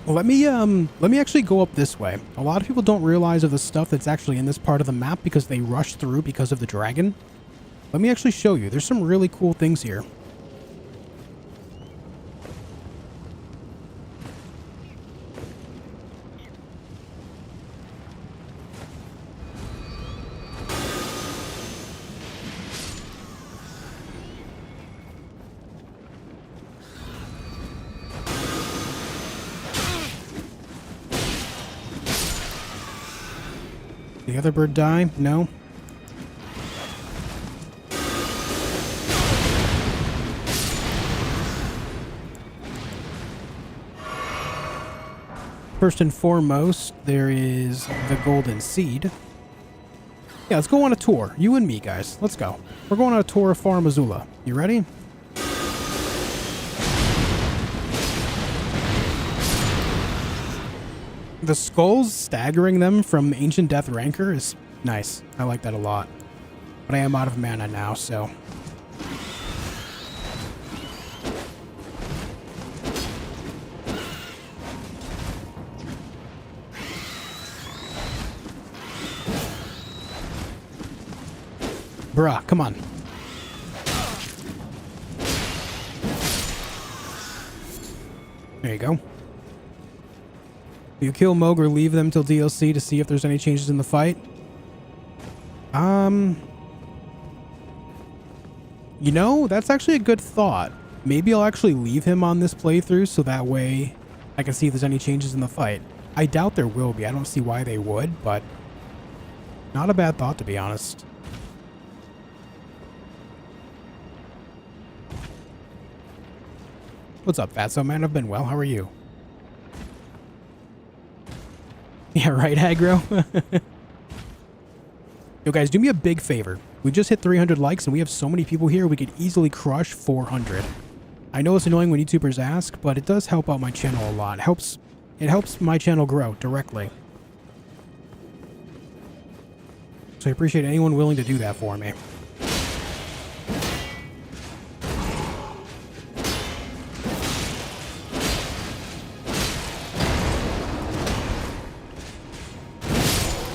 Well, let me actually go up this way. A lot of people don't realize of the stuff that's actually in this part of the map because they rush through because of the dragon. Let me actually show you. There's some really cool things here. The other bird die? No. First and foremost, there is the golden seed. Yeah, let's go on a tour. You and me, guys. Let's go. We're going on a tour of Farum Azula. You ready? The skulls staggering them from Ancient Death Rancor is nice. I like that a lot. But I am out of mana now, so... Bruh, come on. There you go. You kill Moog or leave them till DLC to see if there's any changes in the fight. You know, that's actually a good thought. Maybe I'll actually leave him on this playthrough so that way I can see if there's any changes in the fight. I doubt there will be. I don't see why they would, but not a bad thought, to be honest. What's up, Fatso Man? I've been well. How are you? Yeah, right, aggro? Yo, guys, do me a big favor. We just hit 300 likes, and we have so many people here, we could easily crush 400. I know it's annoying when YouTubers ask, but it does help out my channel a lot. It helps my channel grow directly. So I appreciate anyone willing to do that for me.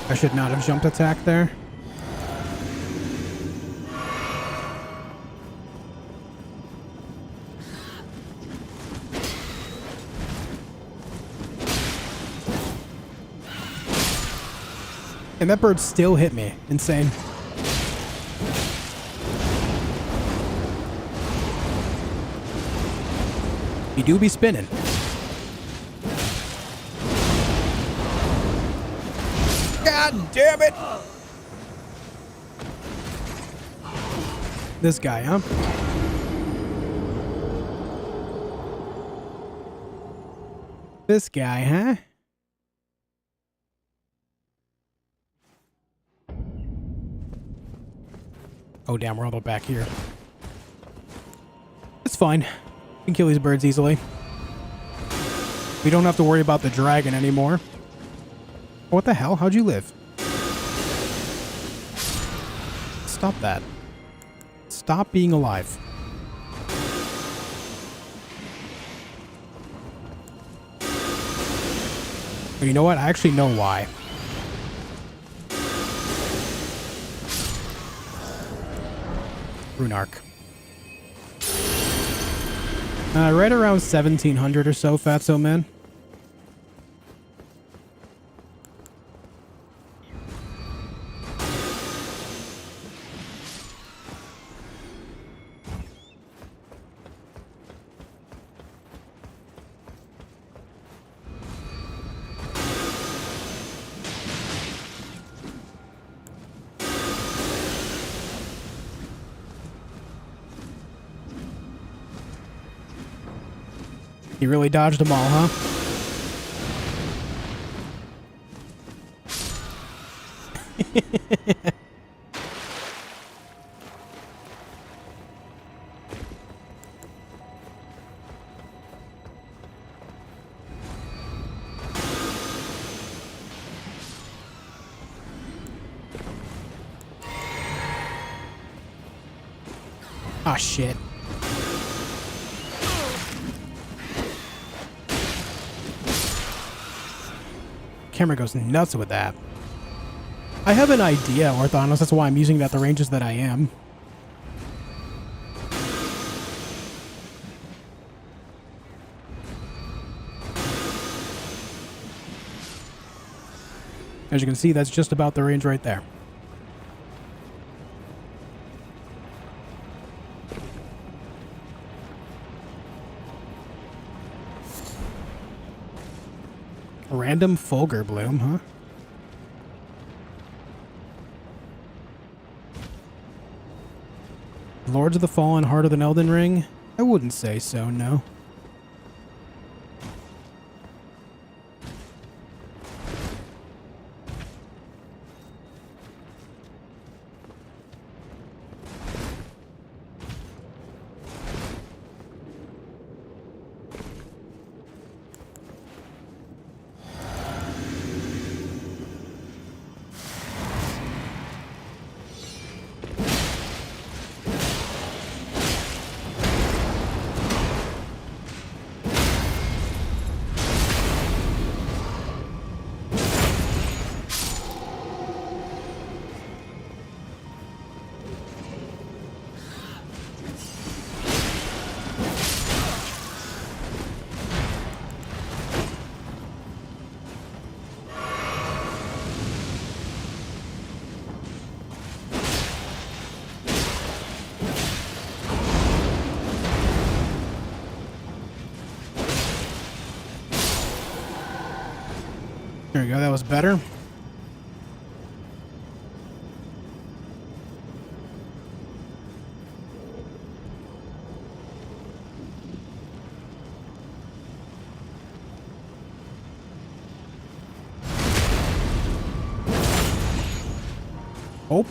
I should not have jumped attack there. And that bird still hit me. Insane. He do be spinning. God damn it! This guy, huh? This guy, huh? Oh, damn, we're all the way back here. It's fine. We can kill these birds easily. We don't have to worry about the dragon anymore. What the hell? How'd you live? Stop that. Stop being alive. But you know what? I actually know why. Rune Arc. Right around 1700 or so, Fatso Man. You really dodged them all, huh? Ah, shit. Camera goes nuts with that. I have an idea, Orthonos. That's why I'm using it at the ranges that I am. As you can see, that's just about the range right there. Random Fulgur Bloom, huh? Lords of the Fallen harder than Elden Ring? I wouldn't say so, no. There we go, that was better. Oh.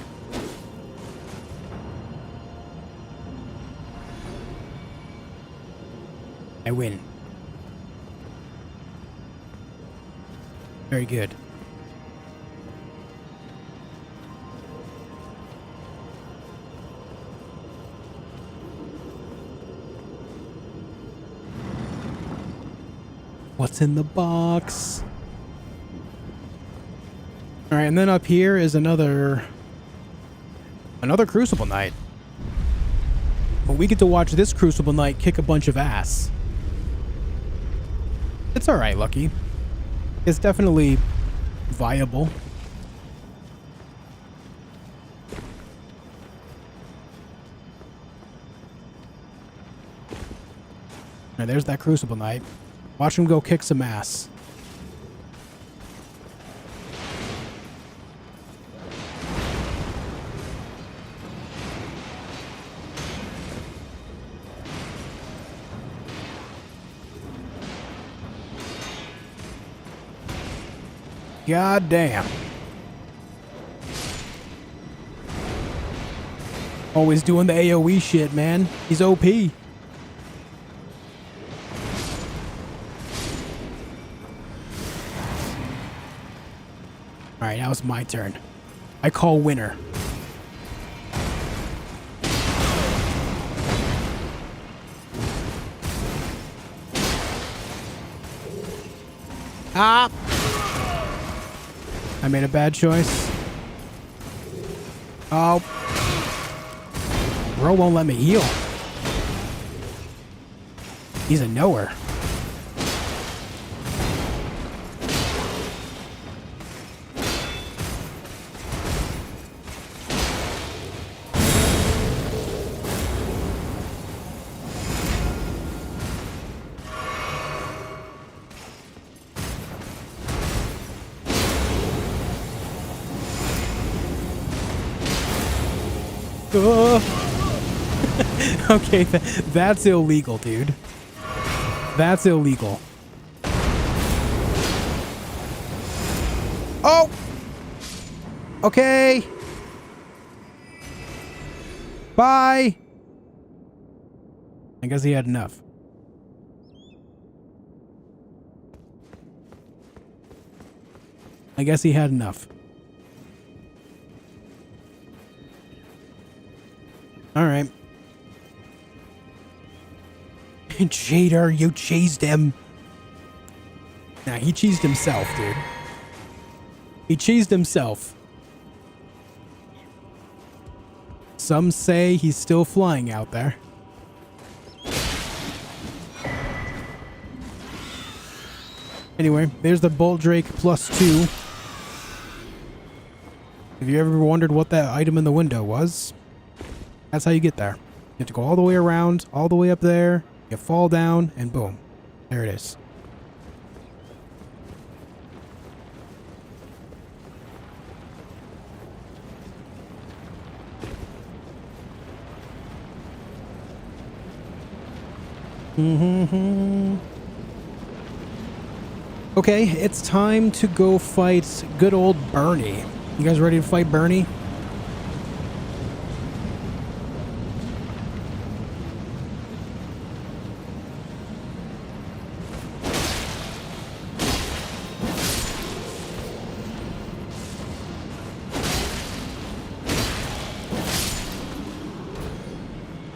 I win. Very good. What's in the box? All right, and then up here is another Crucible Knight. But we get to watch this Crucible Knight kick a bunch of ass. It's all right, Lucky. It's definitely viable. Now there's that Crucible Knight. Watch him go kick some ass. God damn. Always doing the AoE shit, man. He's OP. Alright, now it's my turn. I call winner. Ah! I made a bad choice. Oh. Bro won't let me heal. He's a knower. Okay, that's illegal, dude. That's illegal. Oh! Okay. Bye. I guess he had enough. I guess he had enough. All right. Jader, you cheesed him. Nah, he cheesed himself, dude. He cheesed himself. Some say he's still flying out there. Anyway, there's the Bolt Drake +2. Have you ever wondered what that item in the window was? That's how you get there. You have to go all the way around, all the way up there. You fall down, and boom. There it is. Okay, it's time to go fight good old Bernie. You guys ready to fight Bernie?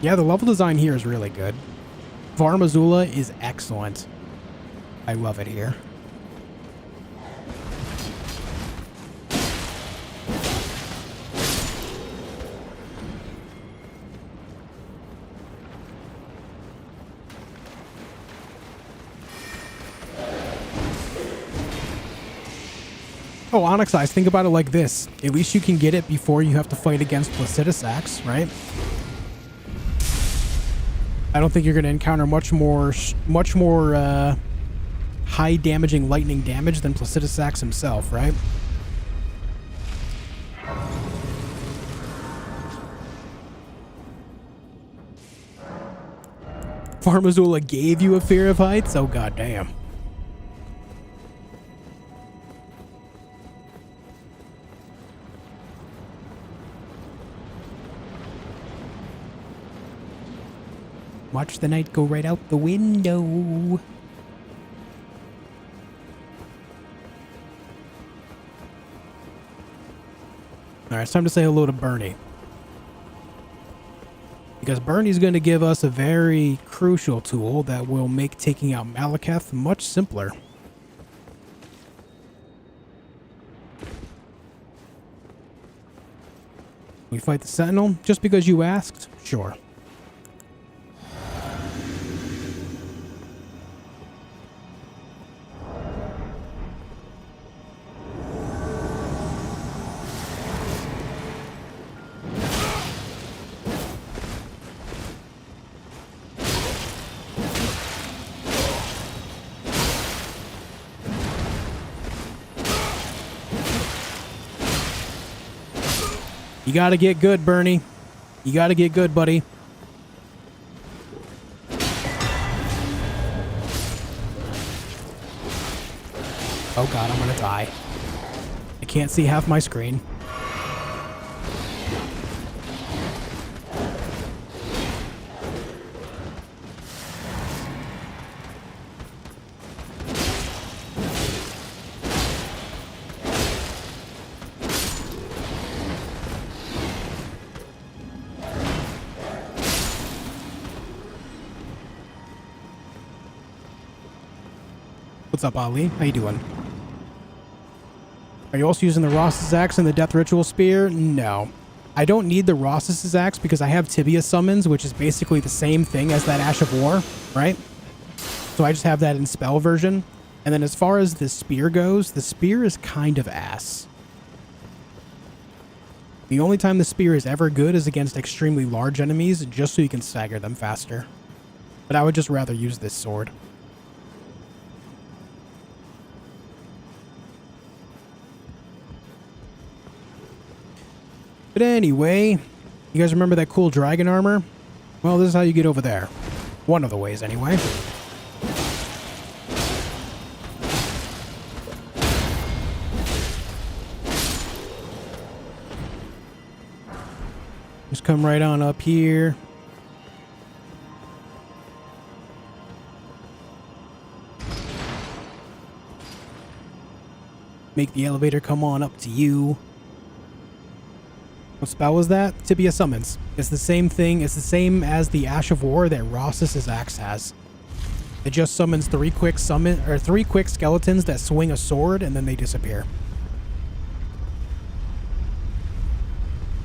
Yeah, the level design here is really good. Farum Azula is excellent. I love it here. Oh, Onyx Eyes, think about it like this. At least you can get it before you have to fight against Placidusax, right? I don't think you're going to encounter much more high damaging lightning damage than Placidusax himself, right? Farum Azula gave you a fear of heights? Oh, goddamn. Watch the night go right out the window. Alright, it's time to say hello to Bernie. Because Bernie's going to give us a very crucial tool that will make taking out Maliketh much simpler. We fight the Sentinel just because you asked? Sure. You gotta get good, Bernie. You gotta get good, buddy. Oh god, I'm gonna die. I can't see half my screen. What's up, Ali? How you doing? Are you also using the Ross's Axe and the Death Ritual Spear? No. I don't need the Ross's Axe because I have Tibia Summons, which is basically the same thing as that Ash of War, right? So I just have that in spell version. And then as far as the spear goes, the spear is kind of ass. The only time the spear is ever good is against extremely large enemies, just so you can stagger them faster. But I would just rather use this sword. But anyway, you guys remember that cool dragon armor? Well, this is how you get over there. One of the ways, anyway. Just come right on up here. Make the elevator come on up to you. What spell was that? Tibia Summons. It's the same thing. It's the same as the Ash of War that Ross's Axe has. It just summons three quick skeletons that swing a sword and then they disappear.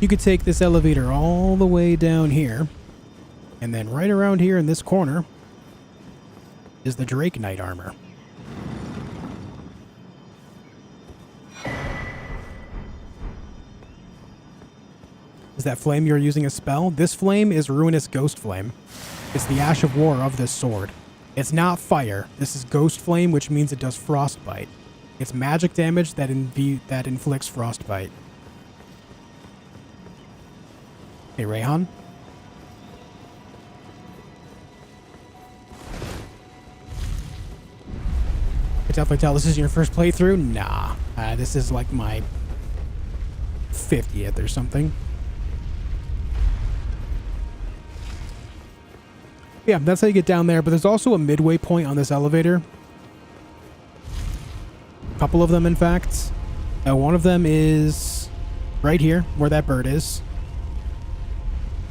You could take this elevator all the way down here, and then right around here in this corner is the Drake Knight armor. Is that flame you're using a spell? This flame is Ruinous Ghost Flame. It's the Ash of War of this sword. It's not fire. This is Ghost Flame, which means it does Frostbite. It's magic damage that inflicts Frostbite. Hey, Rayhan? I definitely tell this is your first playthrough? Nah. This is like my 50th or something. Yeah, that's how you get down there, but there's also a midway point on this elevator. A couple of them, in fact. One of them is right here, where that bird is.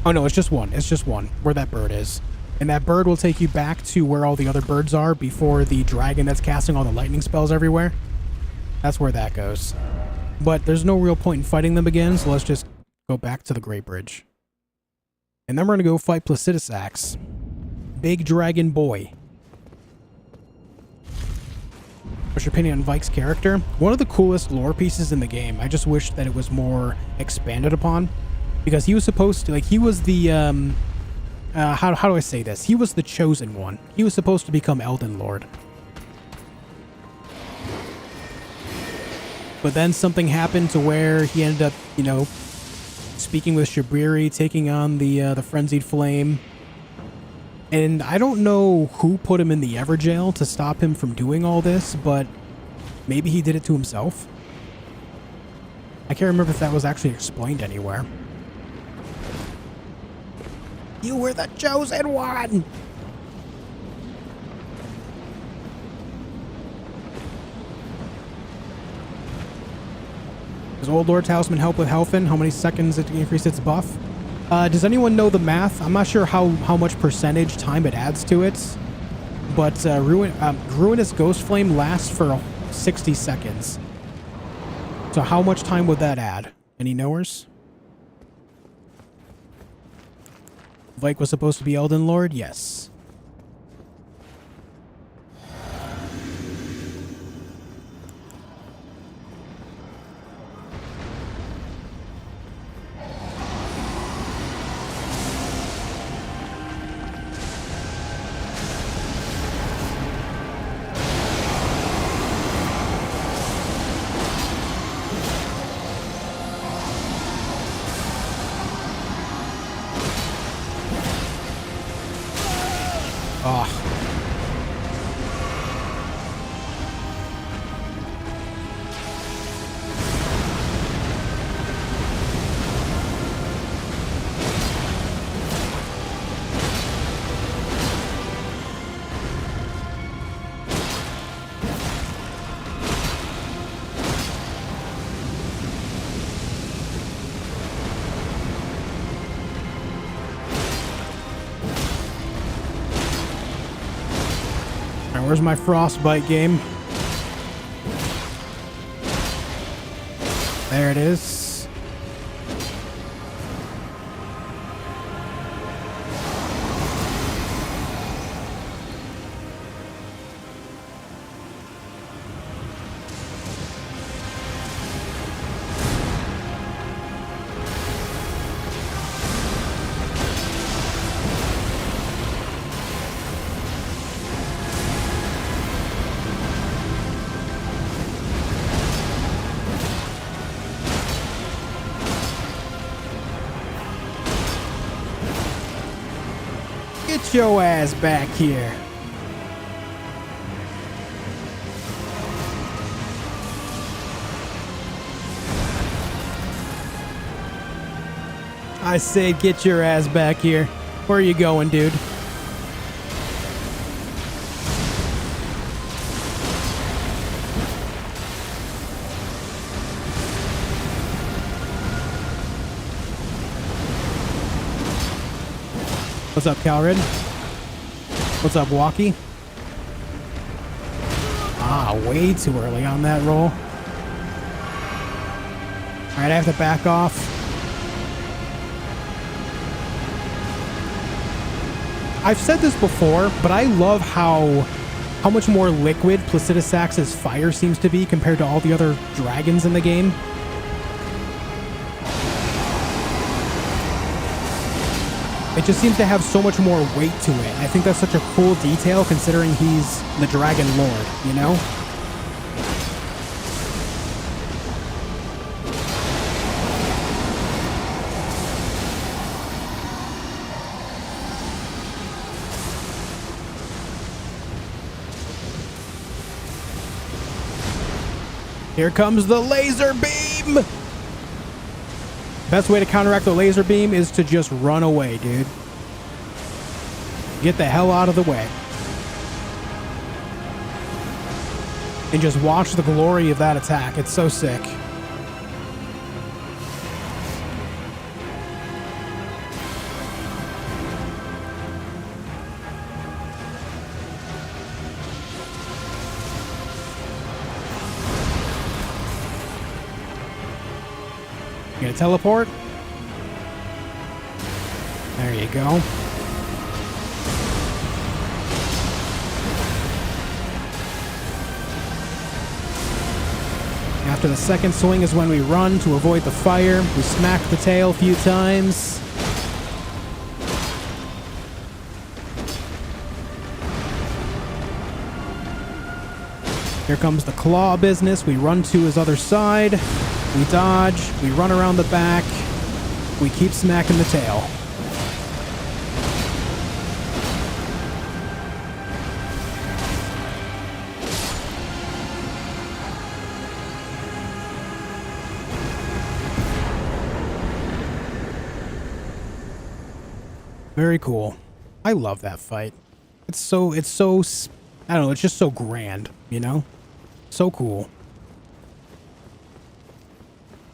Oh no, it's just one. It's just one, where that bird is. And that bird will take you back to where all the other birds are before the dragon that's casting all the lightning spells everywhere. That's where that goes. But there's no real point in fighting them again, so let's just go back to the Great Bridge. And then we're going to go fight Placidus Axe. Big Dragon Boy. What's your opinion on Vike's character? One of the coolest lore pieces in the game. I just wish that it was more expanded upon. Because he was supposed to, like, he was the, how do I say this? He was the chosen one. He was supposed to become Elden Lord. But then something happened to where he ended up, you know, speaking with Shabriri, taking on the Frenzied Flame. And I don't know who put him in the Everjail to stop him from doing all this, but maybe he did it to himself. I can't remember if that was actually explained anywhere. You were the chosen one! Does Old Lord Talisman help with Helfin? How many seconds it increase its buff? Does anyone know the math? I'm not sure how much percentage time it adds to it. But Ruinous Ghost Flame lasts for 60 seconds. So how much time would that add? Any knowers? Vike was supposed to be Elden Lord? Yes. Alright, where's my frostbite game? There it is. Get your ass back here. I said get your ass back here. Where are you going, dude? What's up, Calrid? What's up, Walkie? Ah, way too early on that roll. Alright, I have to back off. I've said this before, but I love how much more liquid Placidusax's fire seems to be compared to all the other dragons in the game. It just seems to have so much more weight to it. I think that's such a cool detail considering he's the Dragon Lord, you know? Here comes the laser beam! Best way to counteract the laser beam is to just run away, dude. Get the hell out of the way. And just watch the glory of that attack. It's so sick. You gonna teleport? There you go. After the second swing is when we run to avoid the fire. We smack the tail a few times. Here comes the claw business. We run to his other side. We dodge, we run around the back, we keep smacking the tail. Very cool. I love that fight. It's so, I don't know, it's just so grand, you know? So cool.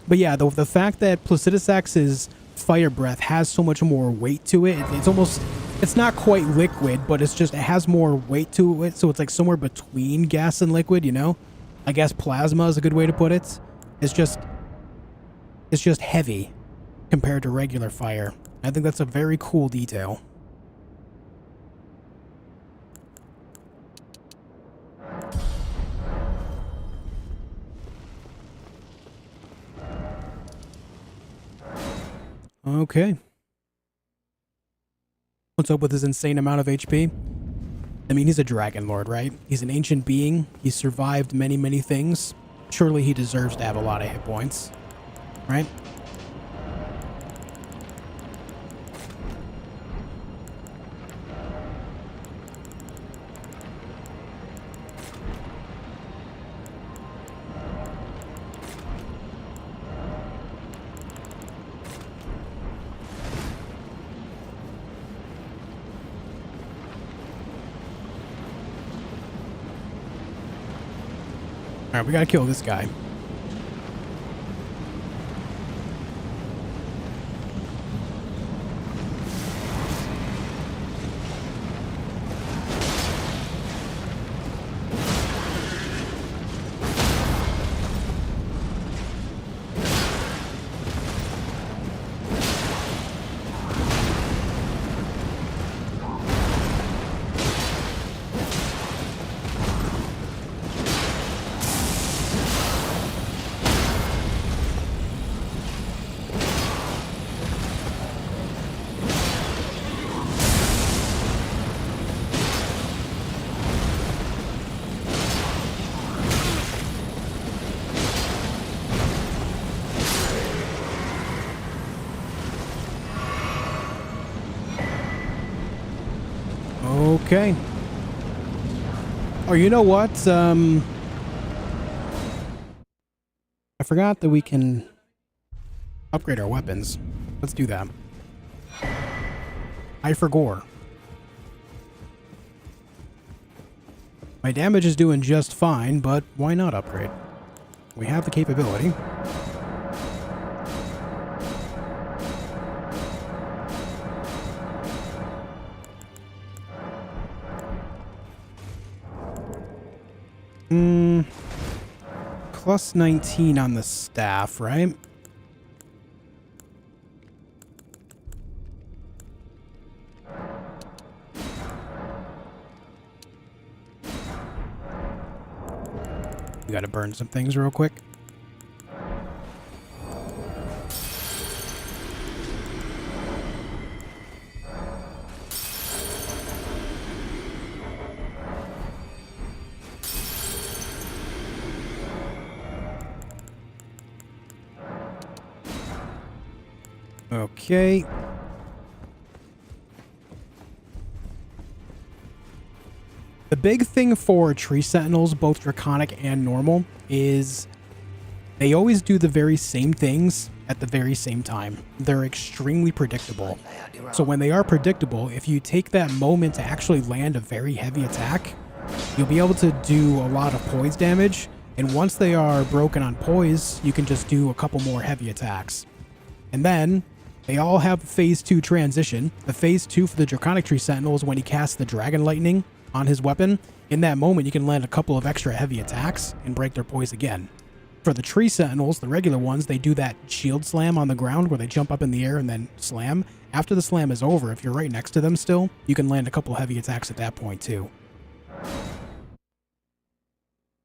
But yeah, the fact that Placidusax's fire breath has so much more weight to it, it's almost, it's not quite liquid, but it's just, it has more weight to it, so it's like somewhere between gas and liquid, you know? I guess plasma is a good way to put it. It's just heavy compared to regular fire. I think that's a very cool detail. Okay. What's up with his insane amount of HP? I mean, he's a Dragon Lord, right? He's an ancient being. He's survived many, many things. Surely he deserves to have a lot of hit points, right? Alright, we gotta kill this guy. Okay. Oh, you know what? I forgot that we can upgrade our weapons. Let's do that. I forgot. My damage is doing just fine, but why not upgrade? We have the capability. Plus 19 on the staff, right? We gotta burn some things real quick. Okay. The big thing for tree sentinels, both draconic and normal, is they always do the very same things at the very same time. They're extremely predictable. So when they are predictable, if you take that moment to actually land a very heavy attack, you'll be able to do a lot of poise damage. And once they are broken on poise, you can just do a couple more heavy attacks. And then they all have phase 2 transition. The phase 2 for the Draconic Tree Sentinel is when he casts the Dragon Lightning on his weapon. In that moment, you can land a couple of extra heavy attacks and break their poise again. For the Tree Sentinels, the regular ones, they do that shield slam on the ground where they jump up in the air and then slam. After the slam is over, if you're right next to them still, you can land a couple heavy attacks at that point too.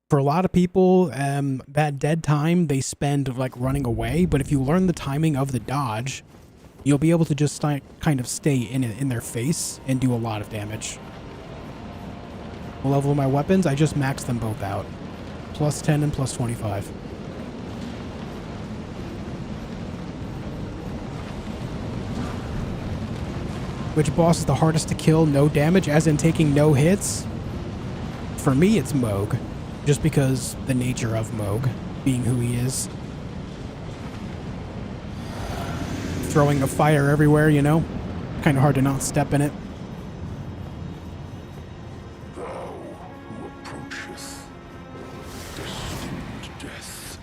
For a lot of people, that dead time they spend like running away, but if you learn the timing of the dodge, you'll be able to just kind of stay in their face and do a lot of damage. The level of my weapons, I just maxed them both out. Plus 10 and plus 25. Which boss is the hardest to kill, no damage, as in taking no hits? For me, it's Moog. Just because the nature of Moog, being who he is. Throwing a fire everywhere, you know? Kind of hard to not step in it. Thou who approachest destined death,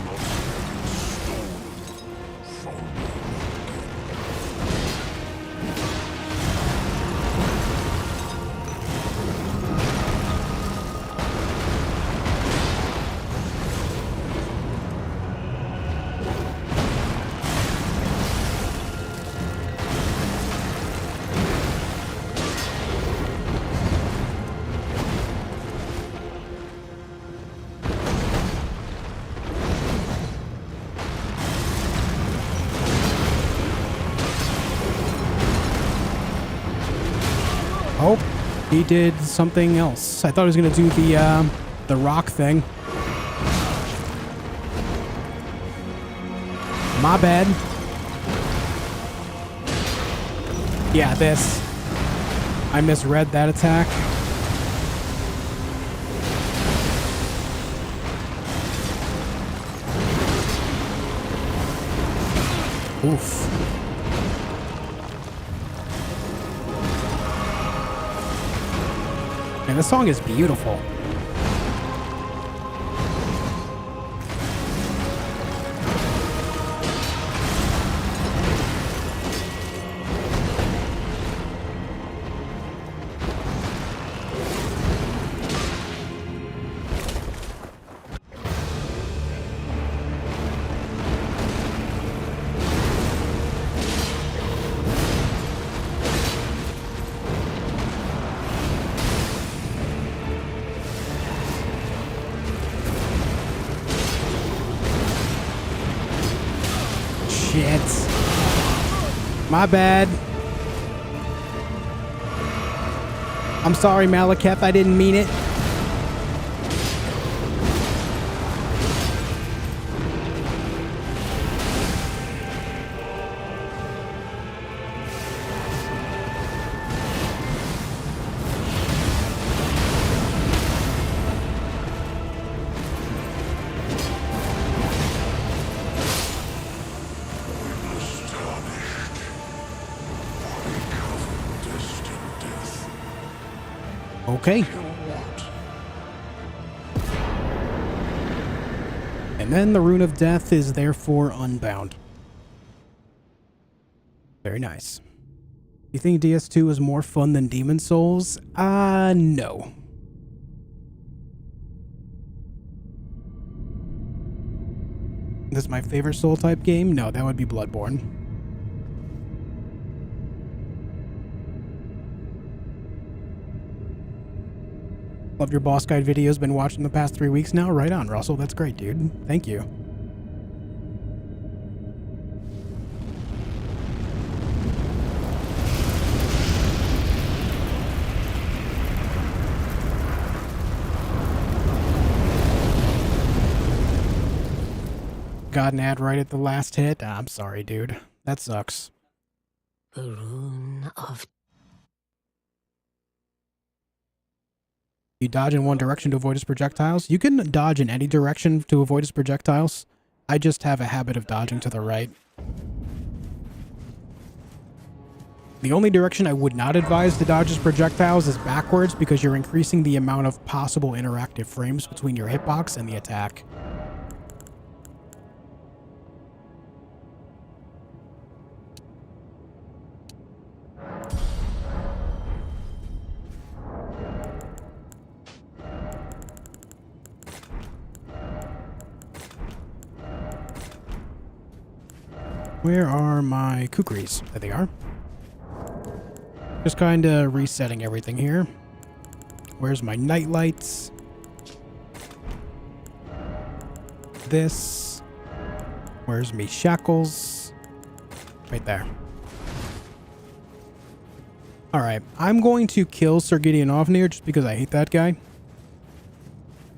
must be stolen from me Oh, he did something else. I thought he was going to do the rock thing. My bad. Yeah, this. I misread that attack. Oof. And the song is beautiful. Shit. My bad. I'm sorry, Maliketh. I didn't mean it. Okay. Kill what? And then the Rune of Death is therefore unbound. Very nice. You think DS2 is more fun than Demon Souls? No. This is my favorite Soul-type game? No, that would be Bloodborne. Love your boss guide videos. Been watching the past 3 weeks now. Right on, Russell. That's great, dude. Thank you. Got an ad right at the last hit. I'm sorry, dude. That sucks. The rune of You dodge in one direction to avoid his projectiles. You can dodge in any direction to avoid his projectiles. I just have a habit of dodging to the right. The only direction I would not advise to dodge his projectiles is backwards because you're increasing the amount of possible interactive frames between your hitbox and the attack. Where are my kukris? There they are. Just kind of resetting everything here. Where's my night lights? This. Where's me shackles? Right there. Alright, I'm going to kill Sir Gideon Ofnir just because I hate that guy.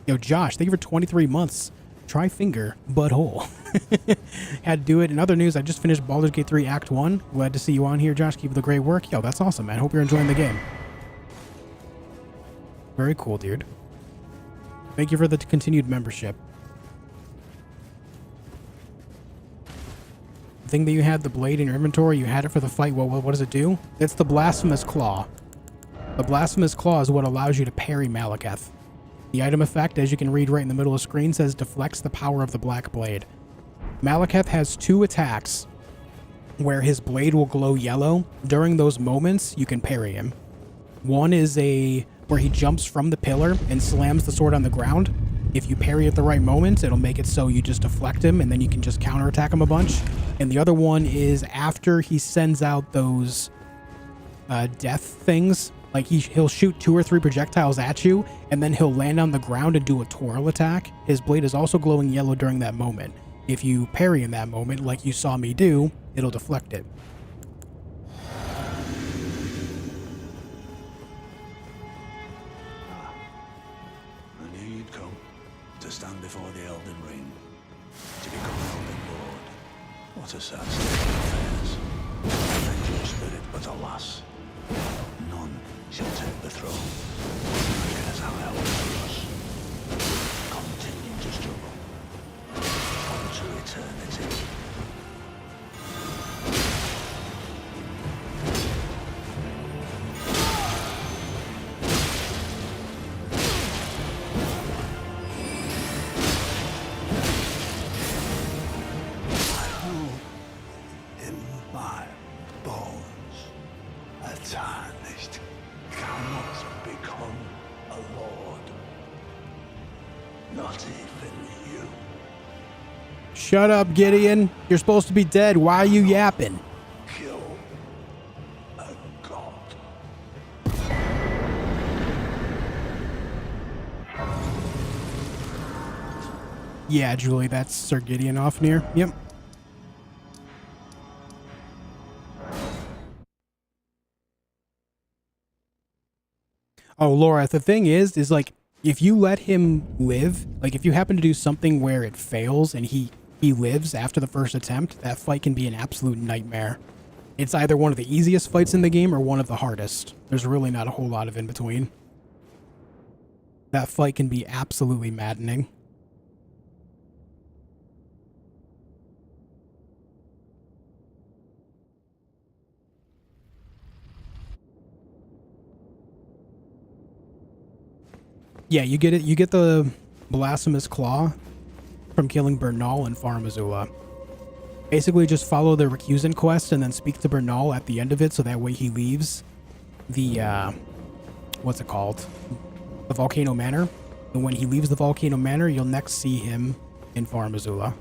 Yo, Josh, thank you for 23 months. Try finger, butthole. Had to do it. In other news, I just finished Baldur's Gate 3 Act 1. Glad to see you on here, Josh. Keep up the great work. Yo, that's awesome, man. Hope you're enjoying the game. Very cool, dude. Thank you for the continued membership. The thing that you had, the blade in your inventory, you had it for the fight. Well, what does it do? It's the Blasphemous Claw. The Blasphemous Claw is what allows you to parry Maliketh. The item effect, as you can read right in the middle of the screen, says deflects the power of the Black Blade. Maliketh has 2 attacks where his blade will glow yellow. During those moments, you can parry him. One is where he jumps from the pillar and slams the sword on the ground. If you parry at the right moment, it'll make it so you just deflect him and then you can just counterattack him a bunch. And the other one is after he sends out those death things. Like he'll shoot 2 or 3 projectiles at you, and then he'll land on the ground and do a twirl attack. His blade is also glowing yellow during that moment. If you parry in that moment, like you saw me do, it'll deflect it. I knew you'd come to stand before the Elden Ring, to become Elden Lord. What a sad state of affairs. Avenge your spirit, but alas, none shall take the throne. Here's our help for us. Continue to struggle. Unto eternity. I know in my bones a Tarnished cannot become a lord. Not even you. Shut up, Gideon. You're supposed to be dead. Why are you yapping? Kill a god. Yeah, Julie, that's Sir Gideon Ofnir. Yep. Oh, Laura, the thing is like, if you let him live, like if you happen to do something where it fails and he lives after the first attempt, that fight can be an absolute nightmare. It's either one of the easiest fights in the game or one of the hardest. There's really not a whole lot of in between. That fight can be absolutely maddening. Yeah, you get it. You get the Blasphemous Claw from killing Bernal and Farum Azula. Basically, just follow the Recusant quest and then speak to Bernal at the end of it, so that way he leaves the, what's it called? The Volcano Manor. And when he leaves the Volcano Manor, you'll next see him in Farum Azula.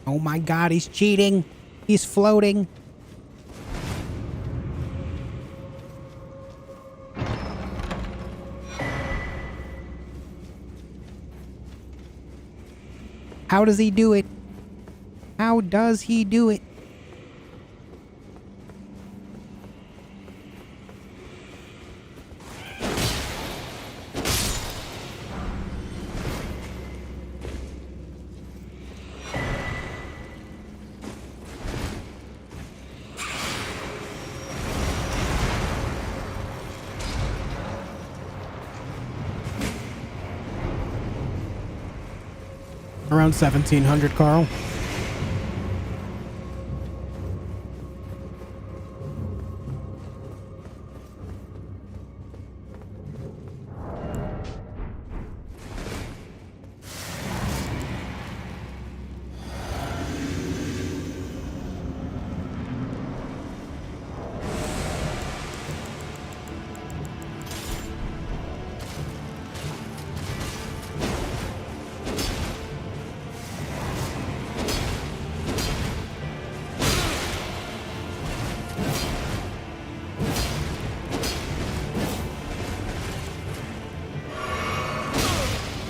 Oh my god, he's cheating. He's floating. How does he do it? How does he do it? Around 1700, Carl.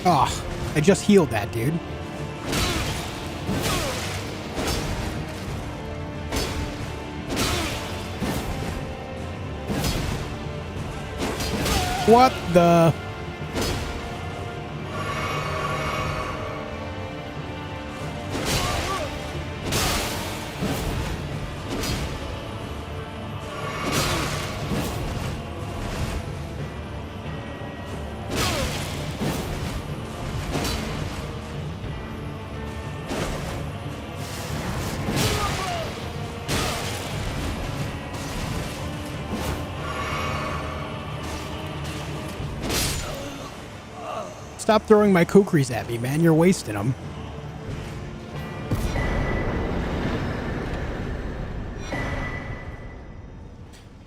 Oh, I just healed that dude. What the? Stop throwing my kukris at me, man. You're wasting them.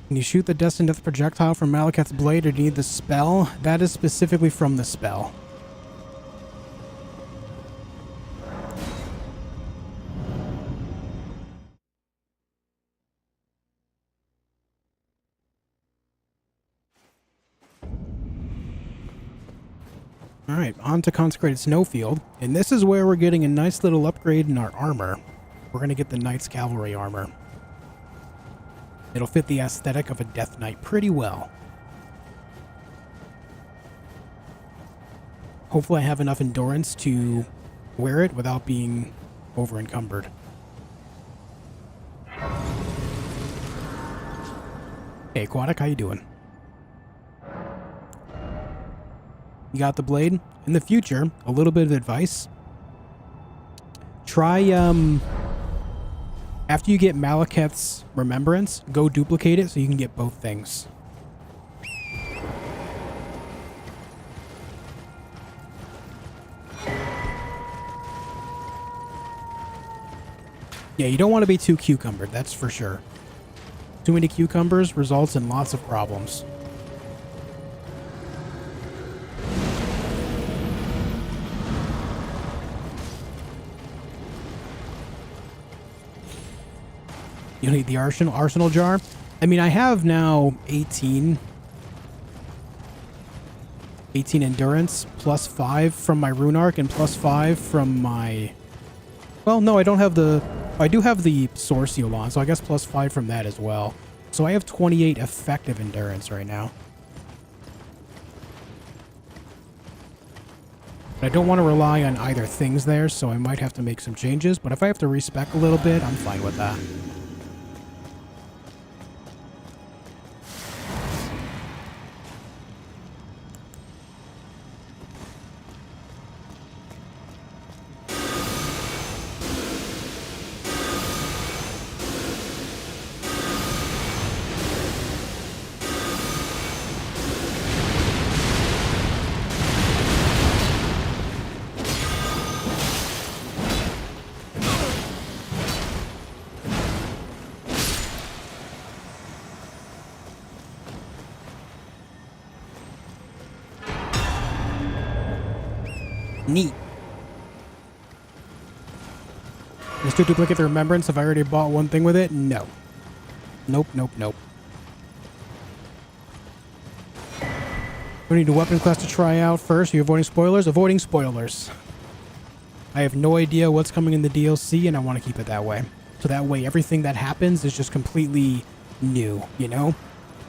Can you shoot the Destined Death projectile from Maliketh's blade, or do you need the spell? That is specifically from the spell. Alright, on to Consecrated Snowfield, and this is where we're getting a nice little upgrade in our armor. We're going to get the Knight's Cavalry armor. It'll fit the aesthetic of a Death Knight pretty well. Hopefully I have enough endurance to wear it without being over-encumbered. Hey, Aquatic, how you doing? You got the blade? In the future, a little bit of advice. Try, after you get Maliketh's remembrance, go duplicate it so you can get both things. Yeah, you don't want to be too cucumbered, that's for sure. Too many cucumbers results in lots of problems. You need the arsenal jar. I mean, I have now 18 endurance, plus 5 from my rune arc, and plus 5 from my... Well, no, I don't have the... I do have the sword seal on, so I guess plus 5 from that as well. So I have 28 effective endurance right now. I don't want to rely on either things there, so I might have to make some changes. But if I have to respec a little bit, I'm fine with that. Neat. Is to duplicate the remembrance if I already bought one thing with it? No. Nope, nope, nope. We need a weapon class to try out first. Are you avoiding spoilers? Avoiding spoilers. I have no idea what's coming in the DLC, and I want to keep it that way. So that way everything that happens is just completely new, you know?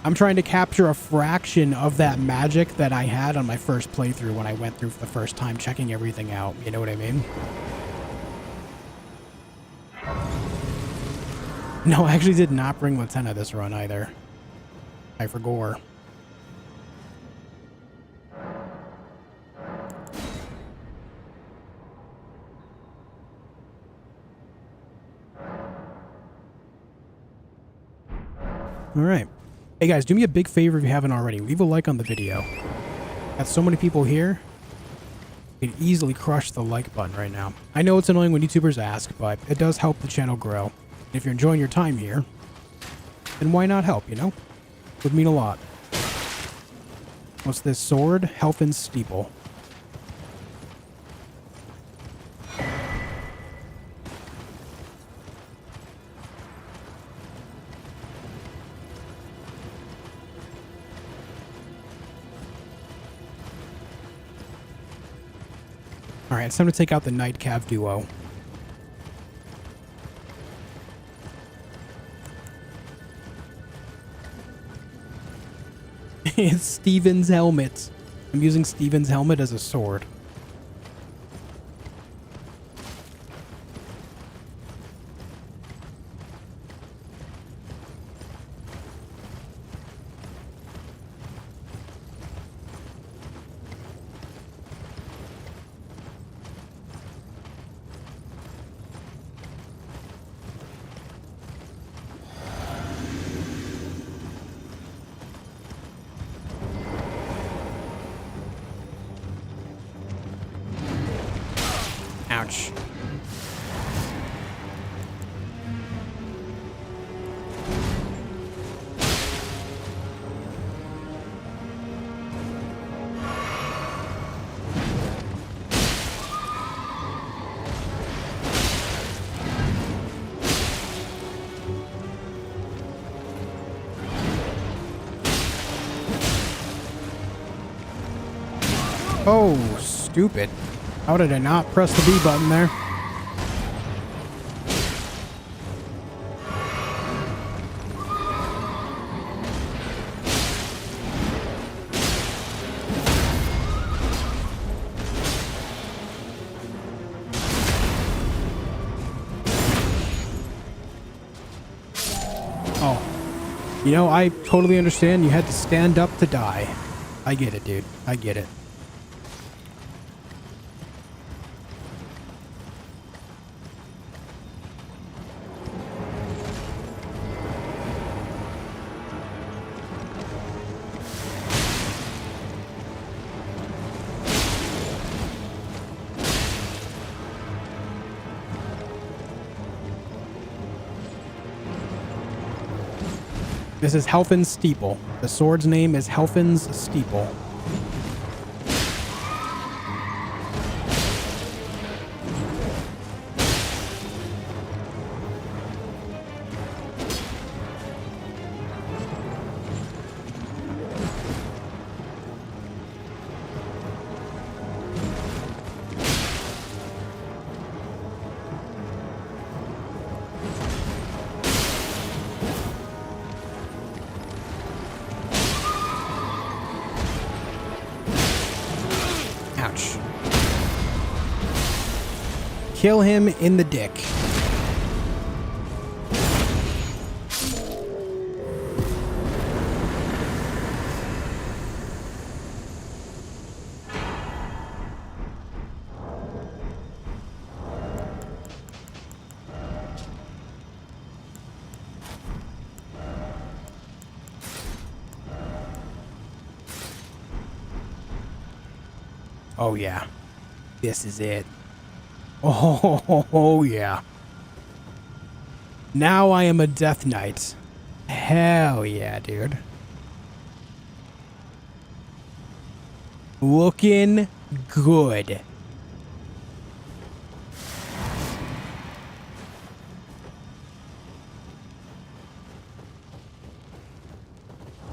I'm trying to capture a fraction of that magic that I had on my first playthrough when I went through for the first time, checking everything out. You know what I mean? No, I actually did not bring Lieutenant this run either. I forgot. All right. Hey guys, do me a big favor if you haven't already. Leave a like on the video. Got so many people here. You can easily crush the like button right now. I know it's annoying when YouTubers ask, but it does help the channel grow. If you're enjoying your time here, then why not help, you know? Would mean a lot. What's this sword? Helfin's Steeple. Alright, it's time to take out the Night Cav duo. It's Steven's helmet. I'm using Steven's helmet as a sword. Ouch. Oh, stupid. How did I not press the B button there? Oh. You know, I totally understand you had to stand up to die. I get it, dude. I get it. This is Helfin's Steeple. The sword's name is Helfin's Steeple. Ouch. Kill him in the dick. Oh yeah, this is it. Oh yeah. Now I am a Death Knight. Hell yeah, dude. Looking good.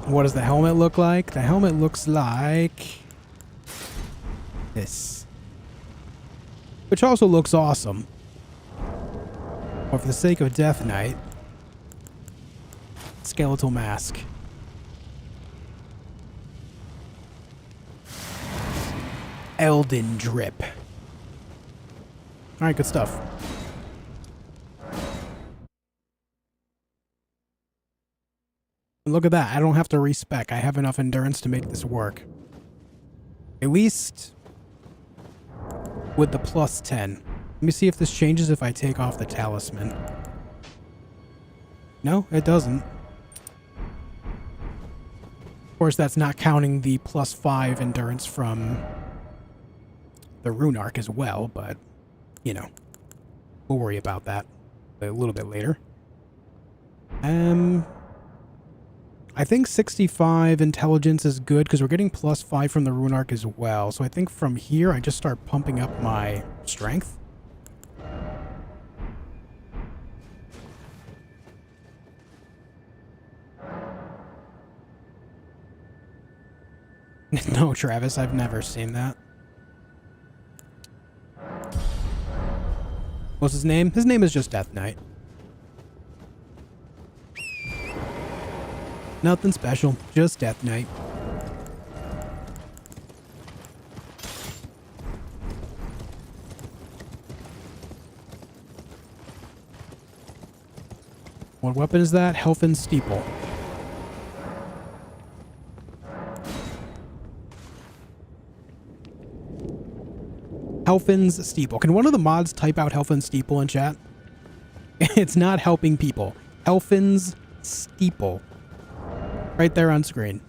What does the helmet look like? The helmet looks like this. Which also looks awesome. Or for the sake of Death Knight, skeletal mask. Elden drip. Alright, good stuff. And look at that. I don't have to respec. I have enough endurance to make this work. At least with the plus 10. Let me see if this changes if I take off the talisman. No, it doesn't. Of course, that's not counting the plus 5 endurance from the rune arc as well, but, you know, we'll worry about that a little bit later. I think 65 intelligence is good because we're getting plus 5 from the rune arc as well. So I think from here I just start pumping up my strength. No, Travis, I've never seen that. What's his name? His name is just Death Knight. Nothing special, just Death Knight. What weapon is that? Helfen's Steeple. Helfen's Steeple. Can one of the mods type out Helfen's Steeple in chat? It's not helping people. Helfen's Steeple. Right there on screen.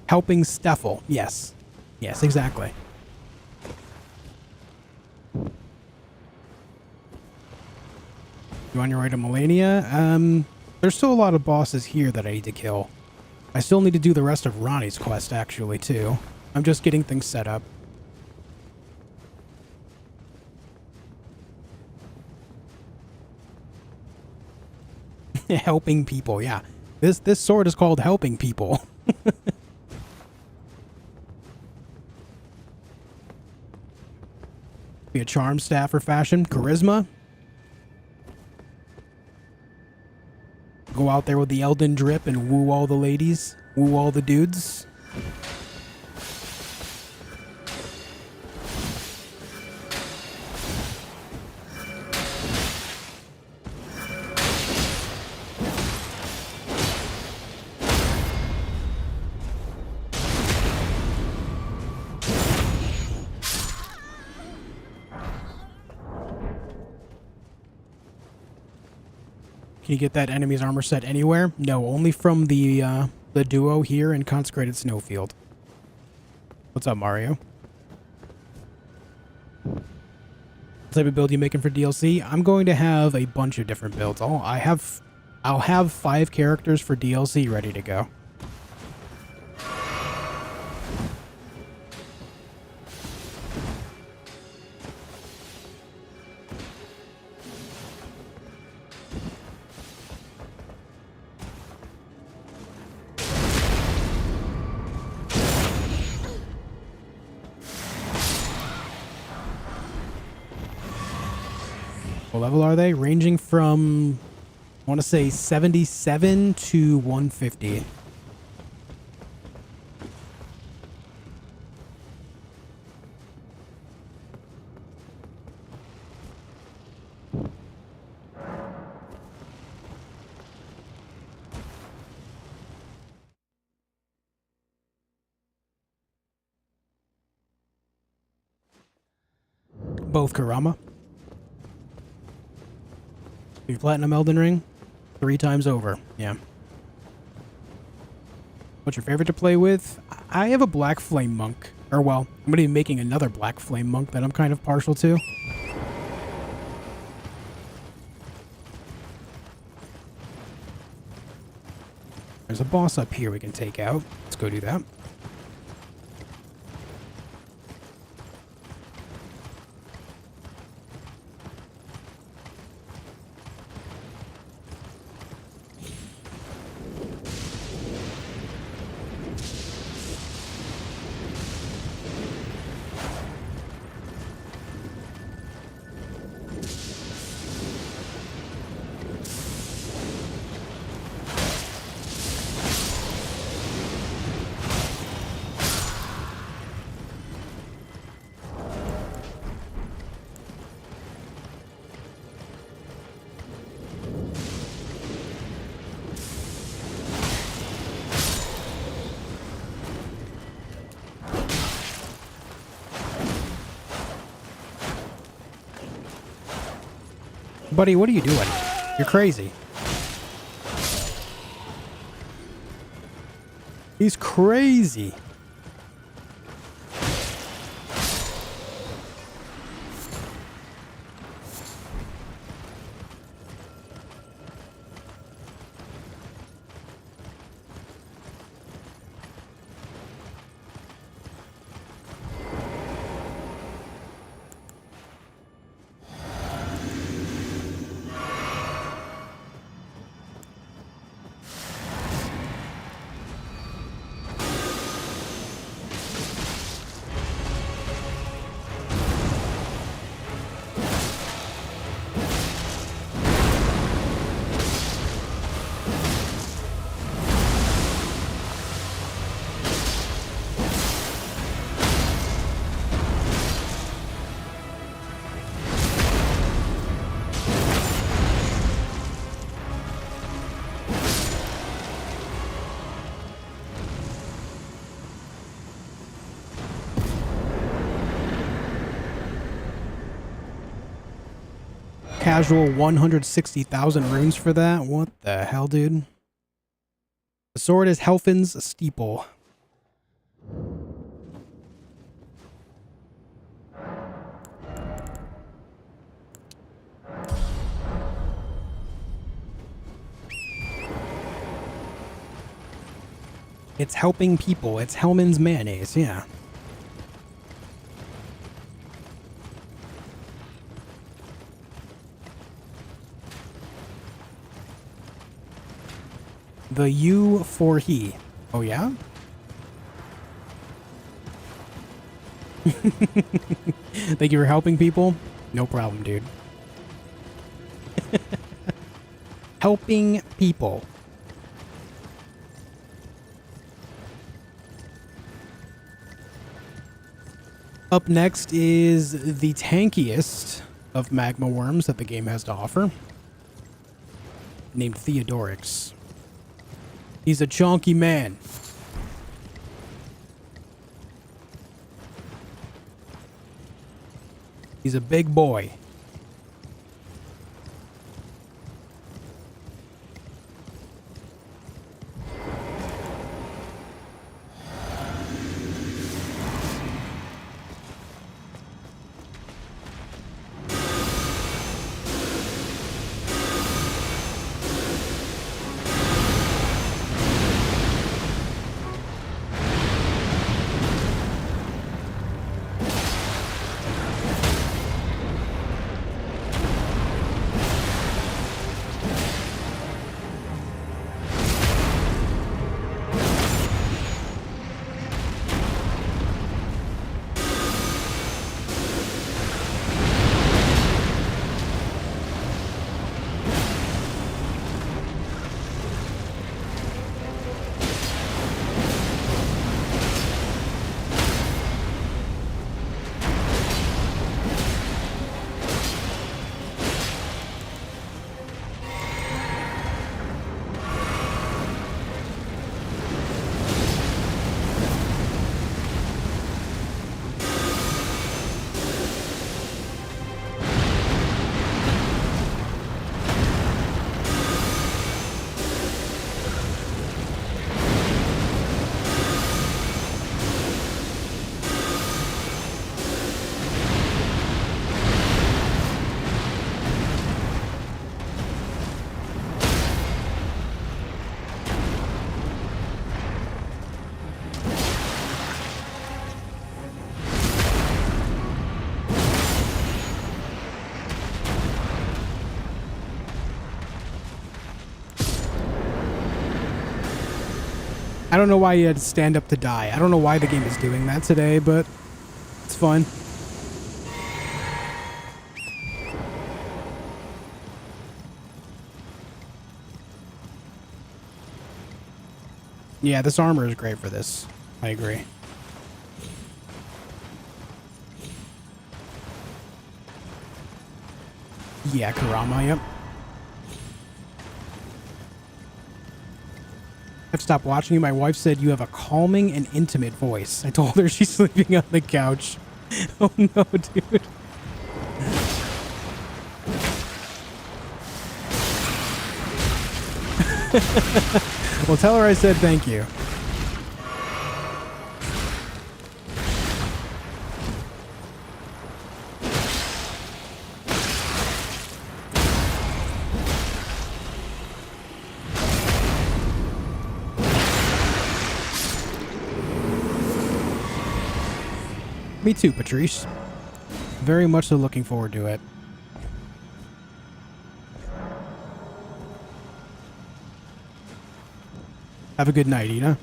Helping Steffel. Yes. Yes, exactly. You on your way to Melania? There's still a lot of bosses here that I need to kill. I still need to do the rest of Ronnie's quest, actually, too. I'm just getting things set up. Helping people, yeah. This sword is called Helping People. Be a charm staff for fashion. Charisma. Go out there with the Elden drip and woo all the ladies. Woo all the dudes. Can you get that enemy's armor set anywhere? No, only from the duo here in Consecrated Snowfield. What's up, Mario? type of build you making for DLC? I'm going to have a bunch of different builds. I'll have 5 characters for DLC ready to go. What level are they? Ranging from, I want to say 77 to 150. Both Kurama. We platinum Elden Ring 3 times over. Yeah. What's your favorite to play with? I have a Black Flame Monk. Or, well, I'm going to be making another Black Flame Monk that I'm kind of partial to. There's a boss up here we can take out. Let's go do that. Buddy, what are you doing? You're crazy. He's crazy. Casual 160,000 runes for that? What the hell, dude? The sword is Helfin's steeple. It's helping people. It's Hellman's mayonnaise, yeah. The U for he. Oh, yeah? Thank you for helping people. No problem, dude. Helping people. Up next is the tankiest of magma worms that the game has to offer, named Theodorix. He's a chunky man. He's a big boy. I don't know why you had to stand up to die. I don't know why the game is doing that today, but it's fun. Yeah, this armor is great for this. I agree. Yeah, Kurama, yep. I've stopped watching you. My wife said you have a calming and intimate voice. I told her she's sleeping on the couch. Oh no, dude. Well, tell her I said thank you. Me too, Patrice. Very much so looking forward to it. Have a good night, Ina.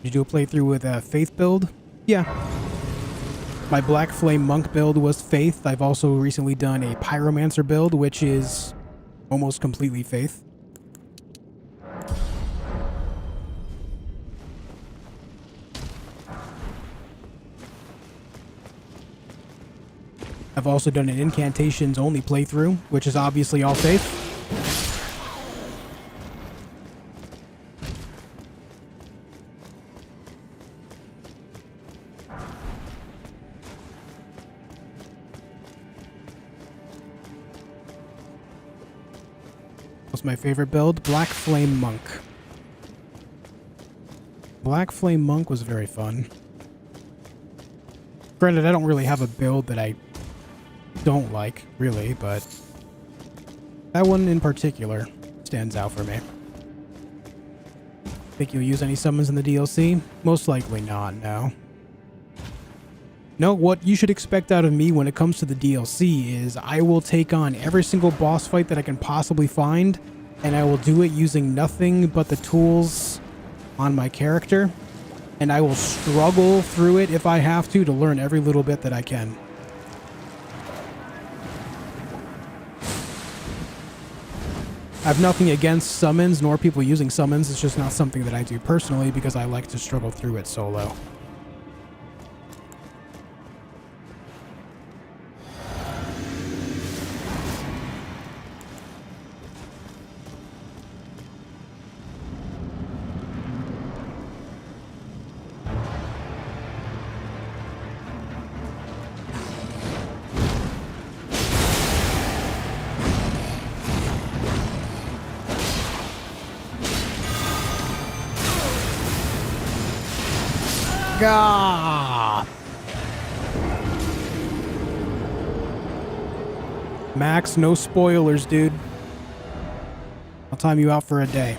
Did you do a playthrough with a Faith build? Yeah. My Black Flame Monk build was Faith. I've also recently done a Pyromancer build, which is almost completely Faith. I've also done an incantations only playthrough, which is obviously all Faith. What's my favorite build? Black Flame Monk. Black Flame Monk was very fun. Granted, I don't really have a build that I don't like, really, but that one in particular stands out for me. Think you'll use any summons in the DLC? Most likely not, no. No, what you should expect out of me when it comes to the DLC is I will take on every single boss fight that I can possibly find, and I will do it using nothing but the tools on my character, and I will struggle through it if I have to learn every little bit that I can. I have nothing against summons, nor people using summons. It's just not something that I do personally because I like to struggle through it solo. Gah! Max, no spoilers, dude. I'll time you out for a day.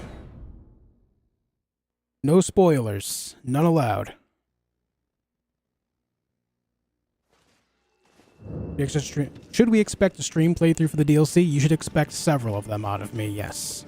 No spoilers. None allowed. Should we expect a stream playthrough for the DLC? You should expect several of them out of me, yes.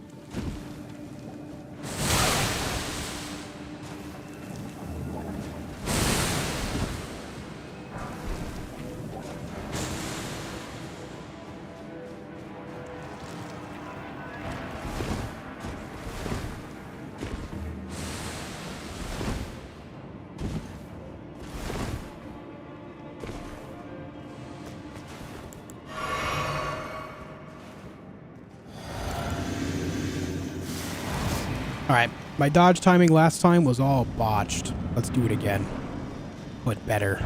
Alright, my dodge timing last time was all botched. Let's do it again, but better.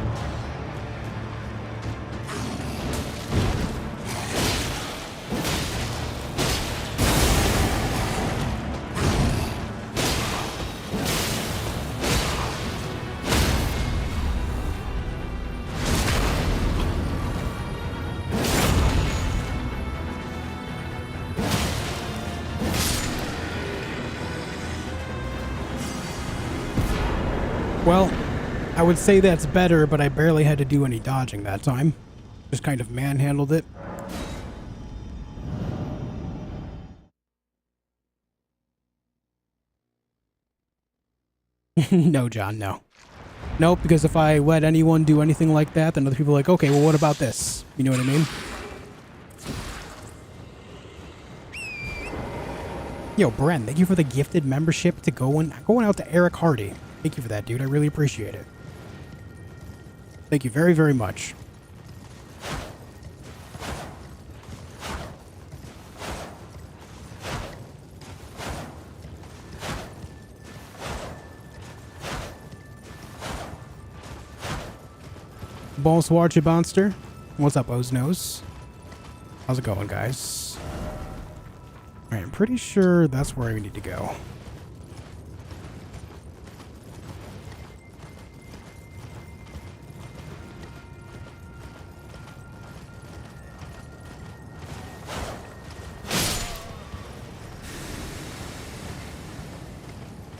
Well, I would say that's better, but I barely had to do any dodging that time. Just kind of manhandled it. No, John, no. Nope, because if I let anyone do anything like that, then other people are like, okay, well, what about this? You know what I mean? Yo, Bren, thank you for the gifted membership to going out to Eric Hardy. Thank you for that, dude. I really appreciate it. Thank you very, very much. Bonsoir, Chibonster. What's up, Oznose? How's it going, guys? Alright, I'm pretty sure that's where we need to go.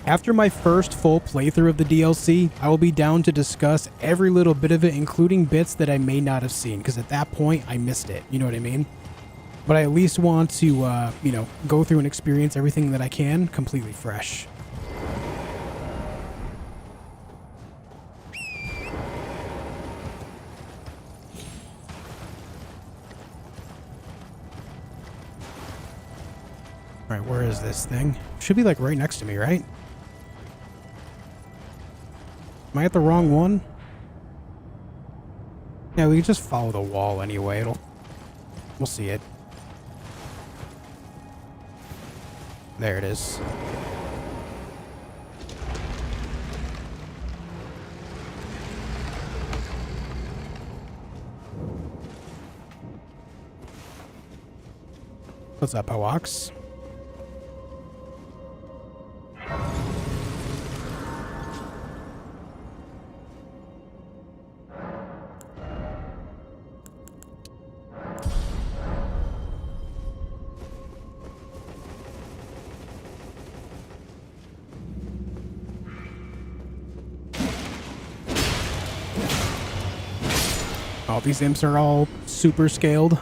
After my first full playthrough of the DLC, I will be down to discuss every little bit of it, including bits that I may not have seen, because at that point, I missed it. You know what I mean? But I at least want to, you know, go through and experience everything that I can completely fresh. Alright, where is this thing? Should be, like, right next to me, right? Am I at the wrong one? Yeah, we can just follow the wall anyway. We'll see it. There it is. What's up, Hoax? Oh, these imps are all super scaled.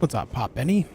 What's up, Pop Benny?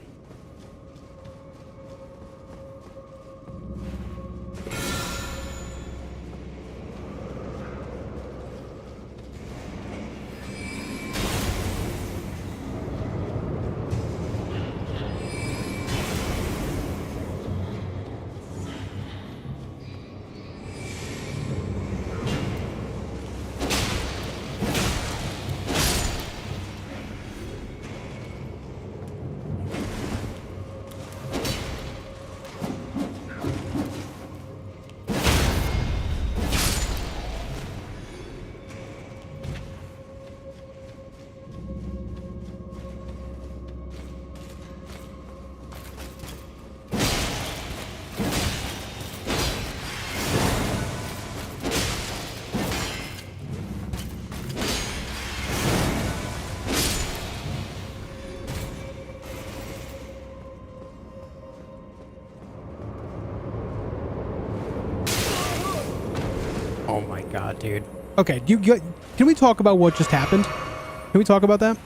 Oh my god, dude. Okay, can we talk about what just happened? Can we talk about that?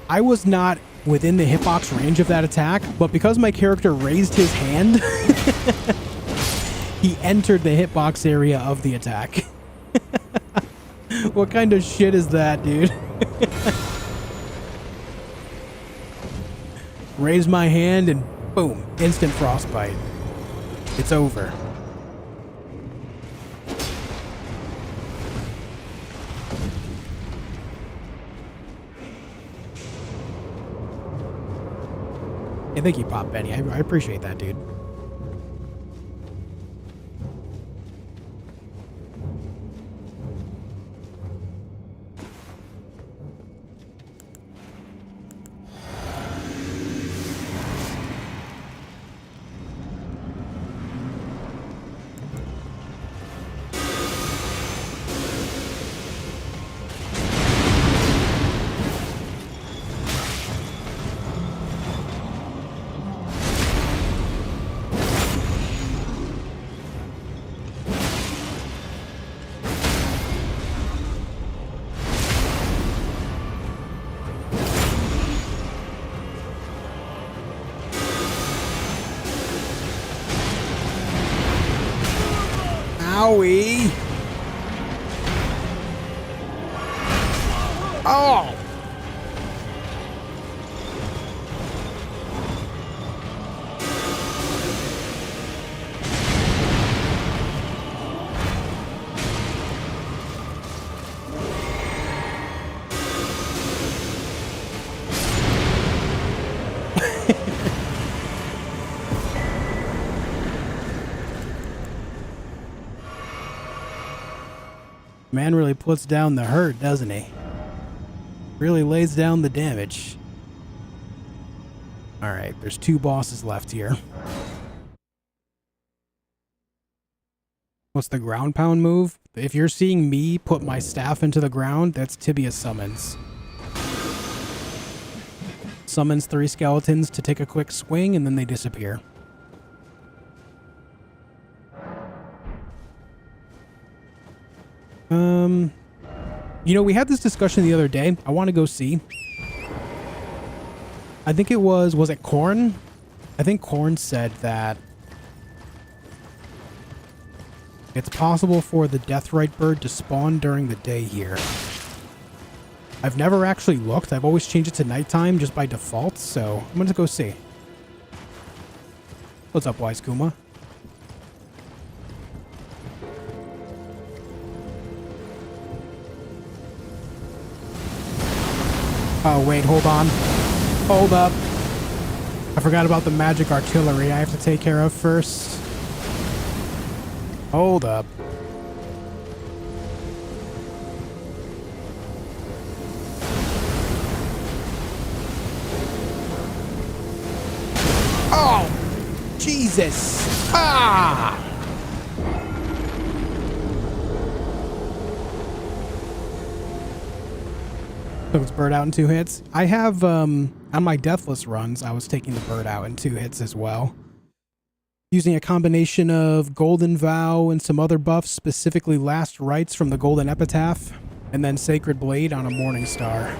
I was not within the hitbox range of that attack, but because my character raised his hand, he entered the hitbox area of the attack. What kind of shit is that, dude? Raise my hand and boom, instant frostbite. It's over. Hey, thank you, Pop Benny. I appreciate that, dude. Owie! Oh! Man really puts down the hurt, doesn't he? Really lays down the damage. Alright, there's 2 bosses left here. What's the ground pound move? If you're seeing me put my staff into the ground, that's Tibia summons. Summons 3 skeletons to take a quick swing and then they disappear. You know, we had this discussion the other day. I want to go see. I think it was it Korn? I think Korn said that it's possible for the Deathrite bird to spawn during the day here. I've never actually looked. I've always changed it to nighttime just by default, so I'm going to go see. What's up, Wise Kuma? Oh, wait, hold on. Hold up. I forgot about the magic artillery I have to take care of first. Hold up. Oh! Jesus! Ah! Took its bird out in 2 hits. I have, on my Deathless runs, I was taking the bird out in 2 hits as well. Using a combination of Golden Vow and some other buffs, specifically Last Rites from the Golden Epitaph, and then Sacred Blade on a Morning Star.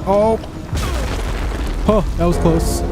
Oh. Oh, that was close.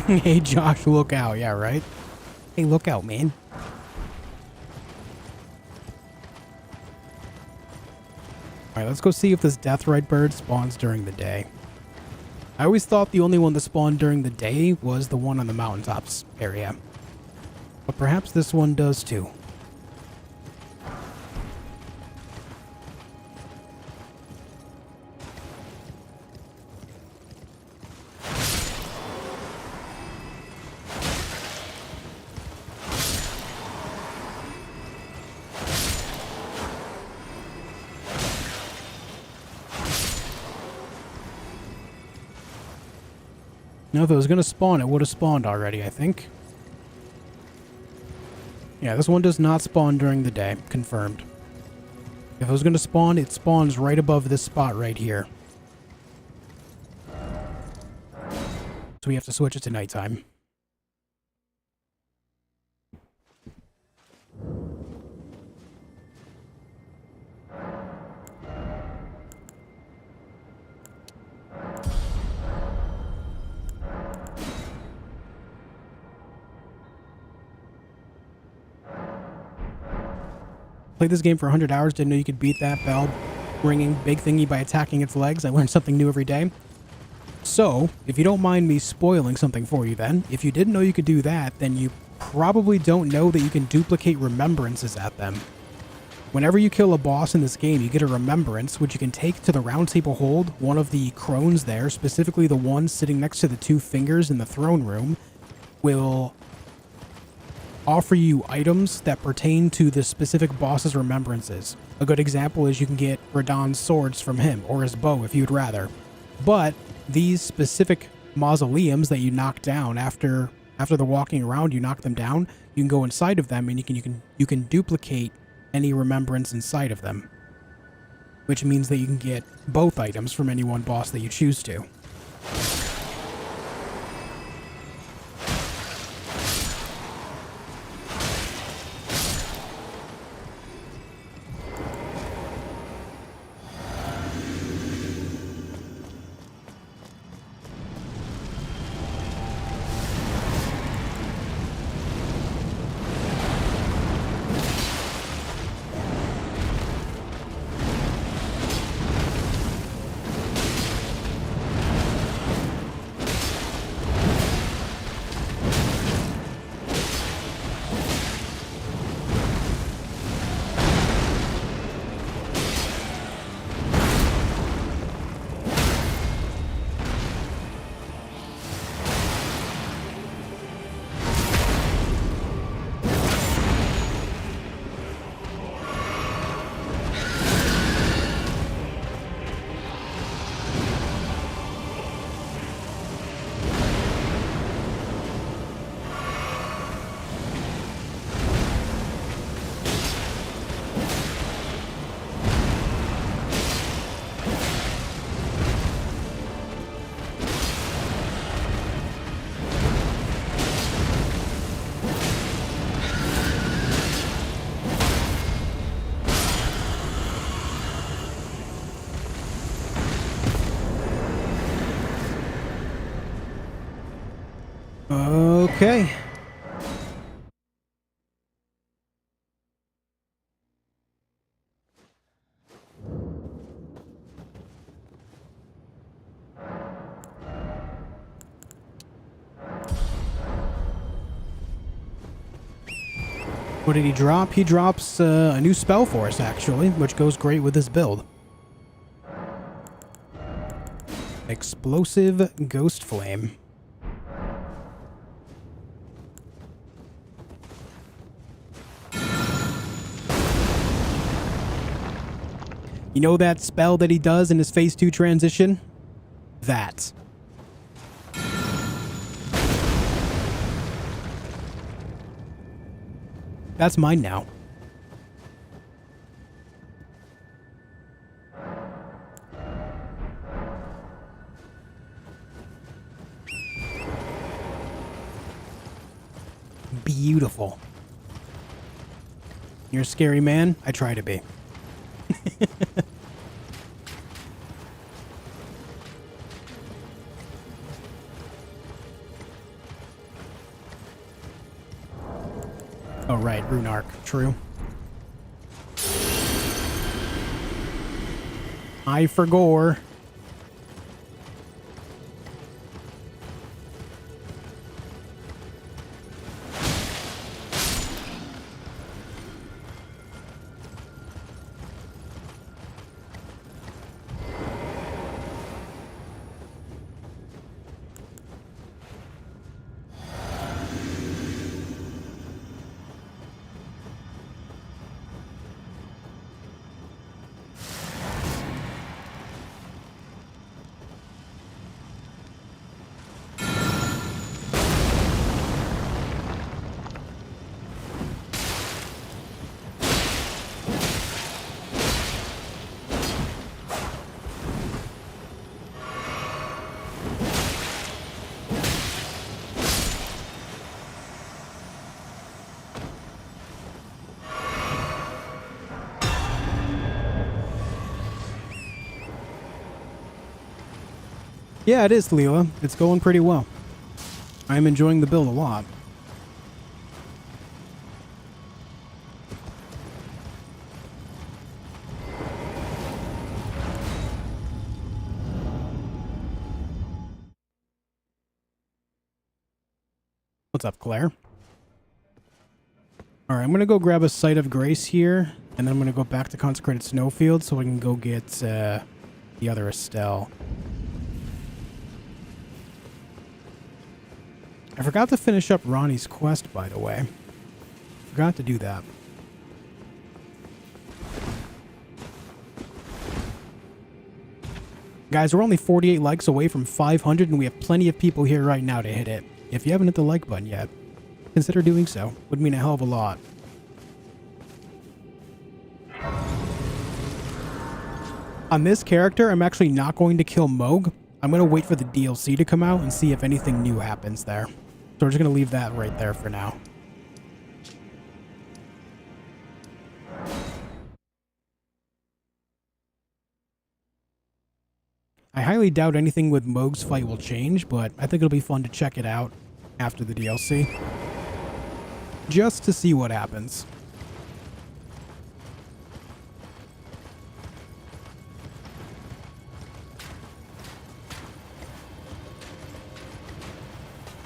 Hey, Josh, look out. Yeah, right? Hey, look out, man. Alright, let's go see if this Deathrite bird spawns during the day. I always thought the only one that spawned during the day was the one on the mountaintops area. But perhaps this one does too. Now, if it was going to spawn, it would have spawned already, I think. Yeah, this one does not spawn during the day. Confirmed. If it was going to spawn, it spawns right above this spot right here. So we have to switch it to nighttime. Played this game for 100 hours, didn't know you could beat that bell ringing big thingy by attacking its legs. I learned something new every day. So, if you don't mind me spoiling something for you then, if you didn't know you could do that, then you probably don't know that you can duplicate remembrances at them. Whenever you kill a boss in this game, you get a remembrance, which you can take to the Round Table Hold, one of the crones there, specifically the one sitting next to the 2 fingers in the throne room, will offer you items that pertain to the specific boss's remembrances. A good example is you can get Radahn's swords from him, or his bow if you'd rather. But these specific mausoleums that you knock down after the walking around, you knock them down, you can go inside of them and you can duplicate any remembrance inside of them, which means that you can get both items from any one boss that you choose to. Okay. What did he drop? He drops a new spell for us, actually, which goes great with this build. Explosive Ghost Flame. You know that spell that he does in his Phase 2 transition? That. That's mine now. Beautiful. You're a scary man? I try to be. Oh, right, Rune Arc. True. Eye for gore. Yeah, it is, Leela. It's going pretty well. I'm enjoying the build a lot. What's up, Claire? Alright, I'm gonna go grab a Site of Grace here, and then I'm gonna go back to Consecrated Snowfield so I can go get the other Estelle. I forgot to finish up Ronnie's quest, by the way. Forgot to do that. Guys, we're only 48 likes away from 500, and we have plenty of people here right now to hit it. If you haven't hit the like button yet, consider doing so. Would mean a hell of a lot. On this character, I'm actually not going to kill Moog. I'm going to wait for the DLC to come out and see if anything new happens there. So we're just going to leave that right there for now. I highly doubt anything with Moog's fight will change, but I think it'll be fun to check it out after the DLC. Just to see what happens.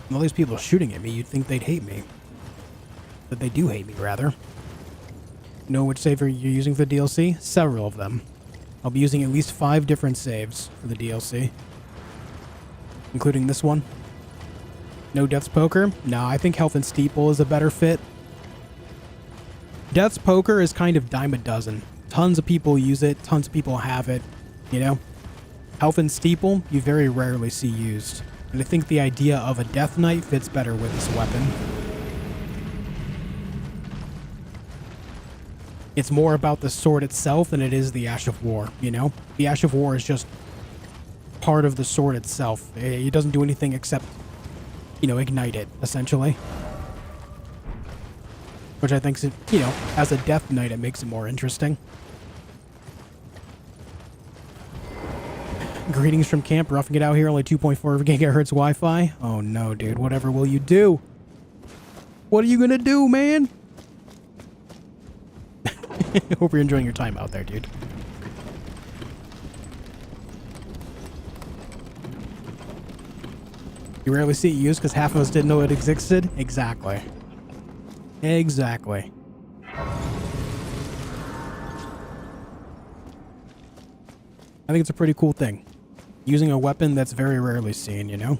And all these people shooting at me, you'd think they'd hate me. But they do hate me, rather. Know which save you're using for the DLC? Several of them. I'll be using at least 5 different saves for the DLC. Including this one. No Death's Poker? No, I think Health and Steeple is a better fit. Death's Poker is kind of dime a dozen. Tons of people use it, tons of people have it, you know? Health and Steeple, you very rarely see used. And I think the idea of a Death Knight fits better with this weapon. It's more about the sword itself than it is the Ash of War, you know? The Ash of War is just part of the sword itself. It doesn't do anything except, you know, ignite it, essentially. Which I think, you know, as a Death Knight, it makes it more interesting. Greetings from camp, roughing it out here, only 2.4 gigahertz Wi-Fi. Oh no, dude, whatever will you do? What are you gonna do, man? Hope you're enjoying your time out there, dude. You rarely see it used because half of us didn't know it existed? Exactly. Exactly. I think it's a pretty cool thing. Using a weapon that's very rarely seen, you know?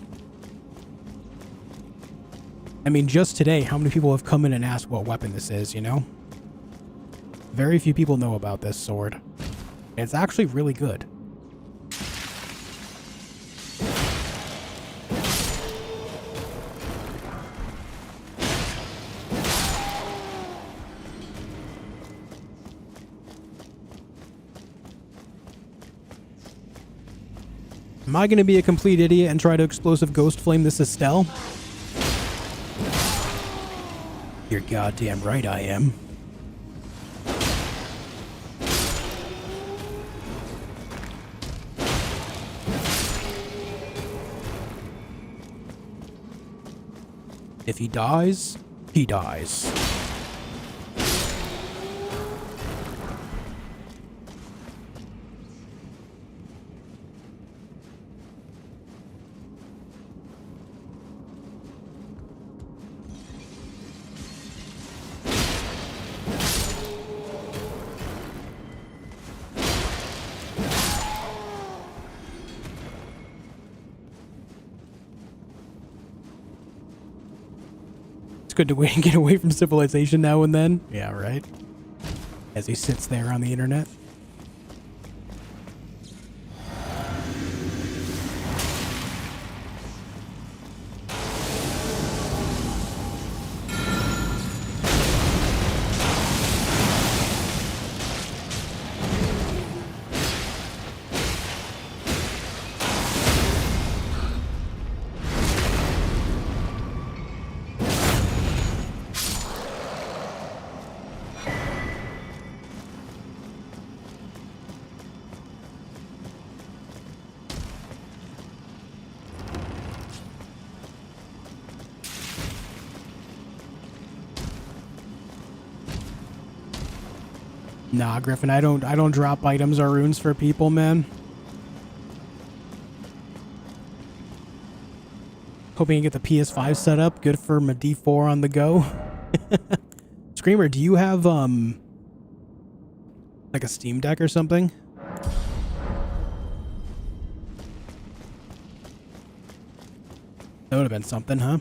I mean, just today, how many people have come in and asked what weapon this is, you know? Very few people know about this sword. It's actually really good. Am I going to be a complete idiot and try to explosive ghost flame this Estelle? You're goddamn right I am. If he dies, he dies. It's good to get away from civilization now and then. Yeah, right? As he sits there on the internet. Nah, Griffin, I don't drop items or runes for people, man. Hoping you get the PS5 set up. Good for my D4 on the go. Screamer, do you have, like a Steam Deck or something? That would have been something, huh?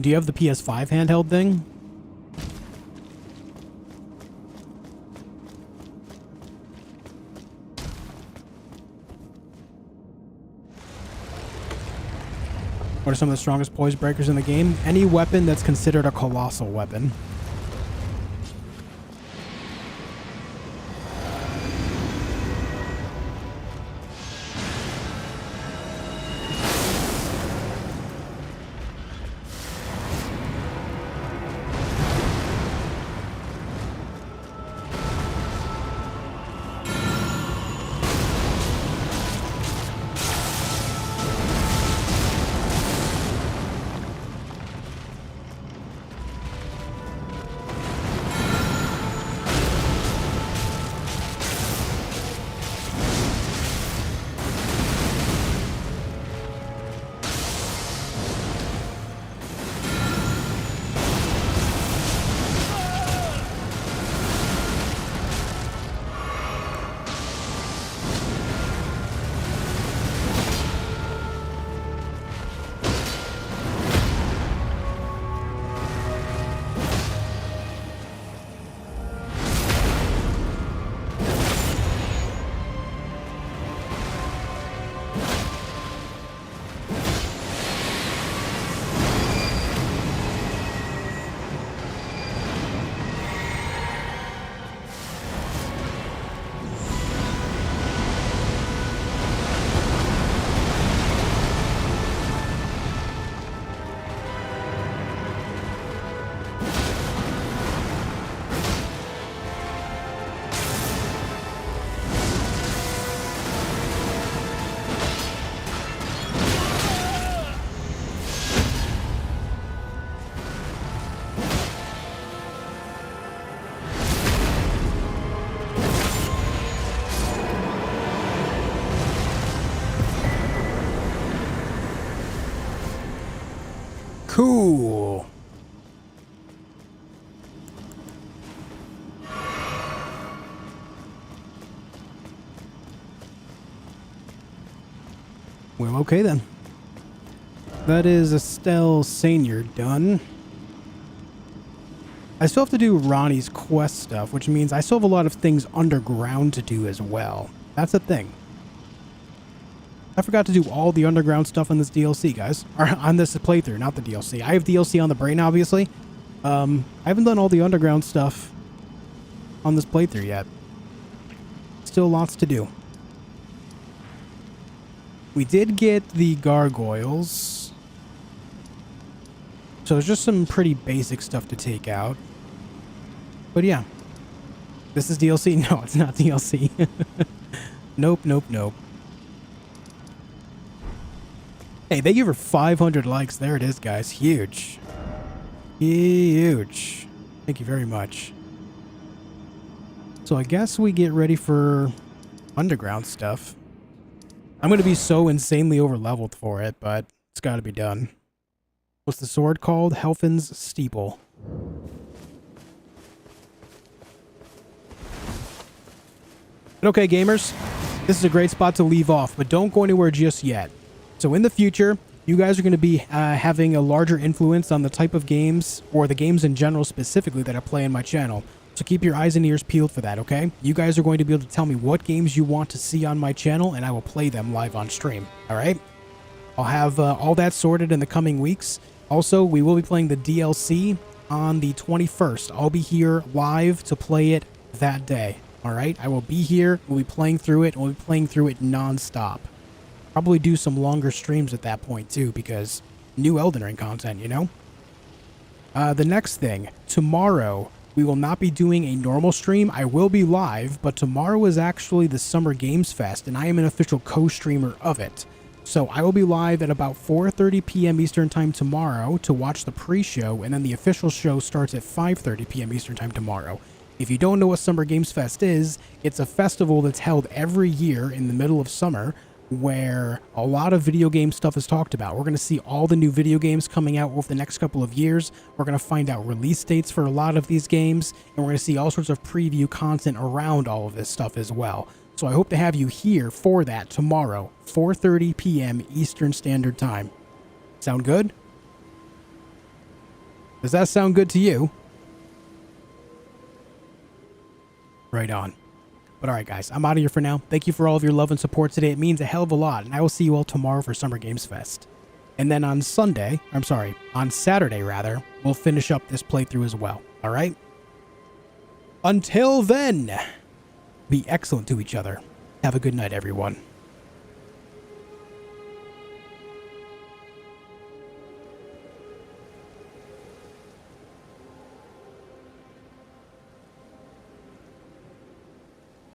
Do you have the PS5 handheld thing? What are some of the strongest poise breakers in the game? Any weapon that's considered a colossal weapon. Cool. Well, okay then. That is Estelle Senior done. I still have to do Ronnie's quest stuff, which means I still have a lot of things underground to do as well. That's the thing. I forgot to do all the underground stuff on this DLC, guys. Or on this playthrough, not the DLC. I have DLC on the brain, obviously. I haven't done all the underground stuff on this playthrough yet. Still lots to do. We did get the gargoyles. So it's just some pretty basic stuff to take out. But yeah. This is DLC? No, it's not DLC. Nope, nope, nope. Hey, thank you for 500 likes. There it is, guys. Huge. Huge. Thank you very much. So I guess we get ready for underground stuff. I'm going to be so insanely over-leveled for it, but it's got to be done. What's the sword called? Helfin's Steeple. But okay, gamers. This is a great spot to leave off, but don't go anywhere just yet. So in the future, you guys are going to be having a larger influence on the type of games, or the games in general specifically, that I play on my channel. So keep your eyes and ears peeled for that, okay? You guys are going to be able to tell me what games you want to see on my channel, and I will play them live on stream, alright? I'll have all that sorted in the coming weeks. Also, we will be playing the DLC on the 21st. I'll be here live to play it that day, alright? I will be here, we'll be playing through it, and we'll be playing through it non-stop. Probably do some longer streams at that point too, because new Elden Ring content, you know? The next thing, tomorrow, we will not be doing a normal stream. I will be live, but tomorrow is actually the Summer Games Fest, and I am an official co-streamer of it. So I will be live at about 4:30 p.m. Eastern Time tomorrow to watch the pre-show, and then the official show starts at 5:30 p.m. Eastern Time tomorrow. If you don't know what Summer Games Fest is, it's a festival that's held every year in the middle of summer, where a lot of video game stuff is talked about. We're going to see all the new video games coming out over the next couple of years. We're going to find out release dates for a lot of these games, and we're going to see all sorts of preview content around all of this stuff as well. So I hope to have you here for that tomorrow, 4:30 p.m. Eastern Standard Time. Sound good? Does that sound good to you? Right on. But all right, guys, I'm out of here for now. Thank you for all of your love and support today. It means a hell of a lot, and I will see you all tomorrow for Summer Games Fest. And then on Saturday, we'll finish up this playthrough as well. All right? Until then, be excellent to each other. Have a good night, everyone.